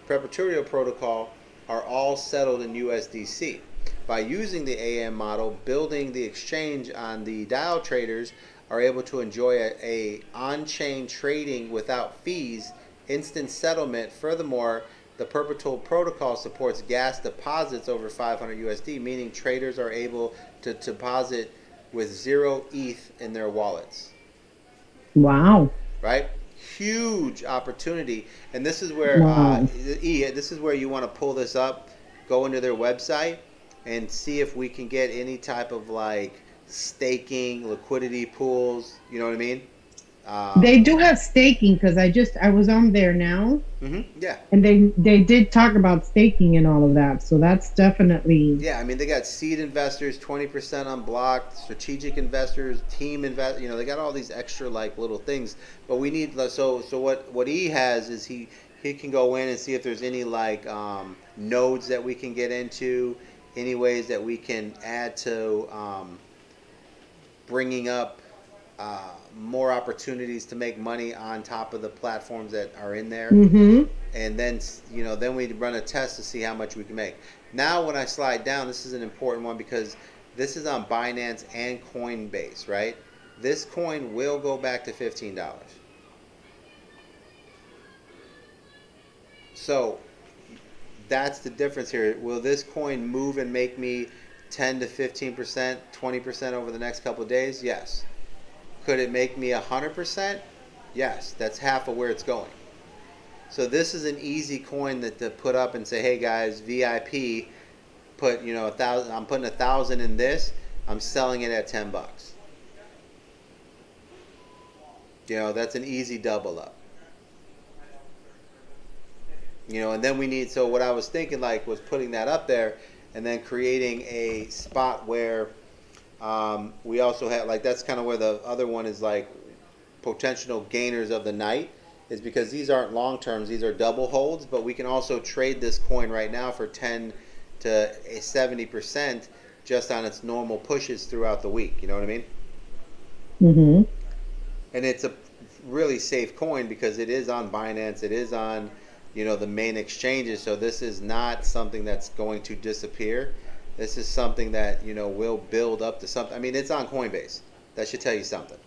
Perpetual protocol are all settled in USDC. By using the AM model, building the exchange on the dial traders are able to enjoy a on-chain trading without fees, instant settlement. Furthermore, the Perpetual protocol supports gas deposits over 500 USD, meaning traders are able to deposit with 0 ETH in their wallets. Wow. Right? Huge opportunity, and this is where Wow. this is where you want to pull this up, go into their website, and see if we can get any type of like staking liquidity pools. You know what I mean? They do have staking because I was on there now, Yeah. and they did talk about staking and all of that. So that's definitely Yeah, I mean they got seed investors, 20% unblocked, strategic investors, team invest. They got all these extra like little things. But we need so what he has is he can go in and see if there's any like nodes that we can get into, any ways that we can add to bringing up more opportunities to make money on top of the platforms that are in there. mm-hmm. And then we run a test to see how much we can make. Now when I slide down, this is an important one because this is on Binance and Coinbase, right? this coin will go back to $15. So that's the difference here. Will this coin move and make me 10 to 15%, 20% over the next couple of days? Yes. Could it make me 100%? Yes. That's half of where it's going. So this is an easy coin that to put up and say, hey guys, VIP, put $1,000. I'm putting $1,000 in this. I'm selling it at $10. That's an easy double up. And then we need. So what I was thinking was putting that up there, and then creating a spot where we also have that's kind of where the other one is potential gainers of the night, is because these aren't long terms, these are double holds, but we can also trade this coin right now for 10 to 70% just on its normal pushes throughout the week. You know what I mean? Mm-hmm. And it's a really safe coin because it is on Binance, it is on the main exchanges. So this is not something that's going to disappear. This is something that will build up to something. I mean, it's on Coinbase. That should tell you something.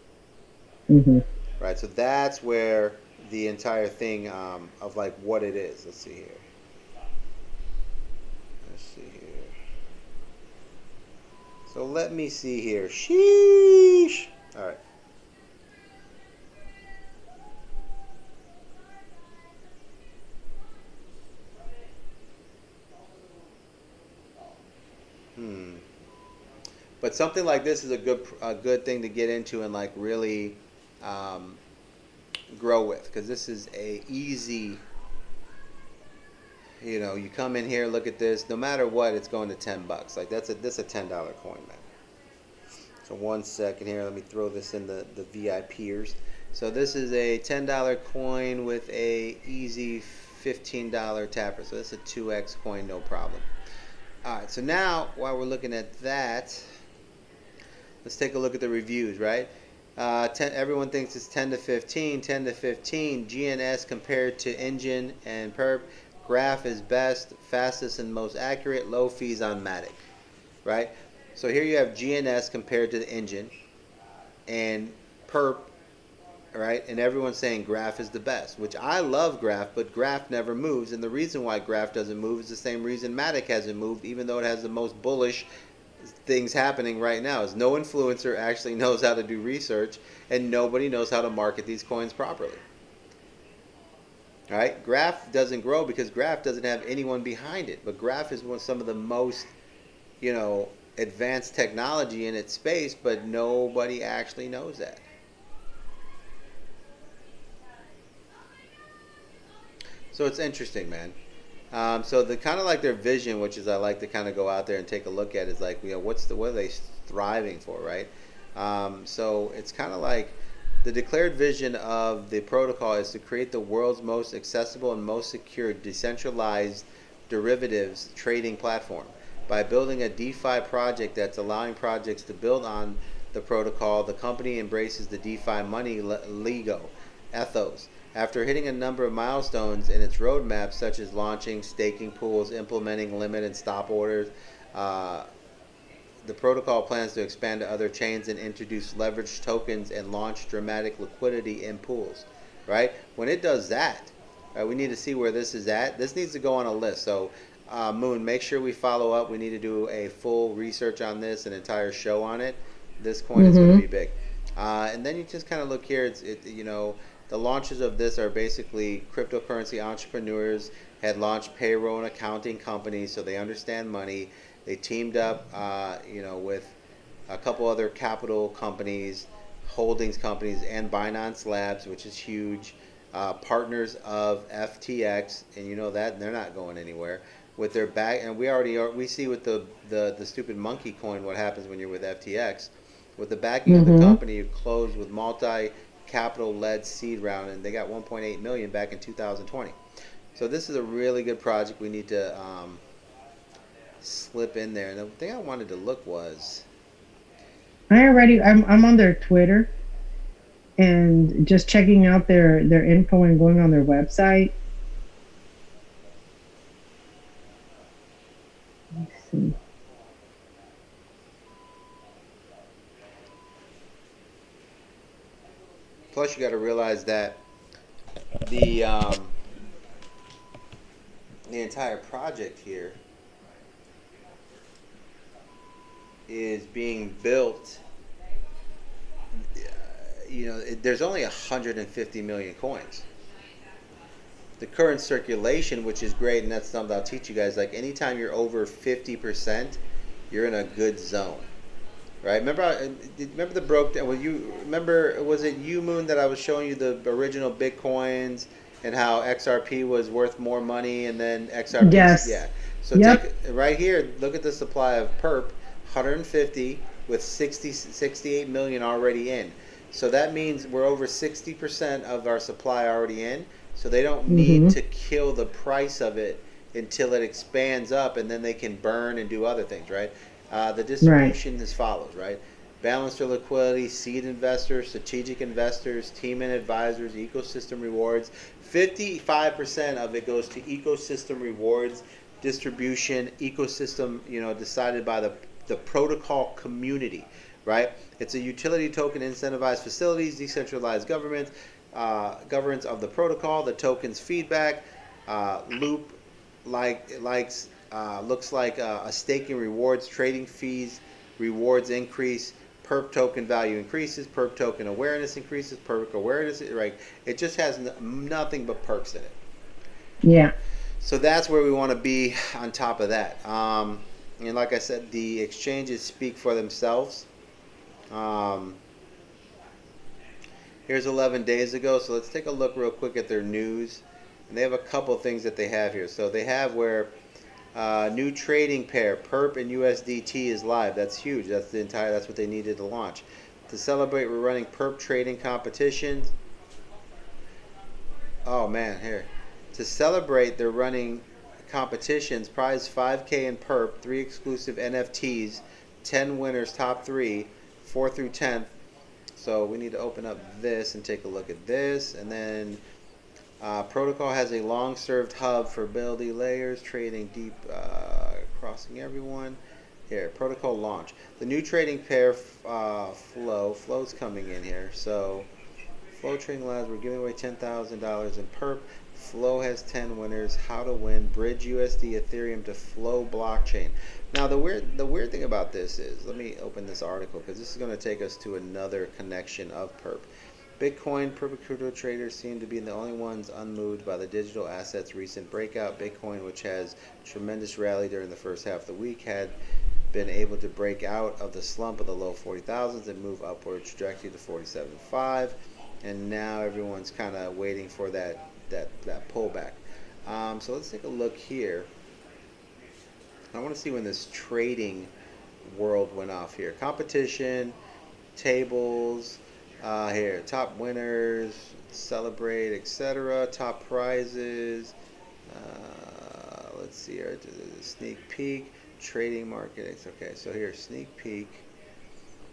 Mm-hmm. Right, so that's where the entire thing of what it is. Let's see here. So let me see here. Sheesh. All right. But something like this is a good thing to get into and really grow with, because this is a easy. You come in here, look at this. No matter what, it's going to $10. This a $10 coin, man. So 1 second here. Let me throw this in the VIPers. So this is a $10 coin with a easy $15 tapper. So this is a 2x coin, no problem. All right. So now, while we're looking at that, let's take a look at the reviews, right? Everyone thinks it's 10 to 15. 10 to 15. GNS compared to Engine and Perp. Graph is best, fastest, and most accurate. Low fees on Matic, right? So here you have GNS compared to the Engine and Perp, right? And everyone's saying Graph is the best, which I love Graph, but Graph never moves. And the reason why Graph doesn't move is the same reason Matic hasn't moved, even though it has the most bullish things happening right now. Is no influencer actually knows how to do research, and nobody knows how to market these coins properly. All right, Graph doesn't grow because Graph doesn't have anyone behind it. But Graph is some of the most, advanced technology in its space, but nobody actually knows that. So it's interesting, man. So the kind of their vision, which is I like to kind of go out there and take a look at, is what are they thriving for, right? So it's kind of the declared vision of the protocol is to create the world's most accessible and most secure decentralized derivatives trading platform. By building a DeFi project that's allowing projects to build on the protocol, the company embraces the DeFi money Lego ethos. After hitting a number of milestones in its roadmap, such as launching staking pools, implementing limit and stop orders, the protocol plans to expand to other chains and introduce leveraged tokens and launch dramatic liquidity in pools. Right? When it does that, right, we need to see where this is at. This needs to go on a list. So, Moon, make sure we follow up. We need to do a full research on this, an entire show on it. This coin is going to be big. And then you just kind of look here. The launches of this are basically cryptocurrency entrepreneurs had launched payroll and accounting companies, so they understand money. They teamed up, with a couple other capital companies, holdings companies, and Binance Labs, which is huge. Partners of FTX, and you know that they're not going anywhere. With their back, and we see with the stupid monkey coin what happens when you're with FTX. With the backing of the company, you closed with multi-capital led seed round, and they got 1.8 million back in 2020. So this is a really good project. We need to slip in there. And the thing I wanted to look was, I'm on their Twitter and just checking out their info and going on their website. Let's see. Plus, you got to realize that the um, the entire project here is being built. There's only 150 million coins. The current circulation, which is great, and that's something I'll teach you guys. Like anytime you're over 50%, you're in a good zone, right? Remember the broke down? Well, you remember, was it you, Moon, that I was showing you the original Bitcoins and how XRP was worth more money, and then XRP, Yes. yeah. So Yep. take right here. Look at the supply of perp, 150 with 68 million already in. So that means we're over 60% of our supply already in. So they don't need to kill the price of it until it expands up, and then they can burn and do other things, right? The distribution as follows, right? Balancer liquidity, seed investors, strategic investors, team and advisors, ecosystem rewards. 55% of it goes to ecosystem rewards, distribution, ecosystem, decided by the protocol community, right? It's a utility token incentivized facilities, decentralized government, governance of the protocol, the token's feedback, loop looks like a staking rewards, trading fees, rewards increase, perp token value increases, perp token awareness increases, perp awareness, right? It just has nothing but perks in it. Yeah. So that's where we want to be on top of that. And like I said, the exchanges speak for themselves. Here's 11 days ago, so let's take a look real quick at their news. And they have a couple things that they have here. So they have where new trading pair, perp and USDT is live. That's huge. That's what they needed to launch. To celebrate, we're running perp trading competitions. Oh man, here. To celebrate, they're running competitions. Prize 5K in perp, 3 exclusive NFTs, 10 winners, top 3, 4 through 10th. So we need to open up this and take a look at this. And then Protocol has a long-served hub for building layers, trading deep, crossing everyone. Here, Protocol launch. The new trading pair, Flow's coming in here. So Flow Trading Labs, we're giving away $10,000 in perp. Flow has 10 winners. How to win: Bridge USD Ethereum to Flow blockchain. Now the weird thing about this is, let me open this article because this is going to take us to another connection of perp. Bitcoin perpetual traders seem to be the only ones unmoved by the digital assets' recent breakout. Bitcoin, which has tremendous rally during the first half of the week, had been able to break out of the slump of the low 40,000s and move upward trajectory to 47.5, and now everyone's kind of waiting for that pullback. So let's take a look here. I want to see when this trading world went off here. Competition, tables, here, top winners, celebrate, etc. Top prizes. Let's see here, sneak peek, trading market. Okay, so here, sneak peek.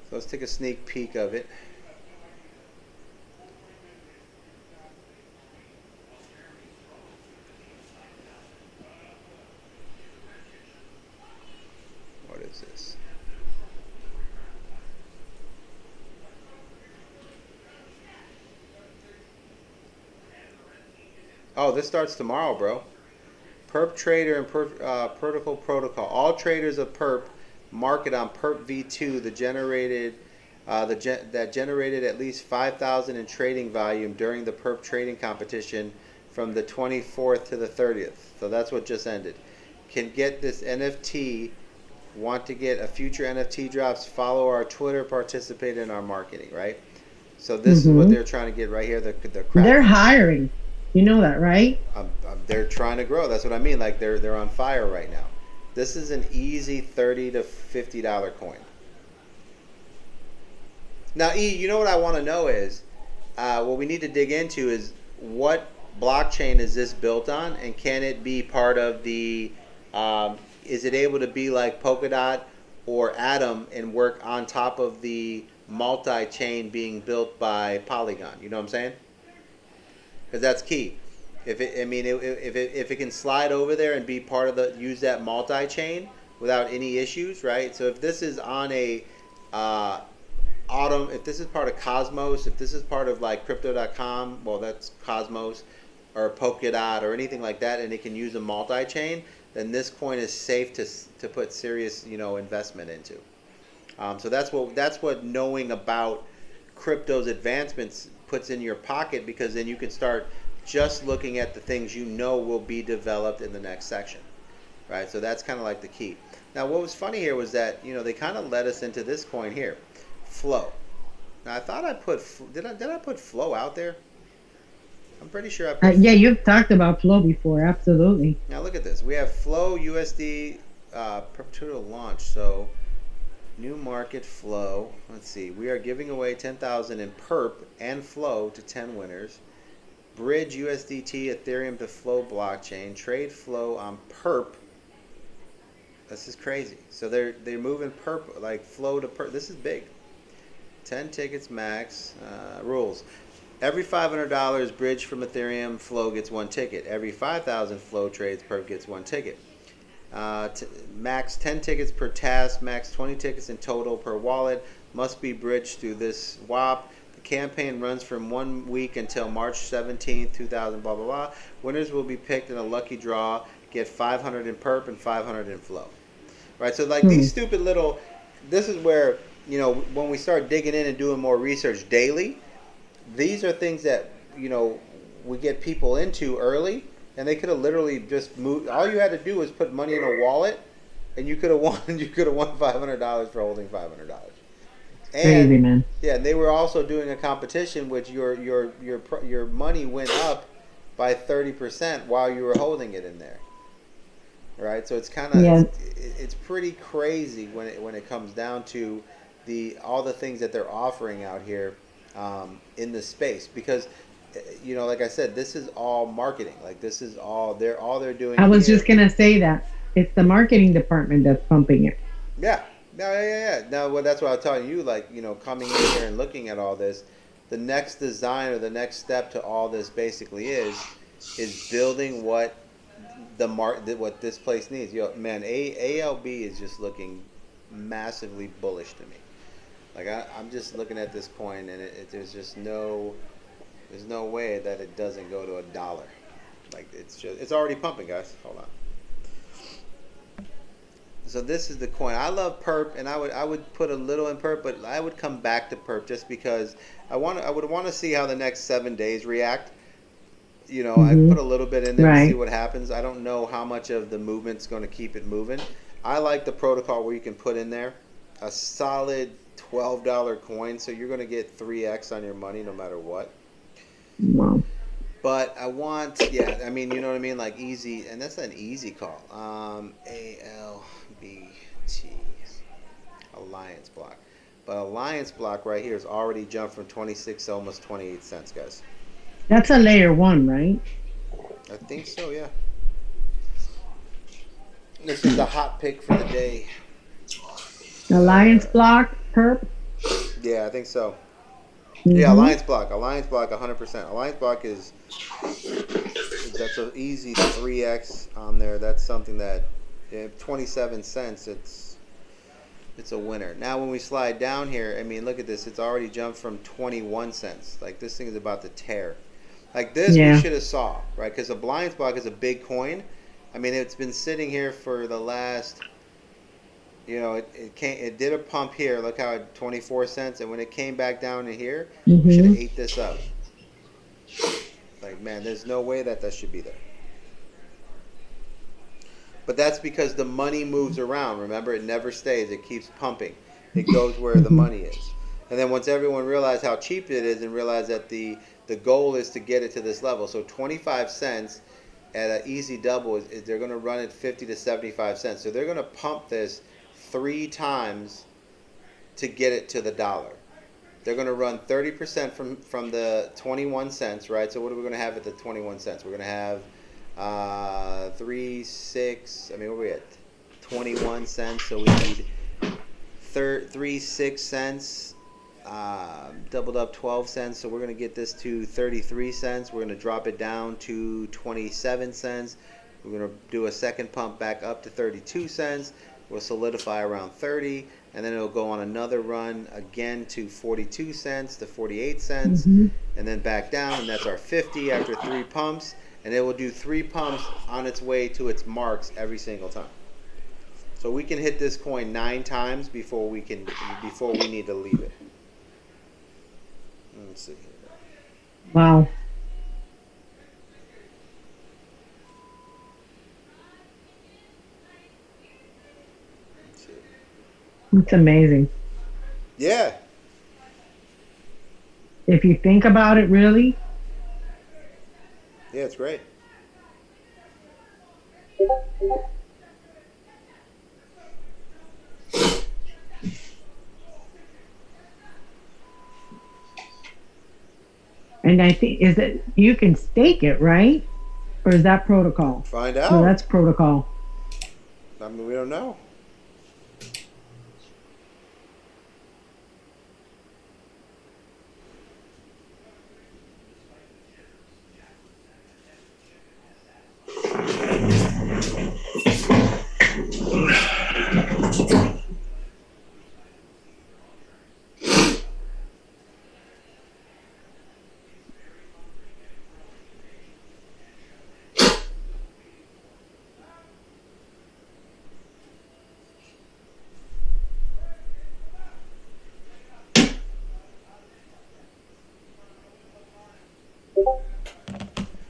So let's take a sneak peek of it. What is this? Oh, this starts tomorrow, bro. Perp Trader and Protocol. All traders of Perp market on Perp V2 that generated at least 5,000 in trading volume during the Perp trading competition from the 24th to the 30th. So that's what just ended. Can get this NFT. Want to get a future NFT drops? Follow our Twitter. Participate in our marketing. Right. So this is what they're trying to get right here. The crowd. They're hiring. You know that, right? They're trying to grow. That's what I mean. Like they're on fire right now. This is an easy $30 to $50 coin. Now, E, you know what I want to know is, what we need to dig into is what blockchain is this built on, and can it be part of the? Is it able to be like Polkadot or Atom and work on top of the multi-chain being built by Polygon? You know what I'm saying? Because that's key. If it can slide over there and be part of use that multi-chain without any issues, right? So if this is on Autumn, if this is part of Cosmos, if this is part of like Crypto.com, well, that's Cosmos or Polkadot or anything like that, and it can use a multi-chain, then this coin is safe to put serious, you know, investment into. So that's what knowing about crypto's advancements puts in your pocket, because then you can start just looking at the things you know will be developed in the next section, right? So that's kind of like the key. Now, what was funny here was that, you know, they kind of led us into this coin here, Flow. Now, I thought I put did I put Flow out there? I'm pretty sure I put. Yeah, you've talked about Flow before, absolutely. Now look at this. We have Flow USD perpetual launch. So new market Flow. Let's see. We are giving away 10,000 in perp and Flow to 10 winners. Bridge USDT Ethereum to Flow blockchain. Trade Flow on perp. This is crazy. So they're moving perp, like Flow to perp. This is big. 10 tickets max. Rules. Every $500 bridge from Ethereum, Flow gets 1 ticket. Every 5,000 Flow trades, perp gets 1 ticket. Max 10 tickets per task, max 20 tickets in total per wallet. Must be bridged through this WAP. The campaign runs from 1 week until March 17th, 2000, blah, blah, blah. Winners will be picked in a lucky draw. Get 500 in perp and 500 in Flow. Right, so like these stupid little, this is where, you know, when we start digging in and doing more research daily, these are things that, you know, we get people into early, and they could have literally just moved. All you had to do was put money in a wallet, and you could have won. You could have won $500 for holding $500. And Crazy, man. yeah, they were also doing a competition which your money went up by 30% while you were holding it in there. Right, so it's kind of it's pretty crazy when it comes down to all the things that they're offering out here. In the space, because, you know, like I said, this is all marketing. Like, this is all they're doing. I was just gonna say that it's the marketing department that's pumping it. Yeah. No, well, that's what I was telling you. Like, you know, coming in here and looking at all this, the next design or the next step to all this basically is building what what this place needs. You know, man, ALB is just looking massively bullish to me. Like, I'm just looking at this coin, and there's no way that it doesn't go to $1. Like, it's already pumping, guys. Hold on. So this is the coin. I love perp, and I would put a little in perp, but I would come back to perp just because I would want to see how the next 7 days react. You know, I put a little bit in there to see what happens. I don't know how much of the movement's going to keep it moving. I like the protocol where you can put in there a solid $12 coin, so you're going to get 3x on your money no matter what. Wow. But I want, I mean, you know what I mean, like easy, and that's an easy call. ALBT Alliance block, but Alliance block right here is already jumped from 26 to almost 28 cents, guys. That's a layer 1, right? I think so, yeah. This is the hot pick for the day. Alliance block, perp. Yeah, I think so. Yeah, Alliance block 100%. Alliance block that's an easy 3x on there. That's something that 27 cents. It's a winner. Now when we slide down here, I mean, look at this. It's already jumped from 21 cents. Like, this thing is about to tear. Like this, we should have saw, right? Because a Alliance block is a big coin. I mean, it's been sitting here for the last. You know, it did a pump here. Look how it 24 cents, and when it came back down to here, we should have ate this up. Like, man, there's no way that should be there. But that's because the money moves around. Remember, it never stays. It keeps pumping. It goes where the money is. And then once everyone realized how cheap it is and realized that the goal is to get it to this level, so 25 cents at an easy double is they're going to run it 50 to 75 cents. So they're going to pump this 3 times to get it to the $1. They're going to run 30% from the 21 cents, right? So what are we going to have at the 21 cents? We're going to have 3, 6. I mean, what are we at? 21 cents. So we need 3, 6 cents. Doubled up 12 cents. So we're going to get this to 33 cents. We're going to drop it down to 27 cents. We're going to do a second pump back up to 32 cents. We'll solidify around 30. and then it'll go on another run again to 42 cents to 48 cents, Mm-hmm. and then back down, and that's our 50 after 3 pumps, and it will do 3 pumps on its way to its marks every single time. So we can hit this coin 9 times before we need to leave it. Let's see. Wow. Let's see. It's amazing. Yeah. If you think about it, really. Yeah, it's great. And I think is that you can stake it, right? Or is that protocol? Find out. No, that's protocol. I mean, we don't know.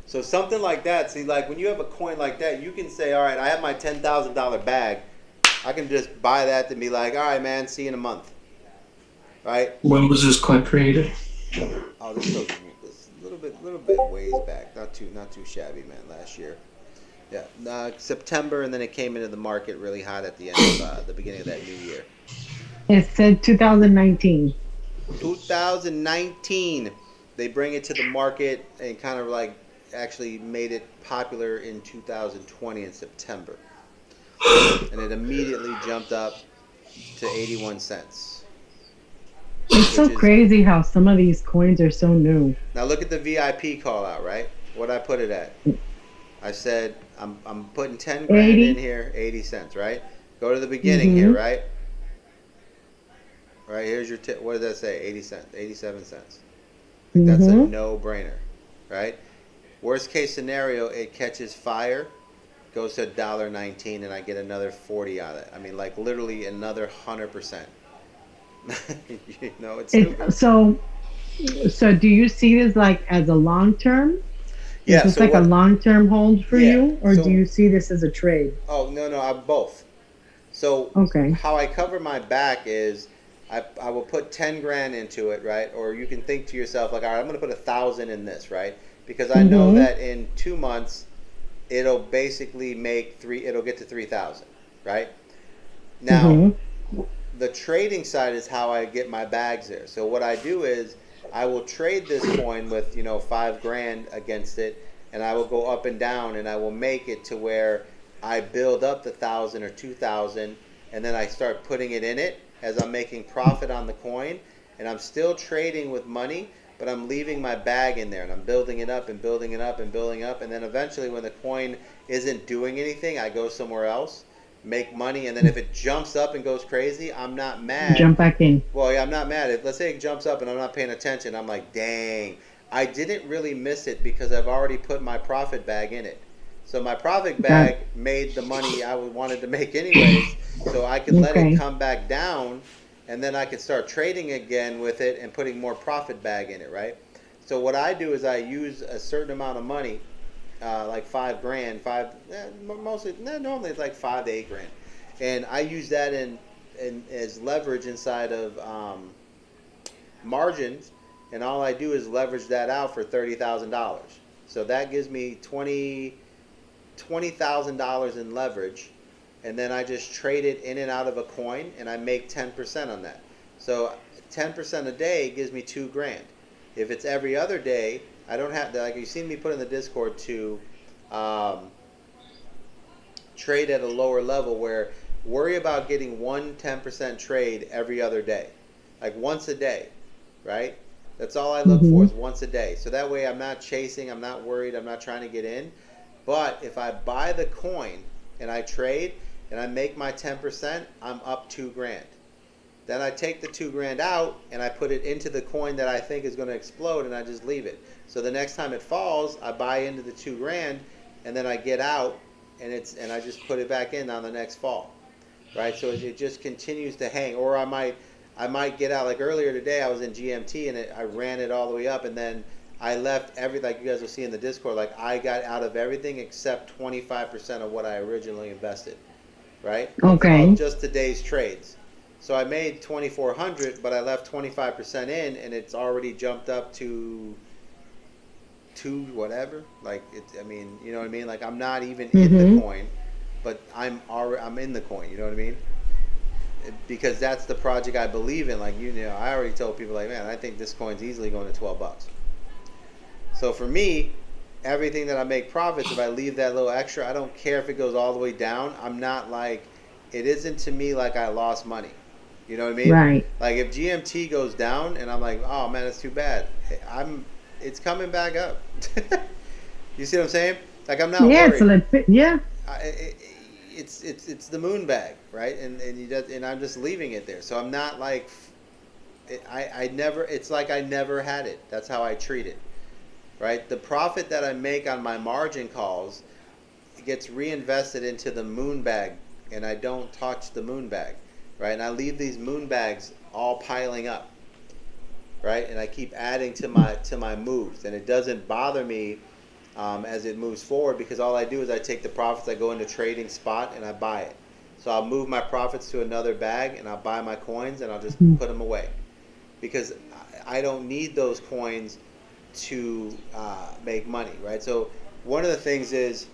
So something like that. See, like when you have a coin like that, you can say, "All right, I have my $10,000 bag. I can just buy that and be like, all right, man, see you in a month." Right? When was this coin created? Oh, this goes this little bit ways back. Not too shabby, man. Last year, yeah, September, and then it came into the market really hot at the end of the beginning of that new year. It said 2019. 2019, they bring it to the market and kind of like actually made it popular in 2020 in September, and it immediately jumped up to 81 cents. It's so crazy how some of these coins are so new. Now look at the VIP call out, right? What I put it at? I said I'm putting 10 grand 80. in here, 80 cents, right? Go to the beginning here, right? Right, here's your tip. What did that say? 80 cents, 87 cents. Like that's a no-brainer, right? Worst case scenario, it catches fire, goes to $1.19, and I get another 40 on it. I mean, like literally another 100%. You know, it's stupid. So do you see this like as a long term? Yeah, is this so like what, a long term hold for you, or so, do you see this as a trade? Oh no, I'm both. So Okay. how I cover my back is I will put 10 grand into it, right? Or you can think to yourself like, all right, I'm going to put 1,000 in this, right? Because I know that in 2 months it'll basically it'll get to 3,000, right? Now, the trading side is how I get my bags there. So what I do is I will trade this coin with 5 grand against it, and I will go up and down, and I will make it to where I build up the 1,000 or 2,000, and then I start putting it in it as I'm making profit on the coin, and I'm still trading with money, but I'm leaving my bag in there, and I'm building it up and building it up and building up, and then eventually when the coin isn't doing anything, I go somewhere else, make money, and then if it jumps up and goes crazy, I'm not mad. Jump back in. Well, yeah, I'm not mad. Let's say it jumps up and I'm not paying attention, I'm like, dang, I didn't really miss it because I've already put my profit bag in it. So my profit bag made the money I wanted to make anyways, so I could let it come back down, and then I could start trading again with it and putting more profit bag in it, right? So what I do is I use a certain amount of money, like 5 grand, normally it's like 5 to 8 grand, and I use that in as leverage inside of margins, and all I do is leverage that out for $30,000. So that gives me $20,000 in leverage, and then I just trade it in and out of a coin, and I make 10% on that. So 10% a day gives me 2 grand. If it's every other day, I don't have to, like you've seen me put in the Discord, to trade at a lower level, where worry about getting 10% trade every other day, like once a day, right? That's all I look for, is once a day. So that way I'm not chasing, I'm not worried, I'm not trying to get in. But if I buy the coin and I trade and I make my 10%, I'm up 2 grand. Then I take the 2 grand out and I put it into the coin that I think is going to explode, and I just leave it. So the next time it falls, I buy into the 2 grand, and then I get out, and I just put it back in on the next fall, right? So it just continues to hang. Or I might get out. Like earlier today, I was in GMT and I ran it all the way up, and then I left like you guys will see in the Discord. Like I got out of everything except 25% of what I originally invested, right? Okay. Just today's trades. So I made 2,400, but I left 25% in, and it's already jumped up to two whatever. Like I mean, you know what I mean? Like I'm not even in the coin, but I'm in the coin. You know what I mean? Because that's the project I believe in. Like you know, I already told people like, man, I think this coin's easily going to $12. So for me, everything that I make profits, if I leave that little extra, I don't care if it goes all the way down. I'm not like, it isn't to me like I lost money. You know what I mean? Right. Like if GMT goes down and I'm like, oh man, it's too bad. It's coming back up. You see what I'm saying? Like I'm not worried. So It's the moon bag, right? And I'm just leaving it there. So I'm not like, I never. It's like I never had it. That's how I treat it, right? The profit that I make on my margin calls gets reinvested into the moon bag, and I don't touch the moon bag, right? And I leave these moon bags all piling up, right? And I keep adding to my moves, and it doesn't bother me as it moves forward, because all I do is I take the profits, I go into trading spot, and I buy it. So I'll move my profits to another bag, and I'll buy my coins, and I'll just put them away, because I don't need those coins to make money, right? So one of the things is,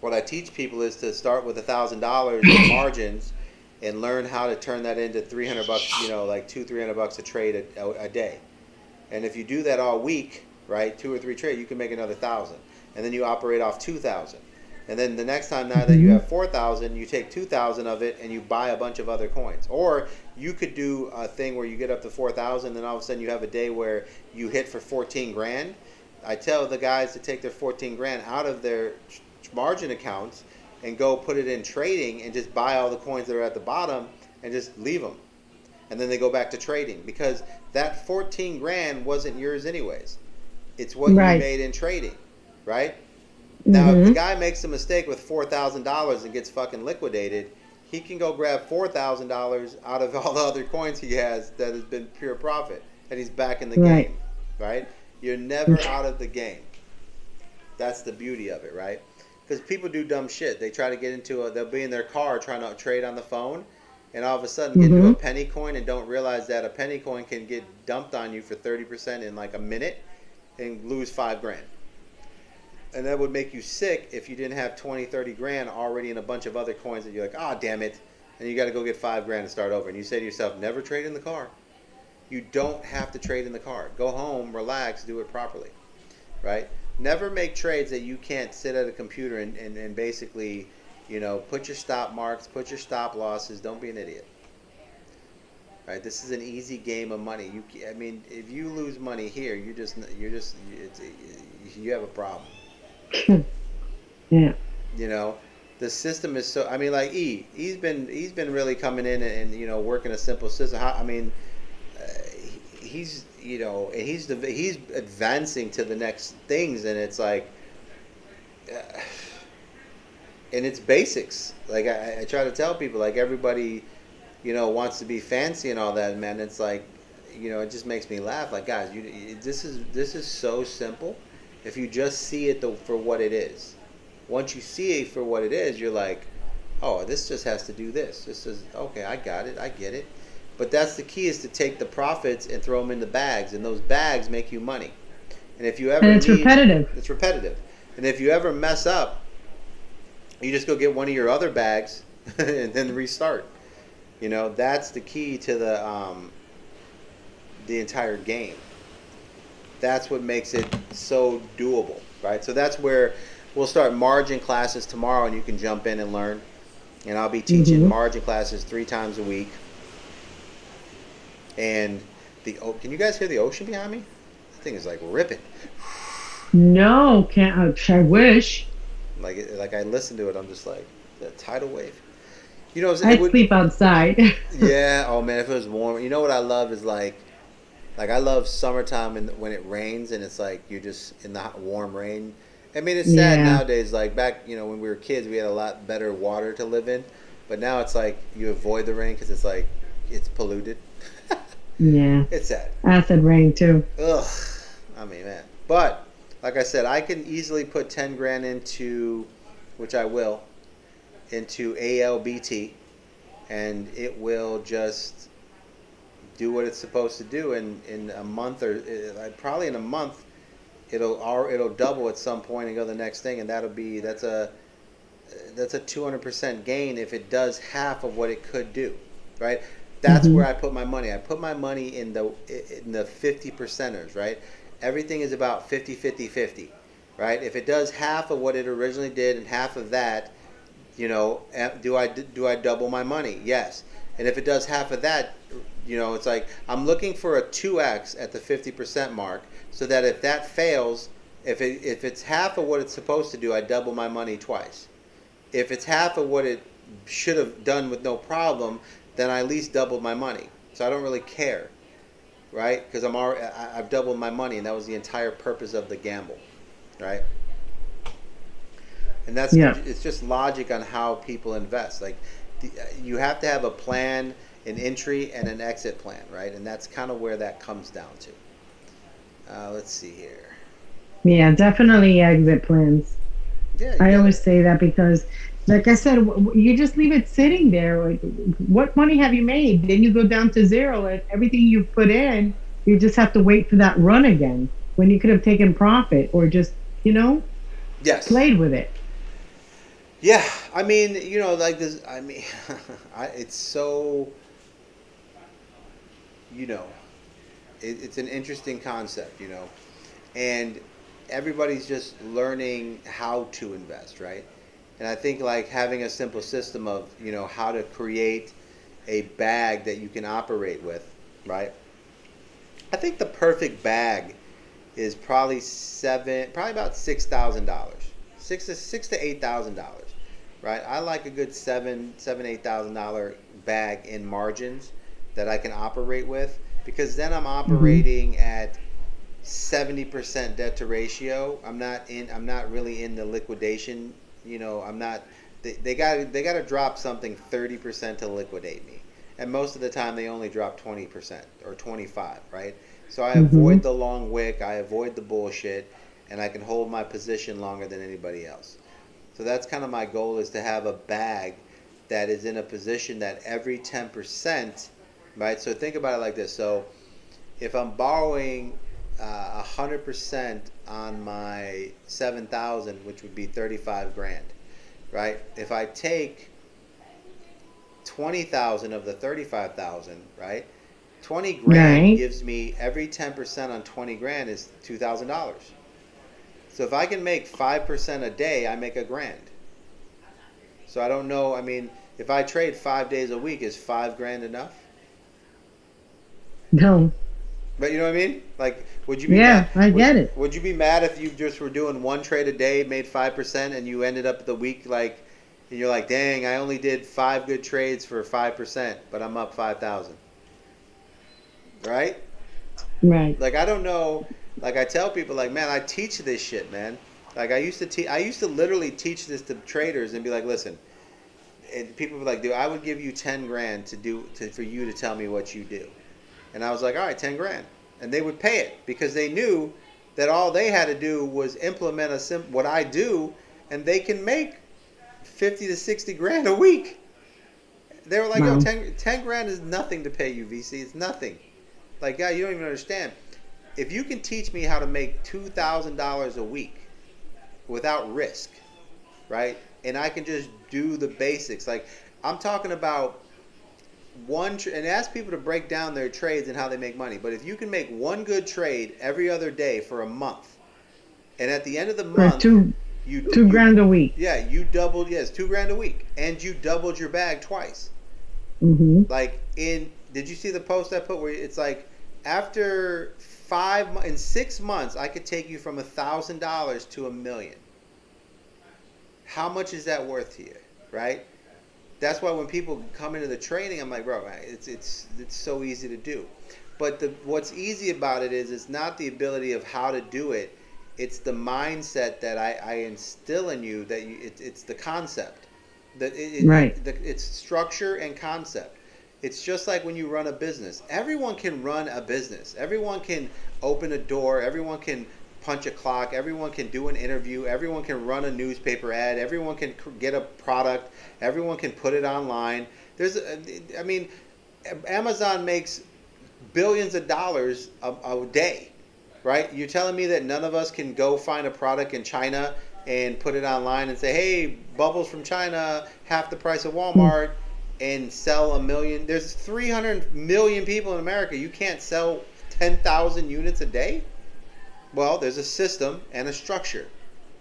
what I teach people is to start with $1,000 in margins and learn how to turn that into $300, you know, like $200-300 a trade a day. And if you do that all week, right, 2 or 3 trades, you can make another 1,000, and then you operate off 2,000. And then the next time, now that you have 4,000, you take 2,000 of it and you buy a bunch of other coins. Or you could do a thing where you get up to 4,000, and then all of a sudden you have a day where you hit for 14 grand. I tell the guys to take their 14 grand out of their margin accounts and go put it in trading and just buy all the coins that are at the bottom and just leave them. And then they go back to trading, because that 14 grand wasn't yours anyways. It's what you made in trading, right? Now, if the guy makes a mistake with $4,000 and gets fucking liquidated, he can go grab $4,000 out of all the other coins he has that has been pure profit, and he's back in the game, right? You're never out of the game. That's the beauty of it, right? Because people do dumb shit. They try to get into they'll be in their car trying to trade on the phone, and all of a sudden get into a penny coin and don't realize that a penny coin can get dumped on you for 30% in like a minute and lose 5 grand. And that would make you sick if you didn't have 20-30 grand already in a bunch of other coins that you're like, ah, oh, damn it. And you got to go get 5 grand and start over. And you say to yourself, never trade in the car. You don't have to trade in the car. Go home, relax, do it properly, right? Never make trades that you can't sit at a computer and basically, you know, put your stop marks, put your stop losses. Don't be an idiot. Right? This is an easy game of money. I mean, if you lose money here, you have a problem. Yeah. You know, the system is so. I mean, like he's been really coming in and you know, working a simple system. I mean, he's, you know, and he's advancing to the next things, and it's like, and it's basics. Like I try to tell people, like everybody, you know, wants to be fancy and all that, man. It's like, you know, it just makes me laugh. Like, guys, this is so simple. If you just see it for what it is. Once you see it for what it is, you're like, oh, this just has to do this. This is, okay, I got it, I get it. But that's the key, is to take the profits and throw them in the bags, and those bags make you money. And if you ever repetitive. It's repetitive. And if you ever mess up, you just go get one of your other bags and then restart. You know, that's the key to the entire game. That's what makes it so doable, right? So that's where we'll start margin classes tomorrow, and you can jump in and learn. And I'll be teaching margin classes 3 times a week. And can you guys hear the ocean behind me? That thing is like ripping. No, can't. I wish. Like I listen to it, I'm just like, that tidal wave. You know, it I'd would. sleep outside. Yeah. Oh man, if it was warm. You know what I love is like I love summertime and when it rains and it's like you're just in the warm rain. I mean, it's sad Yeah, nowadays. Like back, when we were kids, we had a lot better water to live in, but now it's like you avoid the rain because it's like it's polluted. yeah. It's sad. Acid rain too. Ugh. I mean, man. But like I said, I can easily put 10 grand into, which I will, into ALBT, and it will just do what it's supposed to do in a month or probably in a month it'll double at some point and go to the next thing, and that's a 200% gain if it does half of what it could do, right? That's Hmm. where I put my money. I put my money in the 50 percenters, right? Everything is about 50 50 50, right? If it does half of what it originally did and half of that, do I double my money? Yes. And if it does half of that, it's like I'm looking for a 2x at the 50% mark, so that if that fails, if it's half of what it's supposed to do, I double my money twice. If it's half of what it should have done with no problem, then I at least doubled my money. So I don't really care, right? Because I've doubled my money, and that was the entire purpose of the gamble, right? And Yeah. it's just logic on how people invest. Like you have to have a plan, an entry, and an exit plan, right? And that's kind of where that comes down to. Let's see here. Yeah, definitely exit plans. Yeah, you I got always it. say that because, like I said, you just leave it sitting there. Like, what money have you made? Then you go down to zero, and everything you put in, you just have to wait for that run again when you could have taken profit or just, you know, Yes. played with it. Yeah. I mean, like this. I mean, it's so. You know, it's an interesting concept. And everybody's just learning how to invest, right? And I think like having a simple system of how to create a bag that you can operate with, right? I think the perfect bag is probably about $6,000, six to $8,000, right? I like a good $8,000 bag in margins that I can operate with, because then I'm Hmm. operating at 70% debt to ratio. I'm not really in the liquidation. I'm not. They got to drop something 30% to liquidate me, and most of the time they only drop 20% or 25, right? So I Hmm. avoid the long wick, I avoid the bullshit, and I can hold my position longer than anybody else. So that's kind of my goal, is to have a bag that is in a position that every 10%, right? So think about it like this. So if I'm borrowing 100% on my 7,000, which would be 35 grand, right? If I take 20,000 of the 35,000, right? 20 grand Right. gives me, every 10% on 20 grand is $2,000. So if I can make 5% a day, I make a grand. So I don't know. I mean, if I trade 5 days a week, is 5 grand enough? No. But you know what I mean? Like, would you be mad? Yeah, I Would get it. Would you be mad if you just were doing one trade a day, made 5%, and you ended up the week like, and you're like, dang, I only did 5 good trades for 5%, but I'm up 5,000, right? Right. Like I don't know. Like I tell people, like, man, I teach this shit, man. Like I used to teach. I used to literally teach this to traders and be like, listen. And people were like, dude, I would give you 10 grand for you to tell me what you do. And I was like, all right, 10 grand. And they would pay it because they knew that all they had to do was implement what I do, and they can make 50 to 60 grand a week. They were like, yo, Wow. 10 grand is nothing to pay you, VC. It's nothing. Like, guy, you don't even understand. If you can teach me how to make $2,000 a week without risk, right? And I can just do the basics. Like, I'm talking about and ask people to break down their trades and how they make money. But if you can make one good trade every other day for a month, and at the end of the For month, two two you grand a week. yeah, you doubled, yes, 2 grand a week, and you doubled your bag twice. Hmm. Like, did you see the post I put where it's like, after in 6 months I could take you from $1,000 to 1 million. How much is that worth to you, right? that's why when people come into the training, I'm like, bro, it's so easy to do. But what's easy about it is it's not the ability of how to do it. It's the mindset that I instill in you that it's the concept. Right. It's structure and concept. It's just like when you run a business. Everyone can run a business. Everyone can open a door. Everyone can punch a clock. Everyone can do an interview. Everyone can run a newspaper ad. Everyone can get a product. Everyone can put it online. I mean, Amazon makes billions of dollars a day, right? You're telling me that none of us can go find a product in China and put it online and say, hey, bubbles from China, half the price of Walmart, and sell a million. There's 300 million people in America. You can't sell 10,000 units a day? Well, there's a system and a structure.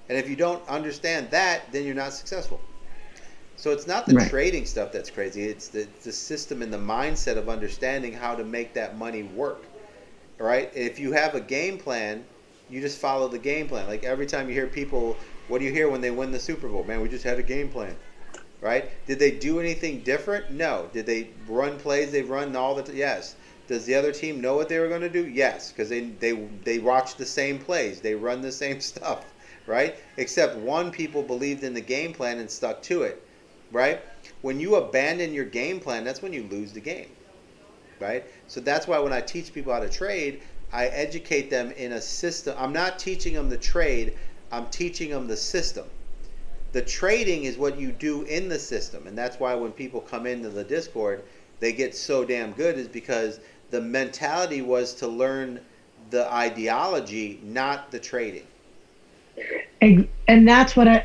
And if you don't understand that, then you're not successful. So it's not the Right. trading stuff that's crazy. It's the system and the mindset of understanding how to make that money work. Right? If you have a game plan, you just follow the game plan. Like every time you hear people, what do you hear when they win the Super Bowl? Man, we just had a game plan. Right? Did they do anything different? No. Did they run plays they've run all the time? Yes. Does the other team know what they were going to do? Yes, because they watch the same plays. They run the same stuff, right? Except one people believed in the game plan and stuck to it, right? When you abandon your game plan, that's when you lose the game, right? So that's why when I teach people how to trade, I educate them in a system. I'm not teaching them the trade. I'm teaching them the system. The trading is what you do in the system, and that's why when people come into the Discord, they get so damn good, is because the mentality was to learn the ideology, not the trading. And that's what I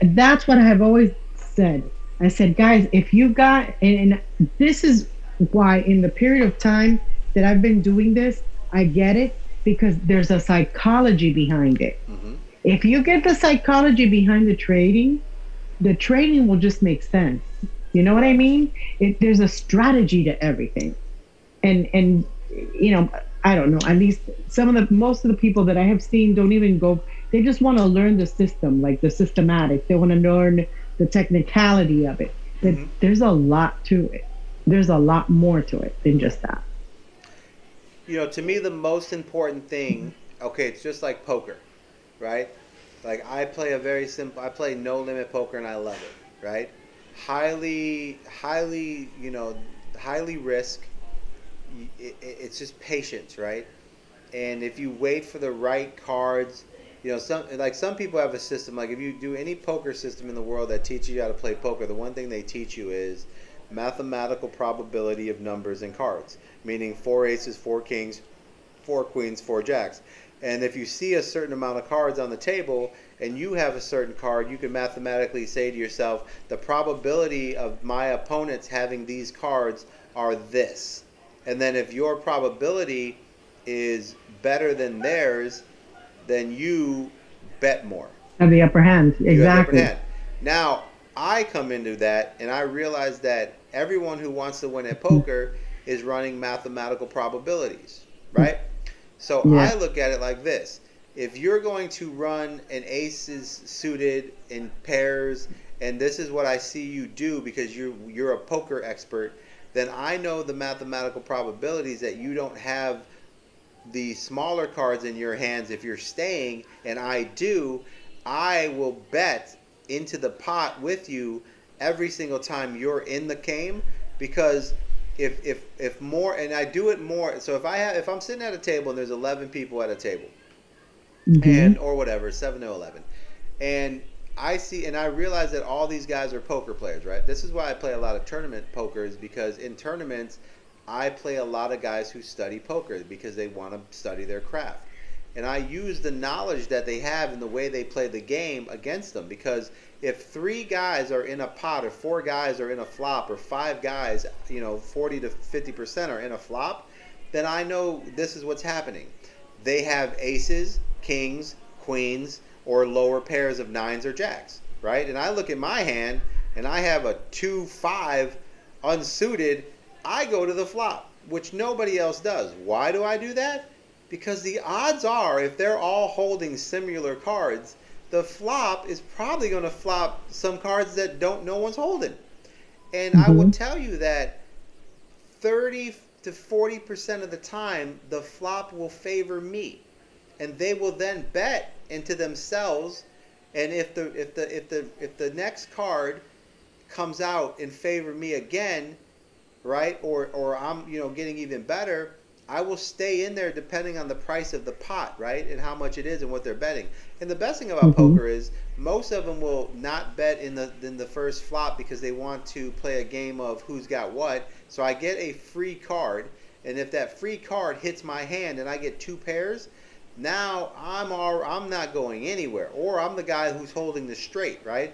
have always said. I said, guys, if you got, and this is why in the period of time that I've been doing this, I get it because there's a psychology behind it. Mm-hmm. If you get the psychology behind the trading will just make sense. You know what I mean? There's a strategy to everything, and you know, I don't know. At least most of the people that I have seen don't even go. They just want to learn the system, like the systematic. They want to learn the technicality of it. Mm-hmm. There's a lot to it. There's a lot more to it than just that. You know, to me, the most important thing, okay, it's just like poker, right? Like I play no limit poker and I love it, right? Highly, you know, highly risk. It's just patience, right? And if you wait for the right cards, you know, some people have a system. Like if you do any poker system in the world that teaches you how to play poker, the one thing they teach you is mathematical probability of numbers and cards, meaning 4 aces, 4 kings, 4 queens, 4 jacks. And if you see a certain amount of cards on the table and you have a certain card, you can mathematically say to yourself, the probability of my opponents having these cards are this. And then if your probability is better than theirs, then you bet more. Have the upper hand. You have the upper Exactly. hand. Now, I come into that and I realize that everyone who wants to win at poker is running mathematical probabilities, right? So Yeah. I look at it like this. If you're going to run an aces suited in pairs, and this is what I see you do because you're a poker expert, then I know the mathematical probabilities that you don't have the smaller cards in your hands if you're staying, and I do. I will bet into the pot with you every single time you're in the game, because if more, and I do it more. So if I'm sitting at a table and there's 11 people at a table, Hmm. and or whatever, 7 to 11, and I see and I realize that all these guys are poker players, right? This is why I play a lot of tournament pokers, because in tournaments I play a lot of guys who study poker because they want to study their craft. And I use the knowledge that they have in the way they play the game against them, because if 3 guys are in a pot, or 4 guys are in a flop, or 5 guys, 40 to 50% are in a flop, then I know this is what's happening. They have aces, kings, queens, or lower pairs of nines or jacks, right? And I look at my hand and I have a 2-5 unsuited. I go to the flop, which nobody else does. Why do I do that? Because the odds are, if they're all holding similar cards, the flop is probably going to flop some cards that no one's holding. And I will tell you that 30 to 40% of the time, the flop will favor me, and they will then bet into themselves. And if the next card comes out in favor of me again, right, or I'm getting even better, I will stay in there depending on the price of the pot, right, and how much it is and what they're betting. And the best thing about poker is most of them will not bet in the first flop because they want to play a game of who's got what. So I get a free card, and if that free card hits my hand and I get two pairs, now I'm not going anywhere, or I'm the guy who's holding the straight, right?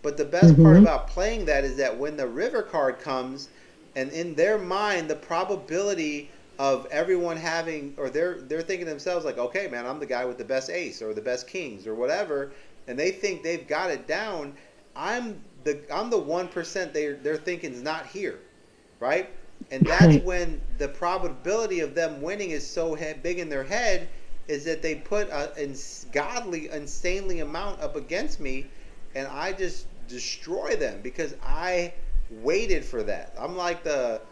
But the best part about playing that is that when the river card comes, and in their mind, the probability of everyone having, or they're thinking to themselves like, okay, man, I'm the guy with the best ace or the best kings or whatever, and they think they've got it down. I'm the 1% they're thinking is not here, right? And that's when the probability of them winning is so big in their head, is that they put a godly, insanely amount up against me, and I just destroy them because I waited for that. I'm like the,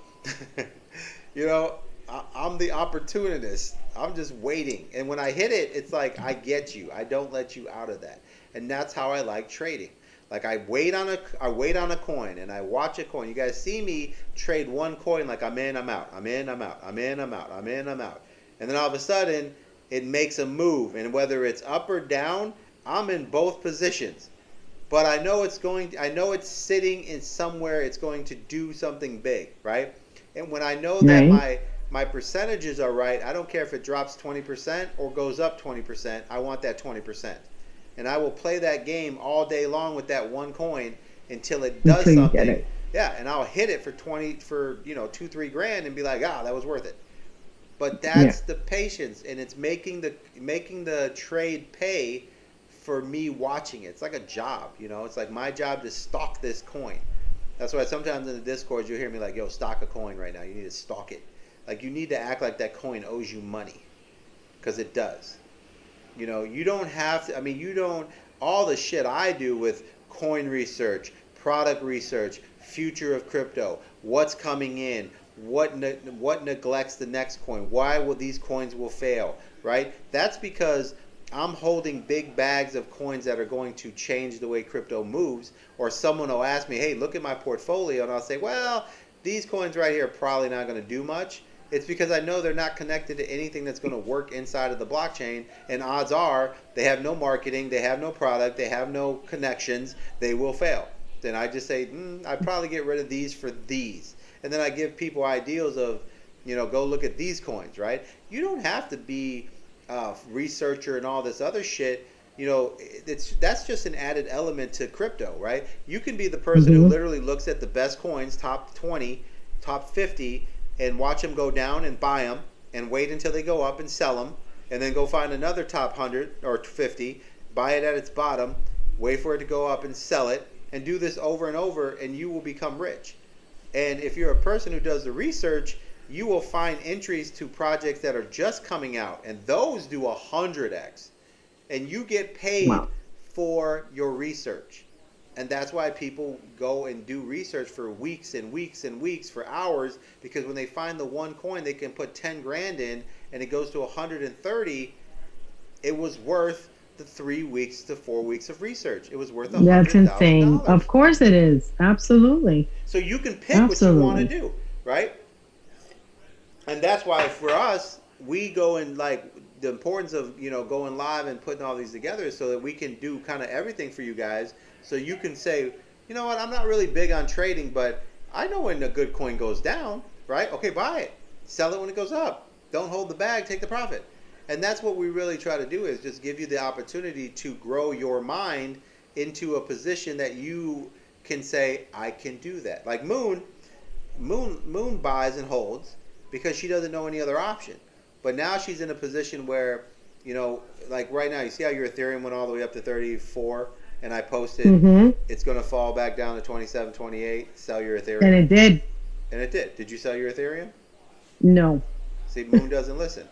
I'm the opportunist. I'm just waiting. And when I hit it, it's like, I get you. I don't let you out of that. And that's how I like trading. Like I wait on a coin, and I watch a coin. You guys see me trade one coin like I'm in, I'm out. I'm in, I'm out. I'm in, I'm out. I'm in, I'm out. And then all of a sudden, it makes a move. And whether it's up or down, I'm in both positions. But I know it's sitting in somewhere, it's going to do something big, right? And when I know that my percentages are right, I don't care if it drops 20% or goes up 20%. I want that 20%. And I will play that game all day long with that one coin until it does something. Yeah, and I'll hit it for 2-3 grand and be like, that was worth it. But that's the patience, and it's making the trade pay for me watching it. It's like a job, It's like my job to stalk this coin. That's why sometimes in the Discord you'll hear me like, yo, stock a coin right now. You need to stalk it. Like, you need to act like that coin owes you money, because it does. You don't have to, all the shit I do with coin research, product research, future of crypto, what's coming in, what neglects the next coin, why will these coins will fail, right? That's because I'm holding big bags of coins that are going to change the way crypto moves. Or someone will ask me, hey, look at my portfolio, and I'll say, well, these coins right here are probably not going to do much. It's because I know they're not connected to anything that's going to work inside of the blockchain, and odds are they have no marketing, they have no product, they have no connections, they will fail. Then I just say, I'd probably get rid of these for these. And then I give people ideals of, go look at these coins, right? You don't have to be a researcher and all this other shit. That's just an added element to crypto, right? You can be the person who literally looks at the best coins, top 20, top 50, and watch them go down and buy them and wait until they go up and sell them, and then go find another top 100 or 50, buy it at its bottom, wait for it to go up and sell it, and do this over and over, and you will become rich. And if you're a person who does the research, you will find entries to projects that are just coming out, and those do 100x. And you get paid for your research. And that's why people go and do research for weeks and weeks and weeks, for hours, because when they find the one coin they can put 10 grand in and it goes to 130, it was worth the 3 weeks to 4 weeks of research. It was worth $100,000. That's insane. Of course it is. Absolutely. So you can pick what you want to do, right? And that's why for us, we go in, like, the importance of, going live and putting all these together so that we can do kind of everything for you guys. So you can say, you know what, I'm not really big on trading, but I know when a good coin goes down, right? Okay, buy it. Sell it when it goes up. Don't hold the bag, take the profit. And that's what we really try to do, is just give you the opportunity to grow your mind into a position that you can say, I can do that. Like Moon buys and holds because she doesn't know any other option. But now she's in a position where, like right now, you see how your Ethereum went all the way up to 34, and I posted it's going to fall back down to 27, 28, sell your Ethereum. And it did. And it did. Did you sell your Ethereum? No. See, Moon doesn't listen.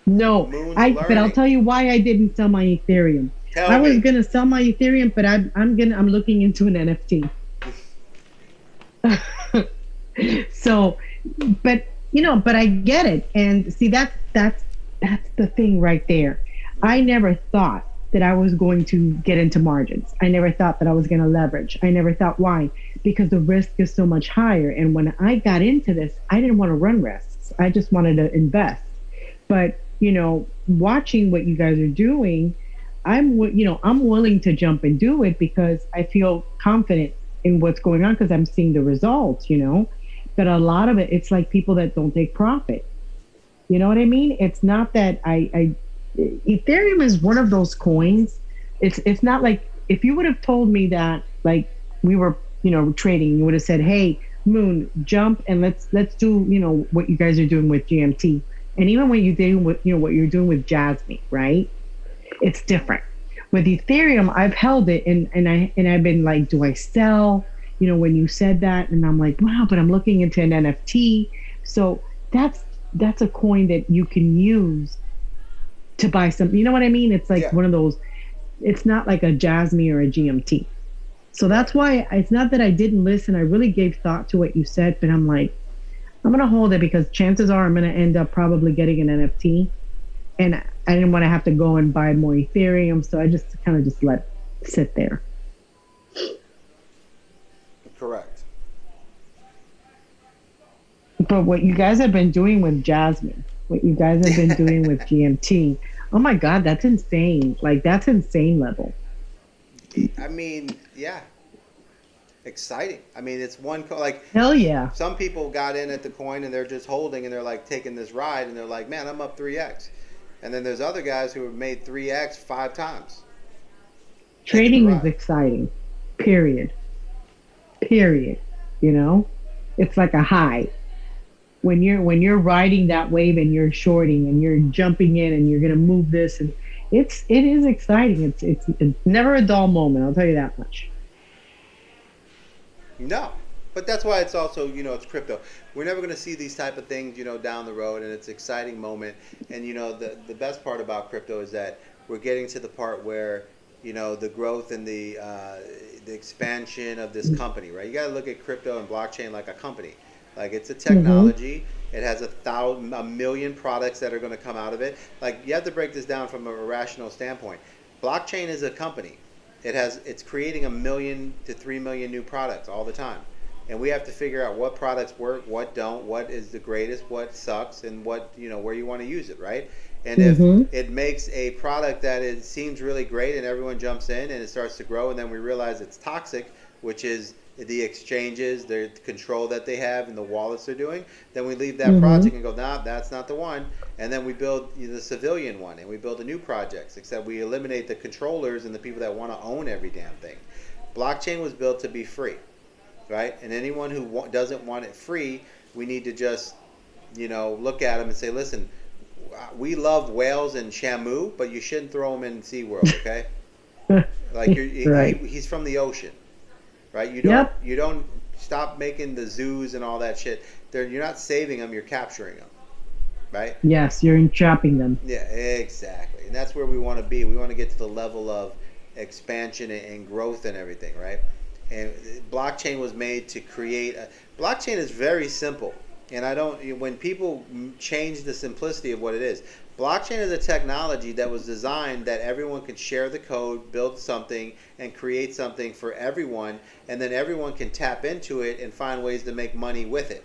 No. But I'll tell you why I didn't sell my Ethereum. I was going to sell my Ethereum, but I'm looking into an NFT. So, but but I get it. And see, that's the thing right there. I never thought that I was going to get into margins. I never thought that I was going to leverage. I never thought why, because the risk is so much higher. And when I got into this, I didn't want to run risks. I just wanted to invest. But watching what you guys are doing, I'm willing to jump and do it because I feel confident in what's going on because I'm seeing the results. But a lot of it, it's like people that don't take profit. You know what I mean? It's not that I Ethereum is one of those coins. It's not like if you would have told me that like we were trading, you would have said, "Hey, Moon, jump and let's do what you guys are doing with GMT." And even when you do what you're doing with Jasmine, right? It's different. With Ethereum, I've held it and I've been like, do I sell? When you said that, and I'm like, wow, but I'm looking into an NFT. So that's a coin that you can use to buy some. You know what I mean? It's like one of those. It's not like a Jasmine or a GMT. So that's why it's not that I didn't listen. I really gave thought to what you said, but I'm like, I'm gonna hold it because chances are I'm gonna end up probably getting an NFT, and I didn't want to have to go and buy more Ethereum, so I just kind of just let it sit there. Correct. But what you guys have been doing with Jasmine, what you guys have been doing with GMT, oh my God, that's insane. Like, that's insane level. I mean, yeah. Exciting. I mean, it's one, like, hell yeah. Some people got in at the coin and they're just holding and they're like taking this ride and they're like, man, I'm up 3x. And then there's other guys who have made 3x 5 times. Trading is exciting. Period. It's like a high. When you're riding that wave and you're shorting and you're jumping in and you're gonna move this, and it is exciting. It's never a dull moment, I'll tell you that much. No, but that's why it's also it's crypto. We're never going to see these type of things down the road, and it's an exciting moment. And the best part about crypto is that we're getting to the part where the growth and the expansion of this company, right? You got to look at crypto and blockchain like a company. Like, it's a technology. It has a million products that are going to come out of it. Like, you have to break this down from a rational standpoint. Blockchain is a company. It's creating 1 million to 3 million new products all the time. And we have to figure out what products work, what don't, what is the greatest, what sucks, and what, where you want to use it, right? And if it makes a product that seems really great and everyone jumps in and it starts to grow, and then we realize it's toxic, which is the exchanges, the control that they have, and the wallets they're doing, then we leave that project and go, nah, that's not the one. And then we build the civilian one, and we build a new project, except we eliminate the controllers and the people that want to own every damn thing. Blockchain was built to be free, right? And anyone who doesn't want it free, we need to just, look at them and say, listen, we love whales and Shamu, but you shouldn't throw them in SeaWorld, okay? Like, right. He's from the ocean. Right? You don't stop making the zoos and all that shit. You're not saving them, you're capturing them. Right? Yes, you're entrapping them. Yeah, exactly. And that's where we want to be. We want to get to the level of expansion and growth and everything, right? And blockchain was made to create blockchain is very simple. And when people change the simplicity of what it is, blockchain is a technology that was designed that everyone can share the code, build something, and create something for everyone, and then everyone can tap into it and find ways to make money with it,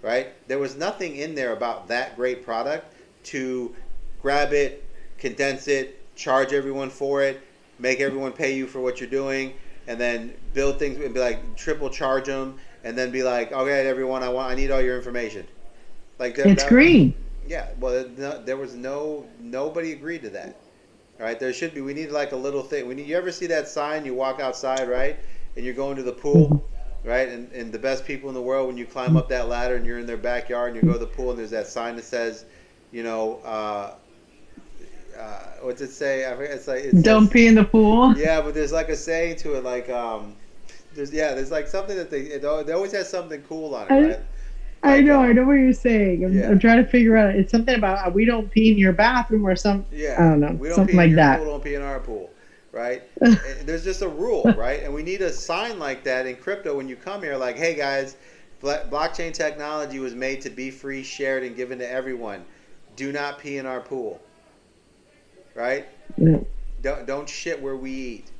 right? There was nothing in there about that great product to grab it, condense it, charge everyone for it, make everyone pay you for what you're doing, and then build things and be like triple charge them, and then be like, okay, everyone, I need all your information. Like it's green. Yeah, well, there was nobody agreed to that. All right, there should be. We need like a little thing. You ever see that sign? You walk outside, right, and you're going to the pool, right? And the best people in the world, when you climb up that ladder and you're in their backyard and you go to the pool and there's that sign that says, what's it say? I forget. It's like don't pee in the pool. Yeah, but there's like a saying to it, like there's like something that they always has something cool on it, right? I know what you're saying. I'm trying to figure out. It's something about we don't pee in your bathroom or something. Yeah, I don't know. We don't something pee like in your that. Pool, don't pee in our pool. right? There's just a rule, right? And we need a sign like that in crypto when you come here, like, hey guys, blockchain technology was made to be free, shared, and given to everyone. Do not pee in our pool, right? Yeah. Don't shit where we eat.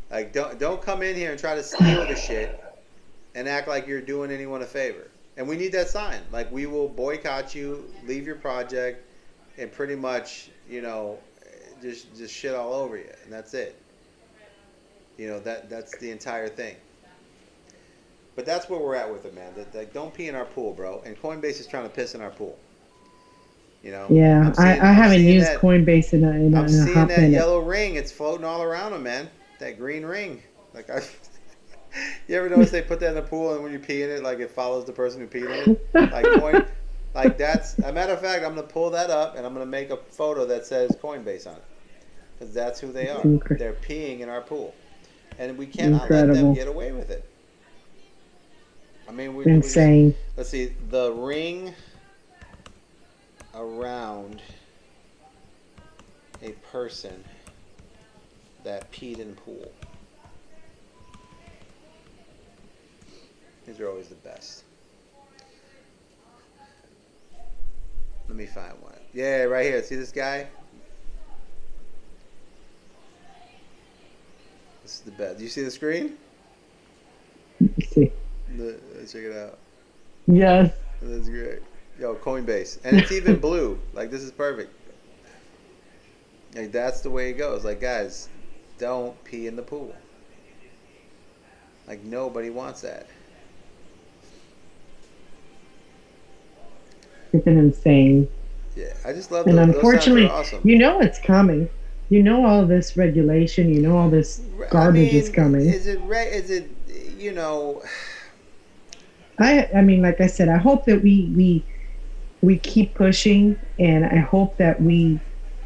Like, don't come in here and try to steal the shit and act like you're doing anyone a favor. And we need that sign. Like, we will boycott you, leave your project, and pretty much, just shit all over you, and that's it. That's the entire thing. But that's where we're at with it, man. That don't pee in our pool, bro. And Coinbase is trying to piss in our pool. Yeah, I haven't used Coinbase in I'm a seeing hot that minute. yellow ring. It's floating all around them, man. That green ring. Like you ever notice they put that in the pool, and when you pee in it, like it follows the person who peed in it? Like that's a matter of fact. I'm gonna pull that up, and I'm gonna make a photo that says Coinbase on it, because that's who they are. They're peeing in our pool, and we cannot let them get away with it. I mean, insane. Let's see the ring around a person that peed in pool. These are always the best. Let me find one. Yeah, right here. See this guy? This is the best. Do you see the screen? Let's see. Check it out. Yes. That's great. Yo, Coinbase. And it's even blue. Like, this is perfect. Like, that's the way it goes. Like, guys, don't pee in the pool. Like, nobody wants that. It's been insane. Yeah, I just love and those. Unfortunately, those sounds are awesome. It's coming. All this regulation, all this garbage is coming. Is it I mean, like I said, I hope that we keep pushing, and I hope that we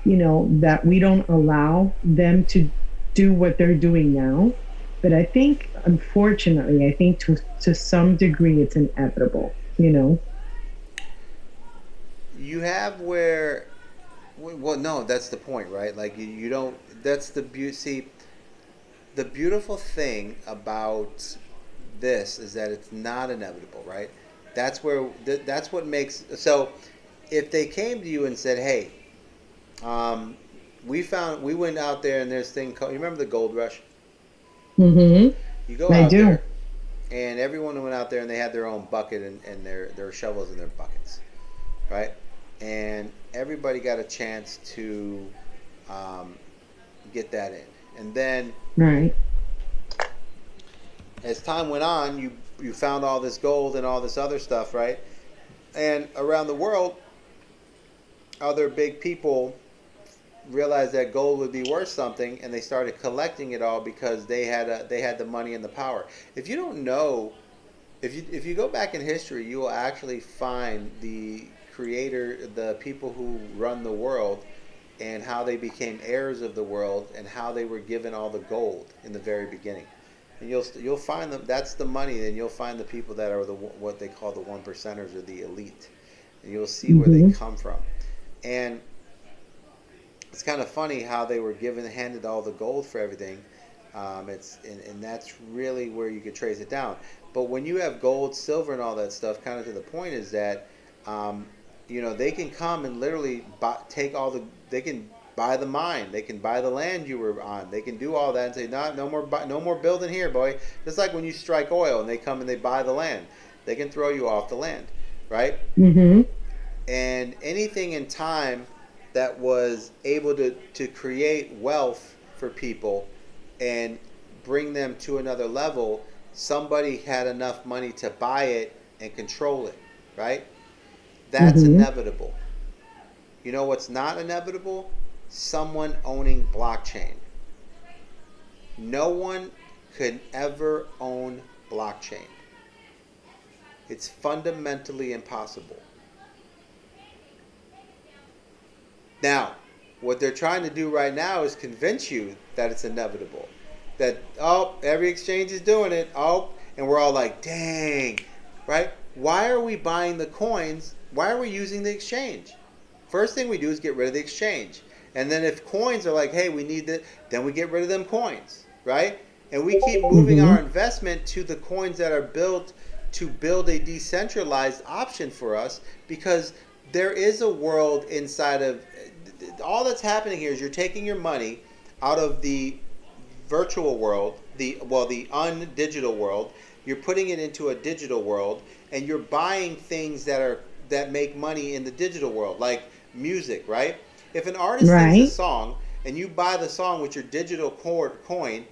don't allow them to do what they're doing now. But I think, unfortunately, to some degree, it's inevitable. You have where, well, no, that's the point, right? Like you don't. That's the beauty. See, the beautiful thing about this is that it's not inevitable, right? That's where that's what makes. So, if they came to you and said, "Hey, we went out there and there's thing called, you remember the gold rush?" Mm-hmm. You go out there, and everyone went out there and they had their own bucket and their shovels in their buckets, right? And everybody got a chance to get that in, and then right. As time went on, you found all this gold and all this other stuff, right? And around the world, other big people realized that gold would be worth something, and they started collecting it all because they had the money and the power. If you don't know, if you go back in history, you will actually find the creator, the people who run the world, and how they became heirs of the world, and how they were given all the gold in the very beginning. And you'll find them. That's the money. And you'll find the people that are what they call the 1%ers, or the elite, and you'll see where they come from. And it's kind of funny how they were handed all the gold for everything. And that's really where you could trace it down. But when you have gold, silver, and all that stuff, kind of to the point is that, they can come and literally they can buy the mine, they can buy the land you were on, they can do all that and say, no more building here, boy. Just like when you strike oil and they come and they buy the land, they can throw you off the land, right? Mm-hmm. And anything in time that was able to create wealth for people and bring them to another level, somebody had enough money to buy it and control it, right? That's inevitable. You know what's not inevitable? Someone owning blockchain. No one could ever own blockchain. It's fundamentally impossible. Now, what they're trying to do right now is convince you that it's inevitable. That, every exchange is doing it. And we're all like, dang, right? Why are we buying the coins? Why are we using the exchange? First thing we do is get rid of the exchange. And then if coins are like, hey, we need that, then we get rid of them coins, right? And we keep moving our investment to the coins that are built to build a decentralized option for us, because there is a world inside of all that's happening here is you're taking your money out of the virtual world, the undigital world, you're putting it into a digital world, and you're buying things that make money in the digital world, like music, right? If an artist sings a song and you buy the song with your digital coin,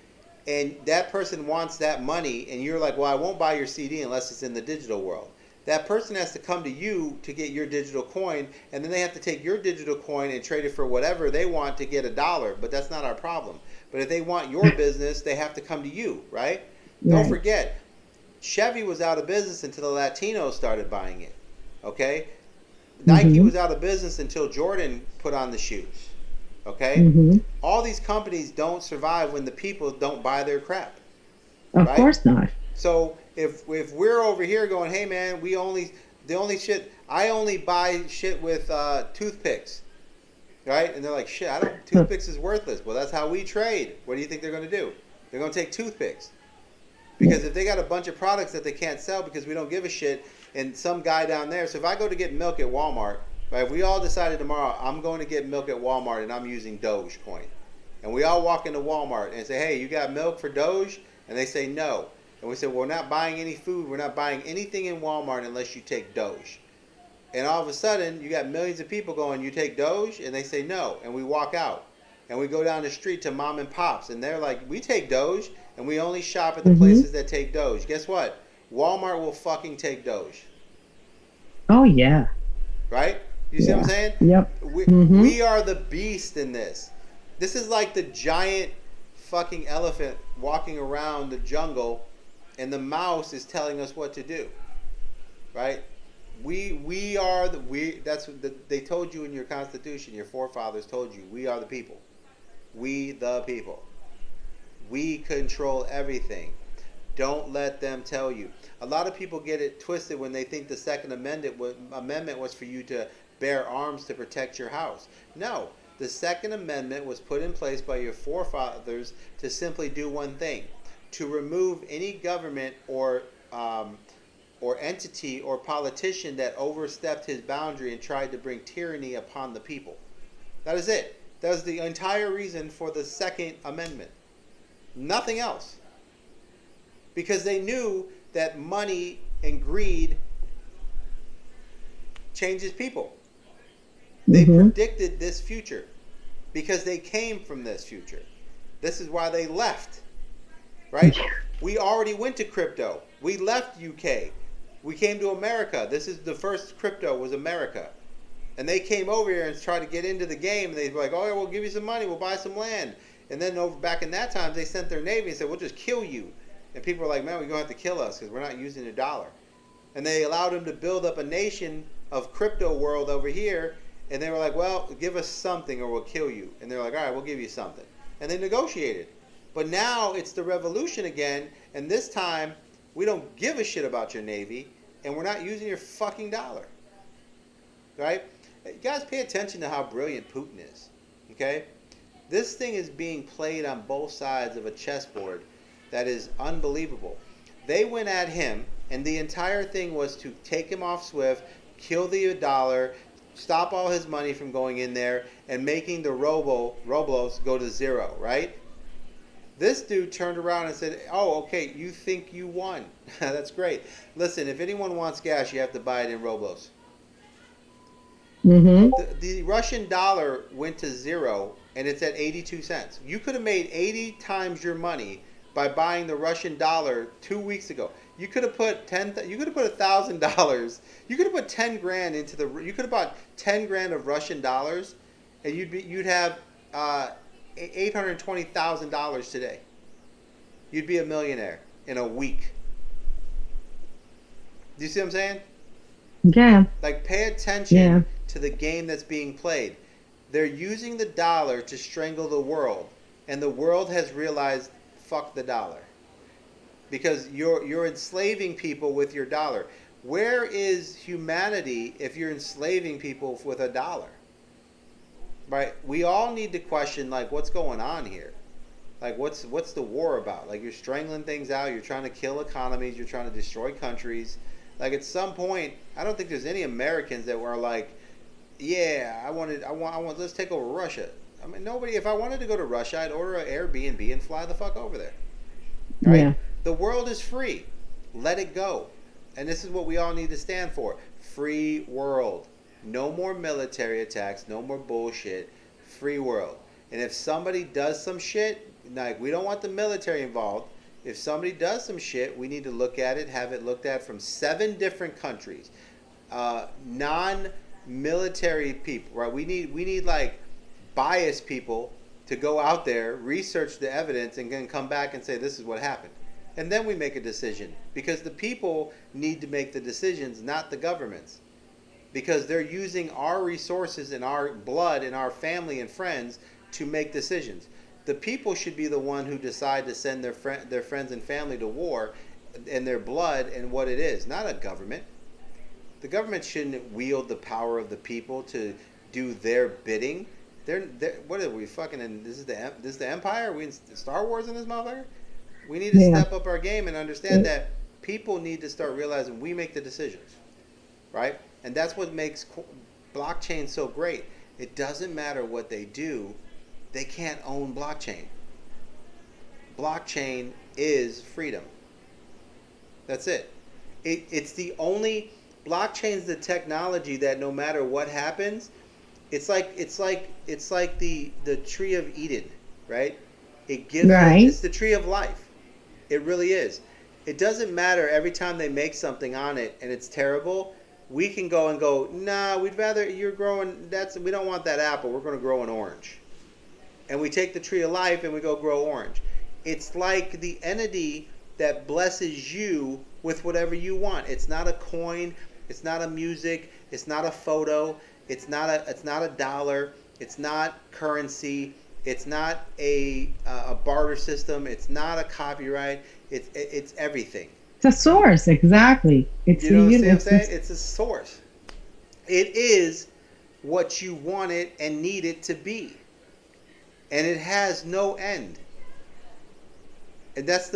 and that person wants that money, and you're like, well, I won't buy your CD unless it's in the digital world. That person has to come to you to get your digital coin, and then they have to take your digital coin and trade it for whatever they want to get $1. But that's not our problem. But if they want your business, they have to come to you, right? Don't forget, Chevy was out of business until the Latinos started buying it. Okay? Nike was out of business until Jordan put on the shoes. Okay? All these companies don't survive when the people don't buy their crap. Of course not. So if we're over here going, hey man, I only buy shit with toothpicks, right? And they're like, shit, toothpicks is worthless. Well, that's how we trade. What do you think they're going to do? They're going to take toothpicks. Because if they got a bunch of products that they can't sell because we don't give a shit, and some guy down there, so if I go to get milk at Walmart, right, if we all decided tomorrow, I'm going to get milk at Walmart and I'm using Dogecoin, and we all walk into Walmart and say, hey, you got milk for Doge? And they say no. And we say, well, we're not buying any food, we're not buying anything in Walmart unless you take Doge. And all of a sudden, you got millions of people going, you take Doge? And they say no. And we walk out. And we go down the street to mom and pops. And they're like, we take Doge. And we only shop at the places that take Doge. Guess what? Walmart will fucking take Doge. Oh, yeah. Right? You see what I'm saying? Yep. We are the beast in this. This is like the giant fucking elephant walking around the jungle, and the mouse is telling us what to do. Right? That's what they told you in your Constitution. Your forefathers told you. We are the people. We the people. We control everything. Don't let them tell you. A lot of people get it twisted when they think the Second Amendment was for you to bear arms to protect your house. No, the Second Amendment was put in place by your forefathers to simply do one thing: to remove any government or entity or politician that overstepped his boundary and tried to bring tyranny upon the people. That is it. That was the entire reason for the Second Amendment. Nothing else. Because they knew that money and greed changes people. They predicted this future because they came from this future. This is why they left. Right? We already went to crypto. We left UK. We came to America. This is the first crypto was America. And they came over here and tried to get into the game. And they were like, oh, yeah, we'll give you some money. We'll buy some land. And then back in that time, they sent their navy and said, we'll just kill you. And people were like, man, we're going to have to kill us because we're not using a dollar. And they allowed them to build up a nation of crypto world over here. And they were like, well, give us something or we'll kill you. And they were like, all right, we'll give you something. And they negotiated. But now it's the revolution again. And this time, we don't give a shit about your navy. And we're not using your fucking dollar. Right? You guys pay attention to how brilliant Putin is. Okay? This thing is being played on both sides of a chessboard that is unbelievable. They went at him, and the entire thing was to take him off SWIFT, kill the dollar, stop all his money from going in there, and making the Roblos go to zero, right? This dude turned around and said, oh, okay, you think you won. That's great. Listen, if anyone wants gas, you have to buy it in Roblos. The Russian dollar went to zero, and it's at 82 cents. You could have made 80 times your money by buying the Russian dollar 2 weeks ago. You could have put $1,000. You could have put 10 grand into you could have bought 10 grand of Russian dollars, and you'd have $820,000 today. You'd be a millionaire in a week. Do you see what I'm saying? Yeah. Like, pay attention to the game that's being played. They're using the dollar to strangle the world, and the world has realized, fuck the dollar, because you're enslaving people with your dollar. Where is humanity if you're enslaving people with a dollar? right? We all need to question like what's going on here. Like what's the war about? Like you're strangling things out, you're trying to kill economies, you're trying to destroy countries. Like at some point, I don't think there's any Americans that were like, yeah, I want let's take over Russia. I mean, nobody. If I wanted to go to Russia, I'd order an Airbnb and fly the fuck over there. Right? Yeah. The world is free. Let it go. And this is what we all need to stand for. Free world. No more military attacks, no more bullshit. Free world. And if somebody does some shit, like we don't want the military involved. If somebody does some shit, we need to look at it, have it looked at from 7 different countries. Non-military people, right? We need like biased people to go out there, research the evidence, and then come back and say this is what happened. And then we make a decision. Because the people need to make the decisions, not the governments. Because they're using our resources and our blood and our family and friends to make decisions. The people should be the one who decide to send their friends and family to war and their blood and what it is, not a government. The government shouldn't wield the power of the people to do their bidding. They're what are we fucking in? This is the Empire? Are we in Star Wars in this motherfucker? We need to step up our game and understand that people need to start realizing we make the decisions, right? And that's what makes blockchain so great. It doesn't matter what they do; they can't own blockchain. Blockchain is freedom. That's it. It's the only blockchain's the technology that no matter what happens, it's like the tree of Eden, right? It gives it's the tree of life. It really is. It doesn't matter every time they make something on it and it's terrible. We can go and go, nah, we'd rather you're growing we don't want that apple, we're going to grow an orange. And we take the tree of life and we go grow orange. It's like the entity that blesses you with whatever you want. It's not a coin, it's not a music, it's not a photo, it's not a dollar, it's not currency, it's not a barter system, it's not a copyright, it's everything. It's a source, exactly. It's you know what I'm saying? It's a source. It is what you want it and need it to be. And it has no end. And that's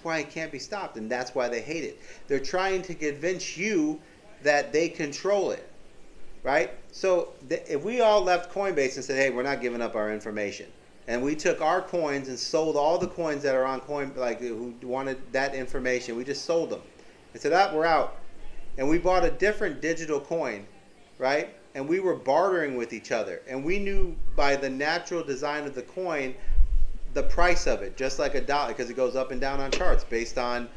why it can't be stopped, and that's why they hate it. They're trying to convince you that they control it, right? So if we all left Coinbase and said, hey, we're not giving up our information, and we took our coins and sold all the coins that are on Coin, like who wanted that information, we just sold them and said, we're out. And we bought a different digital coin, right? And we were bartering with each other. And we knew by the natural design of the coin, the price of it, just like a dollar, because it goes up and down on charts based on,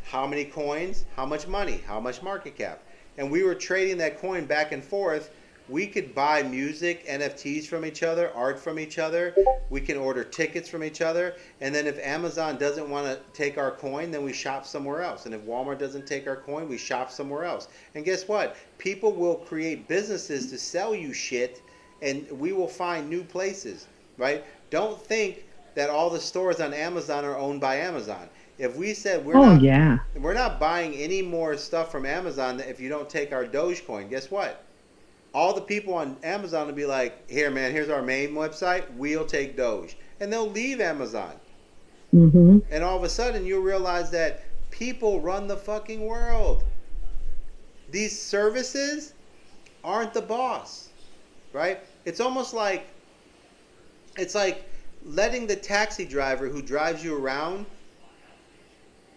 how many coins, how much money, how much market cap. And we were trading that coin back and forth. We could buy music, NFTs from each other, art from each other. We can order tickets from each other. And then if Amazon doesn't want to take our coin, then we shop somewhere else. And if Walmart doesn't take our coin, we shop somewhere else. And guess what? People will create businesses to sell you shit, and we will find new places, right? Don't think that all the stores on Amazon are owned by Amazon. If we said we're not buying any more stuff from Amazon if you don't take our Dogecoin, guess what? All the people on Amazon will be like, here, man, here's our main website. We'll take Doge. And they'll leave Amazon. Mm-hmm. And all of a sudden, you'll realize that people run the fucking world. These services aren't the boss, right? It's almost like, it's like letting the taxi driver who drives you around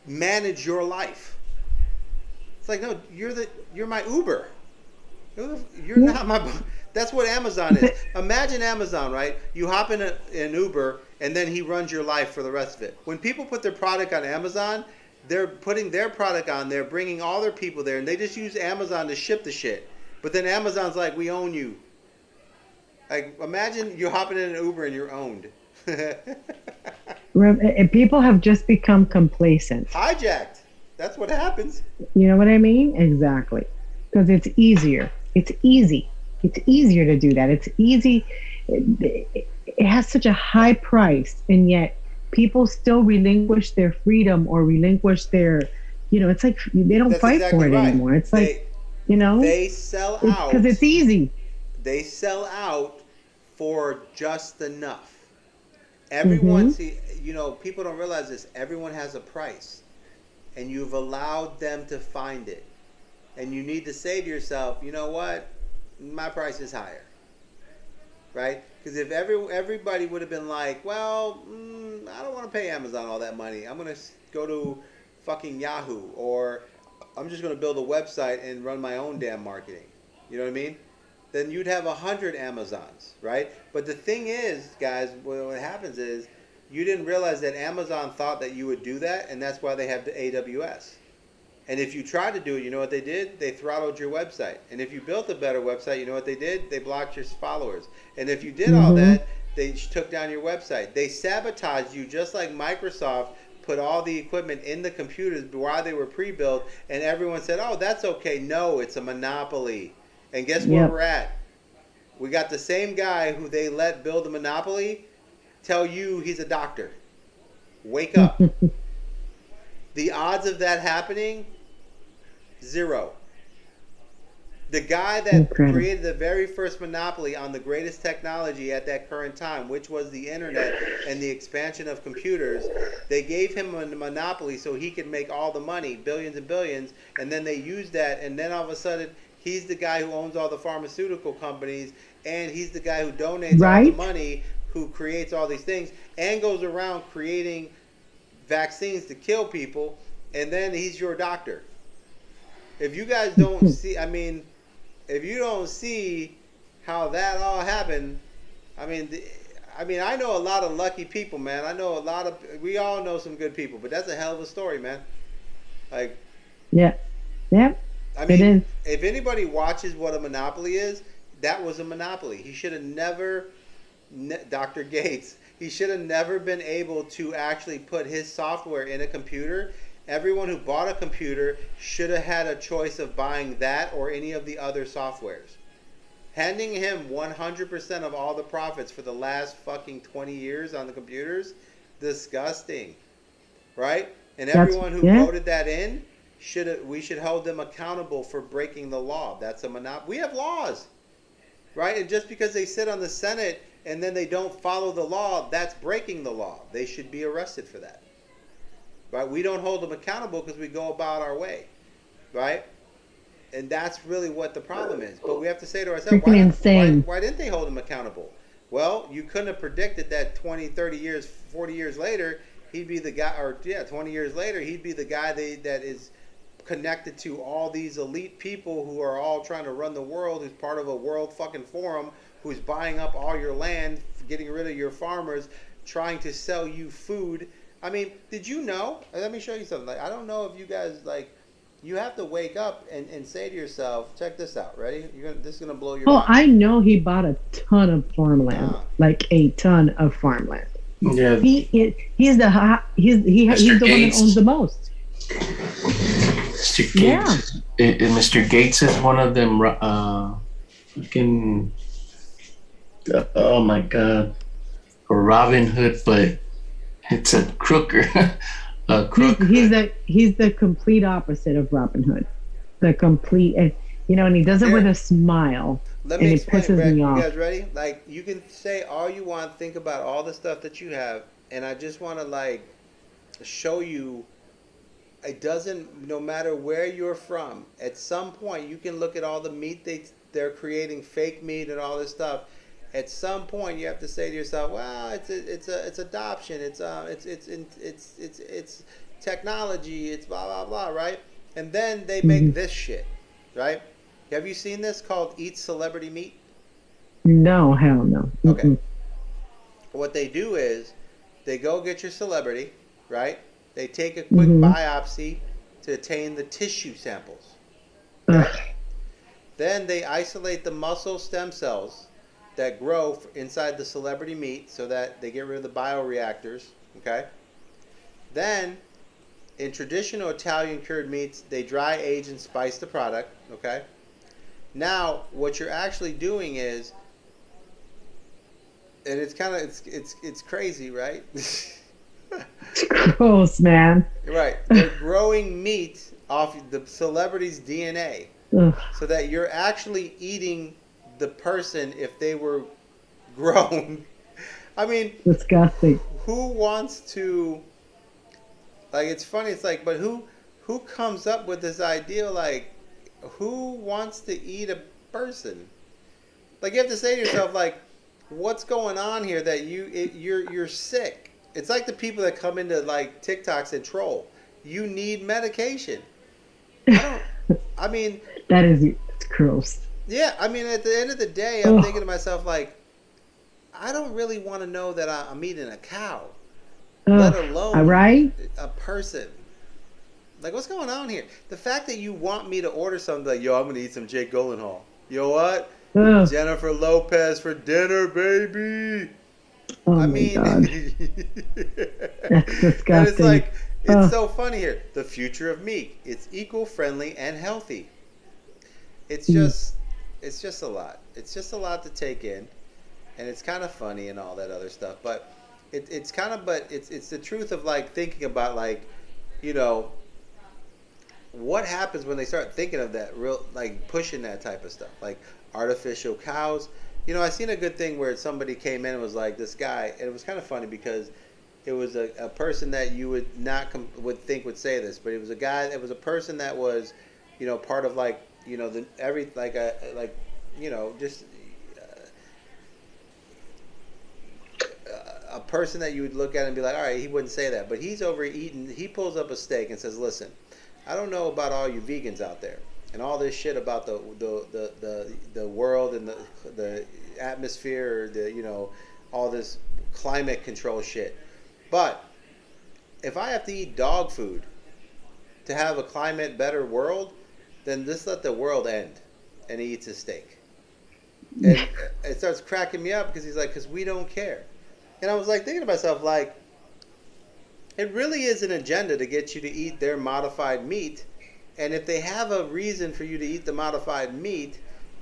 manage your life. It's like, no, you're my Uber. You're not my. That's what Amazon is. Imagine Amazon, right? You hop in an Uber, and then he runs your life for the rest of it. When people put their product on Amazon, they're putting their product on there, bringing all their people there, and they just use Amazon to ship the shit. But then Amazon's like, we own you. Like, imagine you hopping in an Uber and you're owned. And people have just become complacent. Hijacked. That's what happens. You know what I mean? Exactly. Because it's easier. It's easy. It's easier to do that. It's easy. It has such a high price, and yet people still relinquish their freedom or relinquish their, it's like they don't fight for it anymore. It's like, they sell out because it's easy. They sell out for just enough. Everyone, see, people don't realize this. Everyone has a price, and you've allowed them to find it. And you need to say to yourself, you know what? My price is higher, right? Because if everybody would have been like, well, I don't want to pay Amazon all that money. I'm going to go to fucking Yahoo, or I'm just going to build a website and run my own damn marketing. You know what I mean? Then you'd have 100 Amazons, right? But the thing is, guys, what happens is you didn't realize that Amazon thought that you would do that, and that's why they have the AWS. And if you tried to do it, you know what they did? They throttled your website. And if you built a better website, you know what they did? They blocked your followers. And if you did all that, they took down your website. They sabotaged you just like Microsoft put all the equipment in the computers while they were pre-built, and everyone said, oh, that's okay. No, it's a monopoly. And guess where we're at? We got the same guy who they let build a monopoly tell you he's a doctor. Wake up. The odds of that happening, 0. The guy that created the very first monopoly on the greatest technology at that current time, which was the internet and the expansion of computers, they gave him a monopoly so he could make all the money, billions and billions, and then they used that, and then all of a sudden, he's the guy who owns all the pharmaceutical companies, and he's the guy who donates all the money, who creates all these things, and goes around creating vaccines to kill people, and then he's your doctor. If you guys don't see, if you don't see how that all happened, I know a lot of lucky people, man. We all know some good people, but that's a hell of a story, man. Like, yeah. If anybody watches what a monopoly is, that was a monopoly. He should have never, Dr. Gates, he should have never been able to actually put his software in a computer. Everyone who bought a computer should have had a choice of buying that or any of the other softwares. Handing him 100% of all the profits for the last fucking 20 years on the computers, disgusting, right? And everyone who voted that in, we should hold them accountable for breaking the law. That's a monopoly. We have laws, right? And just because they sit on the Senate and then they don't follow the law, that's breaking the law. They should be arrested for that. Right? We don't hold them accountable because we go about our way. Right? And that's really what the problem is. But we have to say to ourselves, why didn't they hold him accountable? Well, you couldn't have predicted that 20, 30 years, 40 years later, he'd be the guy, 20 years later, he'd be the guy that is connected to all these elite people who are all trying to run the world, who's part of a world fucking forum, who's buying up all your land, getting rid of your farmers, trying to sell you food. Did you know? Let me show you something. I don't know if you guys, you have to wake up and say to yourself, check this out. Ready? This is going to blow your mind. I know he bought a ton of farmland, like a ton of farmland. Yeah. He's the one that owns the most. Mr. Gates. Yeah. Mr. Gates is one of them. Fucking. Oh my God. Robin Hood, but it's a crooker. He's the complete opposite of Robin Hood. The complete, and he does it with a smile. Let me explain, Greg. You guys ready? You can say all you want, think about all the stuff that you have, and I just want to show you. It doesn't, no matter where you're from, at some point you can look at all the meat they're creating, fake meat and all this stuff. At some point you have to say to yourself, well, it's adoption, it's technology, it's blah blah blah, right? And then they make this shit, right? Have you seen this called Eat Celebrity Meat? No, hell no. Okay. What they do is they go get your celebrity, right? They take a quick biopsy to obtain the tissue samples. Right? Then they isolate the muscle stem cells that grow inside the celebrity meat so that they get rid of the bioreactors. Okay. Then, in traditional Italian cured meats, they dry, age, and spice the product. Okay. Now, what you're actually doing is, and it's kind of it's crazy, right? It's gross, man. Right. They're growing meat off the celebrity's DNA. So that you're actually eating the person if they were grown. I mean, Disgusting. who wants to, like, it's funny, it's like, but who comes up with this idea, like, who wants to eat a person? Like, you have to say to yourself, like, what's going on here that you're sick? It's like the people that come into like TikToks and troll. You need medication. I don't. I mean, That is it's gross. yeah. I mean, at the end of the day, I'm thinking Oh, to myself, like, I don't really want to know that I'm eating a cow, let oh, all alone right. a person. Like, what's going on here? The fact that you want me to order something like, yo, I'm gonna eat some Jake Gyllenhaal. You know what? Oh, Jennifer Lopez for dinner, baby. oh I my mean, God. That's and it's disgusting. like, it's Oh, so funny here. The future of meat. It's eco-friendly and healthy. It's mm, just, it's just a lot. It's just a lot to take in, and it's kind of funny and all that other stuff. But it's kind of, but it's the truth of like thinking about like, you know, what happens when they start thinking of that real like pushing that type of stuff like artificial cows. You know, I seen a good thing where somebody came in and was like this guy, and it was kind of funny because it was a person that you would not would think would say this, but it was a guy, it was a person that was, you know, part of like, you know, the every like a like, you know, just a person that you would look at and be like, all right, he wouldn't say that, but he's over eating. He pulls up a steak and says, listen, I don't know about all you vegans out there and all this shit about the world and the atmosphere, or the, you know, all this climate control shit, but if I have to eat dog food to have a climate better world, then just let the world end. And he eats his steak, and it starts cracking me up because he's like, because we don't care. And I was like thinking to myself, like, it really is an agenda to get you to eat their modified meat. And if they have a reason for you to eat the modified meat,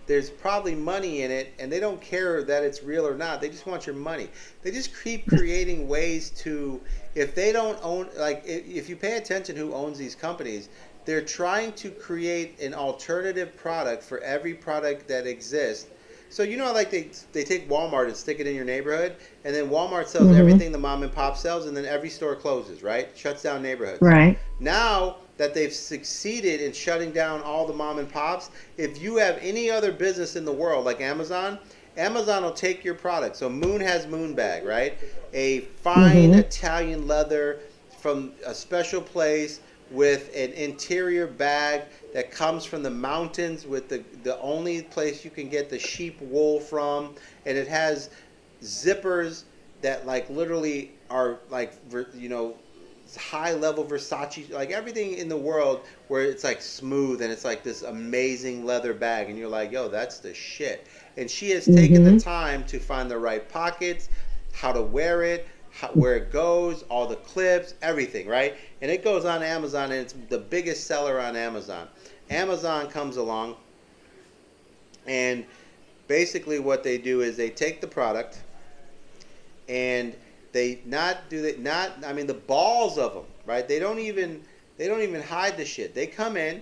there's probably money in it, and they don't care that it's real or not. They just want your money. They just keep creating ways to, if they don't own, like, if you pay attention who owns these companies, they're trying to create an alternative product for every product that exists. So you know, like they take Walmart and stick it in your neighborhood, and then Walmart sells mm-hmm. everything the mom and pop sells, and then every store closes, right? Shuts down neighborhoods. Right. Now that they've succeeded in shutting down all the mom and pops, if you have any other business in the world like Amazon, Amazon will take your product. So Moon has Moon Bag, right? A fine Mm-hmm. Italian leather from a special place with an interior bag that comes from the mountains with the only place you can get the sheep wool from, and it has zippers that like literally are like, you know, high level Versace, like everything in the world where it's like smooth and it's like this amazing leather bag, and you're like, yo, that's the shit. And she has taken the Mm-hmm. time to find the right pockets, how to wear it, where it goes, all the clips, everything, right? And it goes on Amazon, and it's the biggest seller on Amazon. Amazon comes along, and basically what they do is they take the product and they not, I mean, the balls of them, right? They don't even hide the shit. They come in,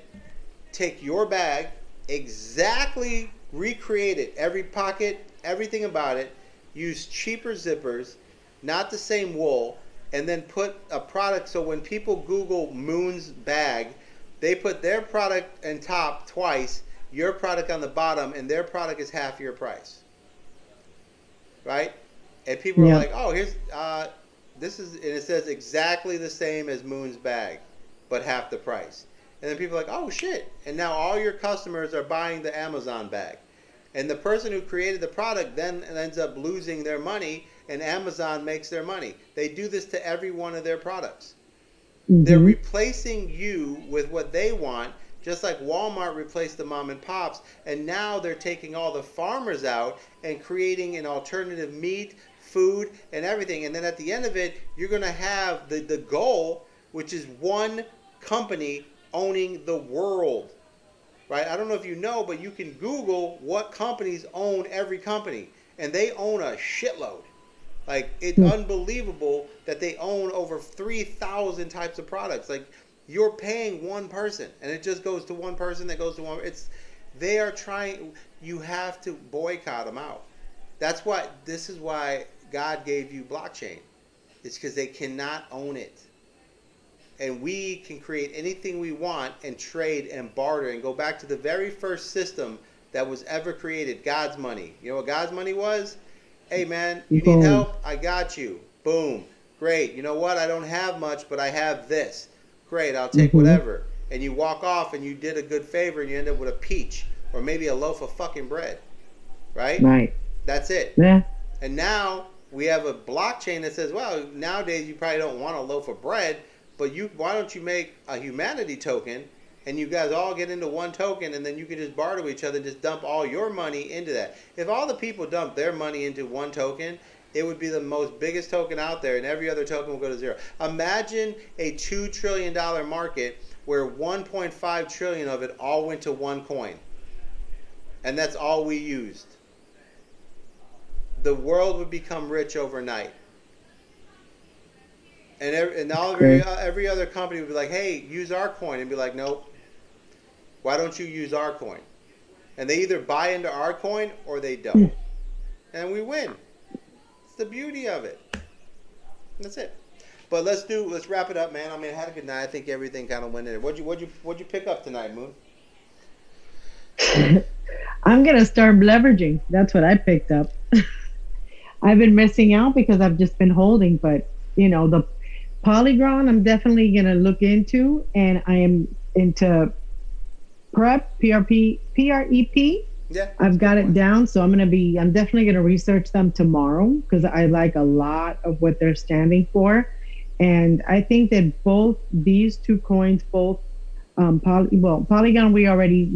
take your bag, exactly recreate it, every pocket, everything about it, use cheaper zippers, not the same wool, and then put a product. So when people Google Moon's bag, they put their product on top twice, your product on the bottom, and their product is half your price, right? And people are Yeah. like, "Oh, here's this is," and it says exactly the same as Moon's bag, but half the price. And then people are like, "Oh shit!" And now all your customers are buying the Amazon bag, and the person who created the product then ends up losing their money, and Amazon makes their money. They do this to every one of their products. They're Mm-hmm. replacing you with what they want, just like Walmart replaced the mom and pops, and now they're taking all the farmers out and creating an alternative meat, food, and everything. And then at the end of it, you're going to have the goal, which is one company owning the world, right? I don't know if you know, but you can Google what companies own every company, and they own a shitload. Like, it's unbelievable that they own over 3,000 types of products. Like, you're paying one person, and it just goes to one person that goes to one. They are trying. You have to boycott them out. That's why this is why God gave you blockchain. It's because they cannot own it. And we can create anything we want and trade and barter and go back to the very first system that was ever created, God's money. You know what God's money was? Hey man, you need Gold. help? I got you. Boom. Great. You know what? I don't have much, but I have this. Great, I'll take whatever. And you walk off and you did a good favor and you end up with a peach or maybe a loaf of fucking bread. Right? Right. That's it. Yeah. And now we have a blockchain that says, well, nowadays you probably don't want a loaf of bread, but why don't you make a humanity token and you guys all get into one token and then you can just barter with each other and just dump all your money into that. If all the people dump their money into one token, it would be the most biggest token out there and every other token will go to zero. Imagine a $2 trillion market where 1.5 trillion of it all went to one coin. And that's all we used. The world would become rich overnight. And every other company would be like, hey, use our coin. And be like, nope. Why don't you use our coin? And they either buy into our coin or they don't. And we win. It's the beauty of it. That's it. But let's wrap it up, man. I mean, I had a good night. I think everything kind of went in there. What'd you pick up tonight, Moon? I'm gonna start leveraging. That's what I picked up. I've been missing out because I've just been holding, but the Polygon I'm definitely gonna look into, and I am into PREP. Yeah. I've got it down, so I'm definitely gonna research them tomorrow because I like a lot of what they're standing for, and I think that both these two coins, both Polygon we already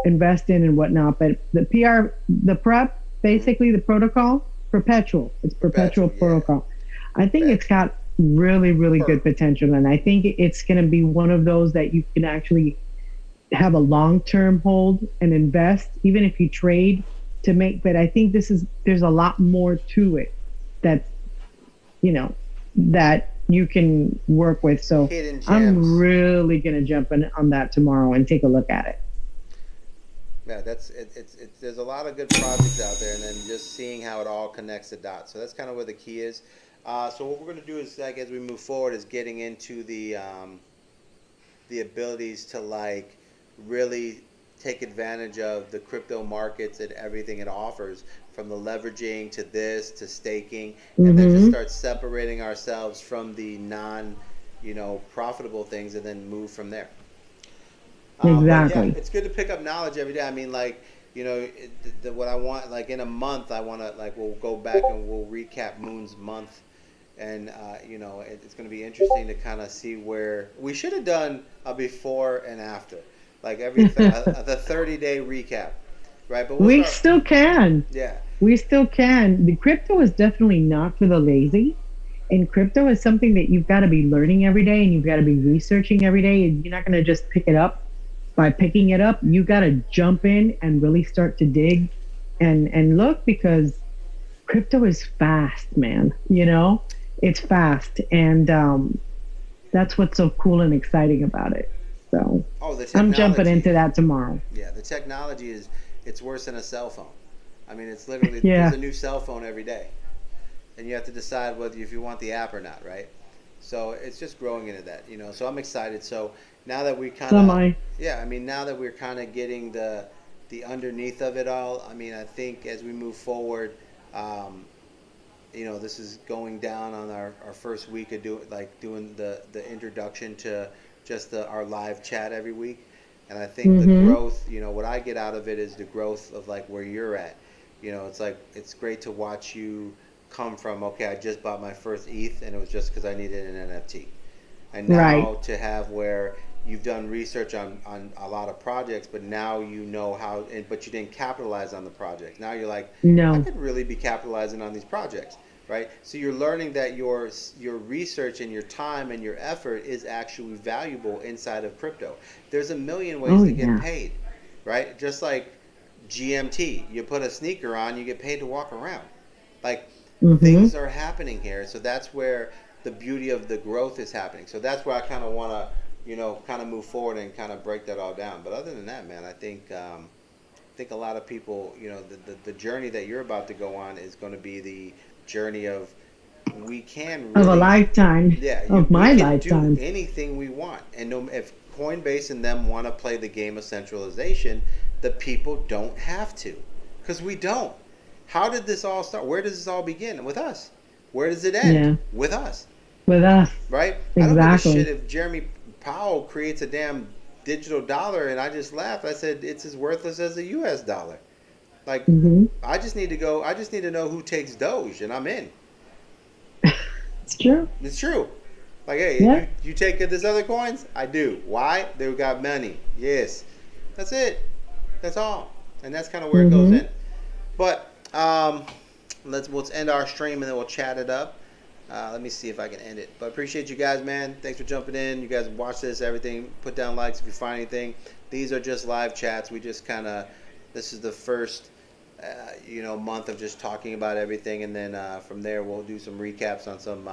invest in and whatnot, but the PREP, basically the protocol, perpetual. It's perpetual protocol. I think it's got really, really good potential, and I think it's going to be one of those that you can actually have a long-term hold and invest, even if you trade to make. But I think there's a lot more to it that that you can work with. So I'm really going to jump in on that tomorrow and take a look at it. Yeah, there's a lot of good projects out there, and then just seeing how it all connects the dots. So that's kind of where the key is. So what we're going to do is, like, as we move forward, is getting into the abilities to really take advantage of the crypto markets and everything it offers, from the leveraging to this to staking, and then just start separating ourselves from the profitable things, and then move from there. Exactly. Yeah, it's good to pick up knowledge every day. I mean, what I want, in a month, I want to, we'll go back and we'll recap Moon's month. And, it's going to be interesting to kind of see where we should have done a before and after, the 30-day recap, right? But we still can. Yeah. We still can. The crypto is definitely not for the lazy. And crypto is something that you've got to be learning every day, and you've got to be researching every day. And you're not going to just pick it up by picking it up. You got to jump in and really start to dig and look, because crypto is fast, man. It's fast, and that's what's so cool and exciting about it. So I'm jumping into that tomorrow. Yeah, the technology it's worse than a cell phone. I mean, it's literally there's a new cell phone every day, and you have to decide if you want the app or not, right? So it's just growing into that, So I'm excited. So now that we kind of now that we're kind of getting the underneath of it all, I mean, I think as we move forward, this is going down on our first week of doing the introduction to just our live chat every week. And I think the growth, what I get out of it is the growth of where you're at. It's great to watch you come from, okay, I just bought my first ETH and it was just because I needed an NFT. And now to have where you've done research on a lot of projects, but now you know how, but you didn't capitalize on the project. Now you're like, no, I could really be capitalizing on these projects, right? So you're learning that your research and your time and your effort is actually valuable inside of crypto. There's a million ways to get paid, right? Just like GMT, you put a sneaker on, you get paid to walk around. Things are happening here. So that's where the beauty of the growth is happening. So that's where I kind of want to, kind of move forward and kind of break that all down. But other than that, man, I think think a lot of people, the journey that you're about to go on is going to be the journey of we can Of a really, lifetime, yeah, of we my can do lifetime. anything we want. And no, if Coinbase and them want to play the game of centralization, the people don't have to, because we don't. How did this all start? Where does this all begin? With us. Where does it end? Yeah, With us, with us. right? I don't give a shit Exactly. if Jeremy Powell creates a damn digital dollar, and I just laughed. I said it's as worthless as a U.S. dollar. Like, Hmm. I just need to go. I just need to know who takes Doge, and I'm in. It's true. It's true. Like, hey, Yeah. you take this other coins? I do. Why? They got money. Yes. That's it. That's all. And that's kind of where it goes Hmm. in. But let's end our stream and then we'll chat it up. Let me see if I can end it. But appreciate you guys, man. Thanks for jumping in. You guys watch this, everything. Put down likes if you find anything. These are just live chats. We just kind of, this is the first, month of just talking about everything. And then from there, we'll do some recaps on some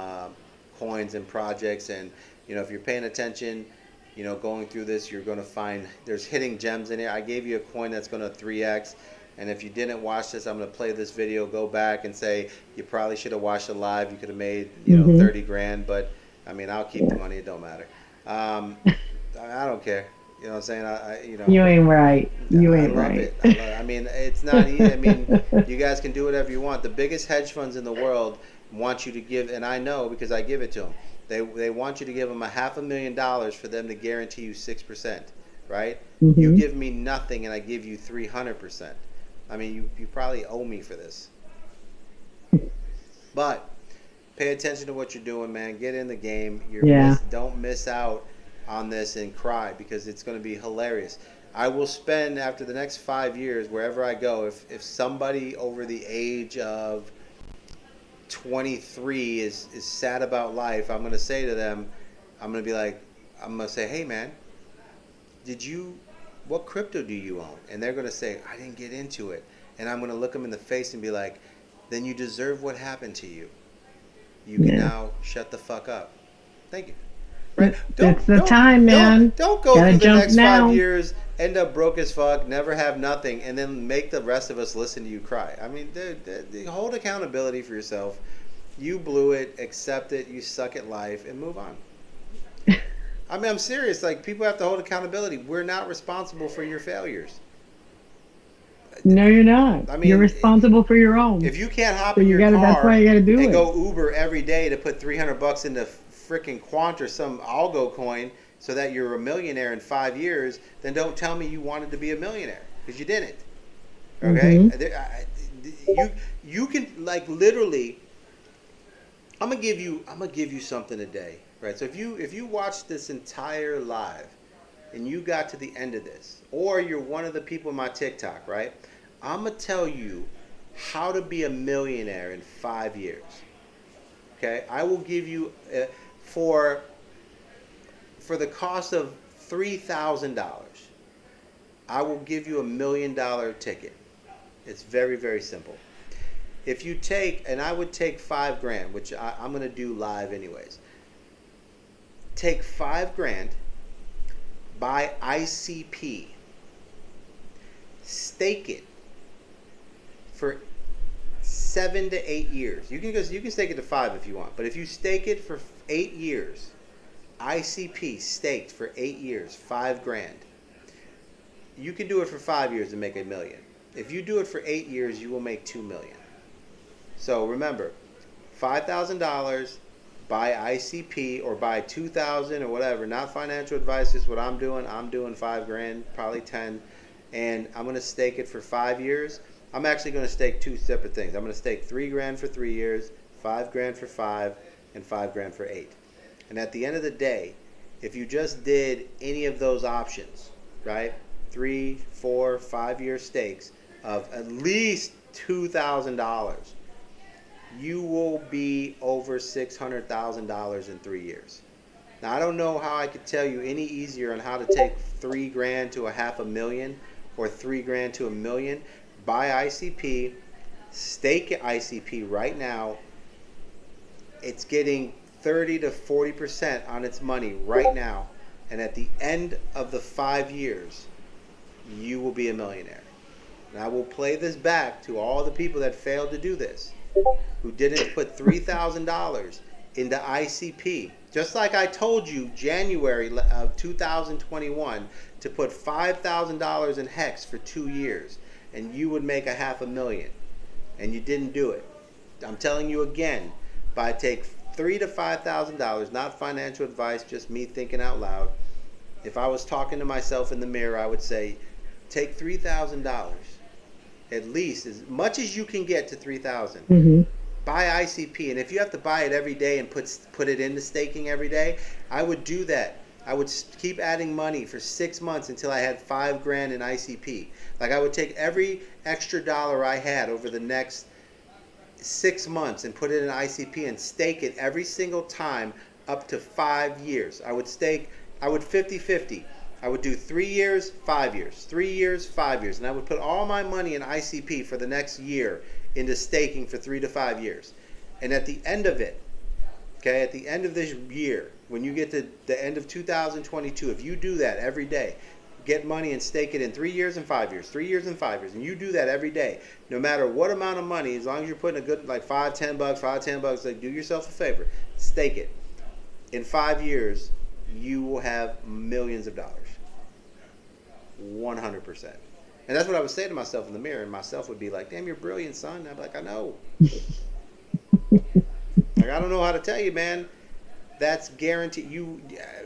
coins and projects. And, if you're paying attention, going through this, you're going to find there's hitting gems in here. I gave you a coin that's going to 3x. And if you didn't watch this, I'm going to play this video, go back and say, you probably should have watched it live. You could have made, Hmm. 30 grand. But, I mean, I'll keep the money. It don't matter. I don't care. You know what I'm saying? You ain't right. You I ain't love right. it. I mean, it's not easy. I mean, you guys can do whatever you want. The biggest hedge funds in the world want you to give, and I know because I give it to them. They want you to give them $500,000 for them to guarantee you 6%, right? You Hmm. give me nothing, and I give you 300%. I mean, you probably owe me for this. But pay attention to what you're doing, man. Get in the game. Yeah. Don't miss out on this and cry because it's going to be hilarious. I will spend after the next 5 years wherever I go. If somebody over the age of 23 is sad about life, I'm going to say to them, I'm going to say, hey man, what crypto do you own? And they're going to say, I didn't get into it. And I'm going to look them in the face and be like, then you deserve what happened to you. You can Yeah. now shut the fuck up. Thank you. Right? It's the time, man. Don't go Gotta through the jump next now. 5 years, end up broke as fuck, never have nothing, and then make the rest of us listen to you cry. I mean, hold accountability for yourself. You blew it, accept it, you suck at life, and move on. I mean, I'm serious. Like, people have to hold accountability. We're not responsible for your failures. No, you're not. I mean, you're responsible for your own. If you can't hop So in you your gotta. car That's why you gotta do and it. go Uber every day to put $300 into freaking Quant or some algo coin so that you're a millionaire in 5 years, then don't tell me you wanted to be a millionaire because you didn't. Okay, you can like literally. I'm gonna give you something today, right? So if you watch this entire live and you got to the end of this, or you're one of the people in my TikTok, right? I'm gonna tell you how to be a millionaire in 5 years. Okay, I will give you for the cost of $3,000. I will give you $1,000,000 ticket. It's very, very simple. If you take, and I would take 5 grand, which I'm gonna do live anyways. Take 5 grand, buy ICP, stake it for 7 to 8 years. You can stake it to 5 if you want, but if you stake it for 8 years, ICP staked for 8 years, 5 grand. You can do it for 5 years and make $1,000,000. If you do it for 8 years, you will make $2,000,000. So remember, $5,000, buy ICP or buy 2,000 or whatever. Not financial advice. Is what I'm doing. I'm doing 5 grand, probably 10, and I'm gonna stake it for 5 years. I'm actually gonna stake two separate things. I'm gonna stake 3 grand for 3 years, 5 grand for 5, and 5 grand for 8. And at the end of the day, if you just did any of those options, right? 3, 4, 5 year stakes of at least $2,000, you will be over $600,000 in 3 years. Now, I don't know how I could tell you any easier on how to take 3 grand to $500,000 or 3 grand to $1,000,000. Buy ICP, stake ICP right now. It's getting 30 to 40% on its money right now. And at the end of the 5 years, you will be a millionaire. and I will play this back to all the people that failed to do this, who didn't put $3,000 into ICP. Just like I told you January of 2021 to put $5,000 in Hex for 2 years, and you would make a $500,000, and you didn't do it. I'm telling you again, by take $3,000 to $5,000, not financial advice, just me thinking out loud. If I was talking to myself in the mirror, I would say, take $3,000, at least as much as you can get to $3,000. Mm-hmm. Buy ICP, and if you have to buy it every day and put it into staking every day, I would do that. I would keep adding money for 6 months until I had $5,000 in ICP. Like, I would take every extra dollar I had over the next 6 months and put it in ICP and stake it every single time up to 5 years. I would 50-50. I would do 3 years, 5 years, 3 years, 5 years, and I would put all my money in ICP for the next year into staking for 3 to 5 years. And at the end of it, okay, at the end of this year, when you get to the end of 2022, if you do that every day, get money and stake it in 3 years and 5 years, 3 years and 5 years, and you do that every day, no matter what amount of money, as long as you're putting a good, like $5-10, like, do yourself a favor, stake it. In 5 years, you will have millions of dollars. 100%. And that's what I would say to myself in the mirror, and myself would be like, damn, you're brilliant, son. I'd be like, I know. Like, I don't know how to tell you, man. That's guaranteed. You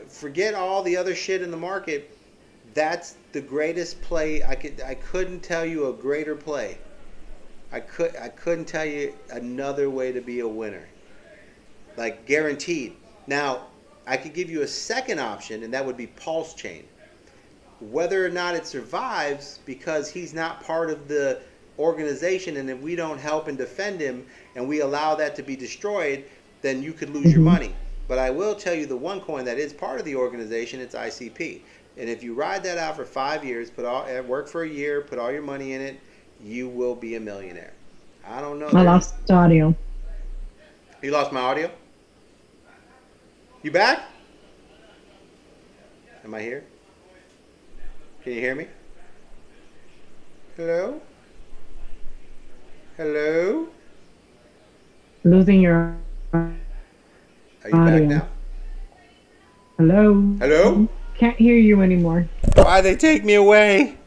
forget all the other shit in the market. That's the greatest play. I couldn't tell you a greater play. I couldn't tell you another way to be a winner. Like, guaranteed. Now, I could give you a second option, and that would be Pulse Chain. Whether or not it survives, because he's not part of the organization, and if we don't help and defend him and we allow that to be destroyed, then you could lose your money. But I will tell you the one coin that is part of the organization, it's ICP. And if you ride that out for 5 years, work for a year, put all your money in it, you will be a millionaire. I don't know. I lost audio. You lost my audio? You back? Am I here? Can you hear me? Hello? Hello? Losing your Are you audio. back now? Hello? Hello? Can't hear you anymore. Why they take me away?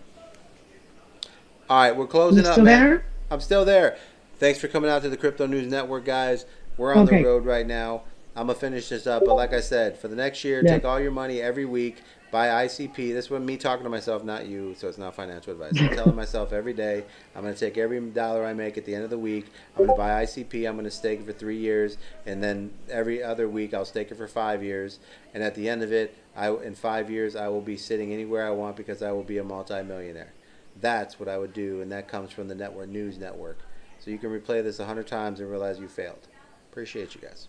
All right, we're closing You up, still man. there? I'm still there. Thanks for coming out to the Crypto News Network, guys. We're on the road right now. I'm going to finish this up. But like I said, for the next year, take all your money every week, buy ICP. This is me talking to myself, not you, so it's not financial advice. I'm telling myself every day, I'm going to take every dollar I make at the end of the week. I'm going to buy ICP. I'm going to stake it for 3 years. And then every other week, I'll stake it for 5 years. And at the end of it, in 5 years, I will be sitting anywhere I want because I will be a multimillionaire. That's what I would do, and that comes from the Network News Network. So you can replay this 100 times and realize you failed. Appreciate you guys.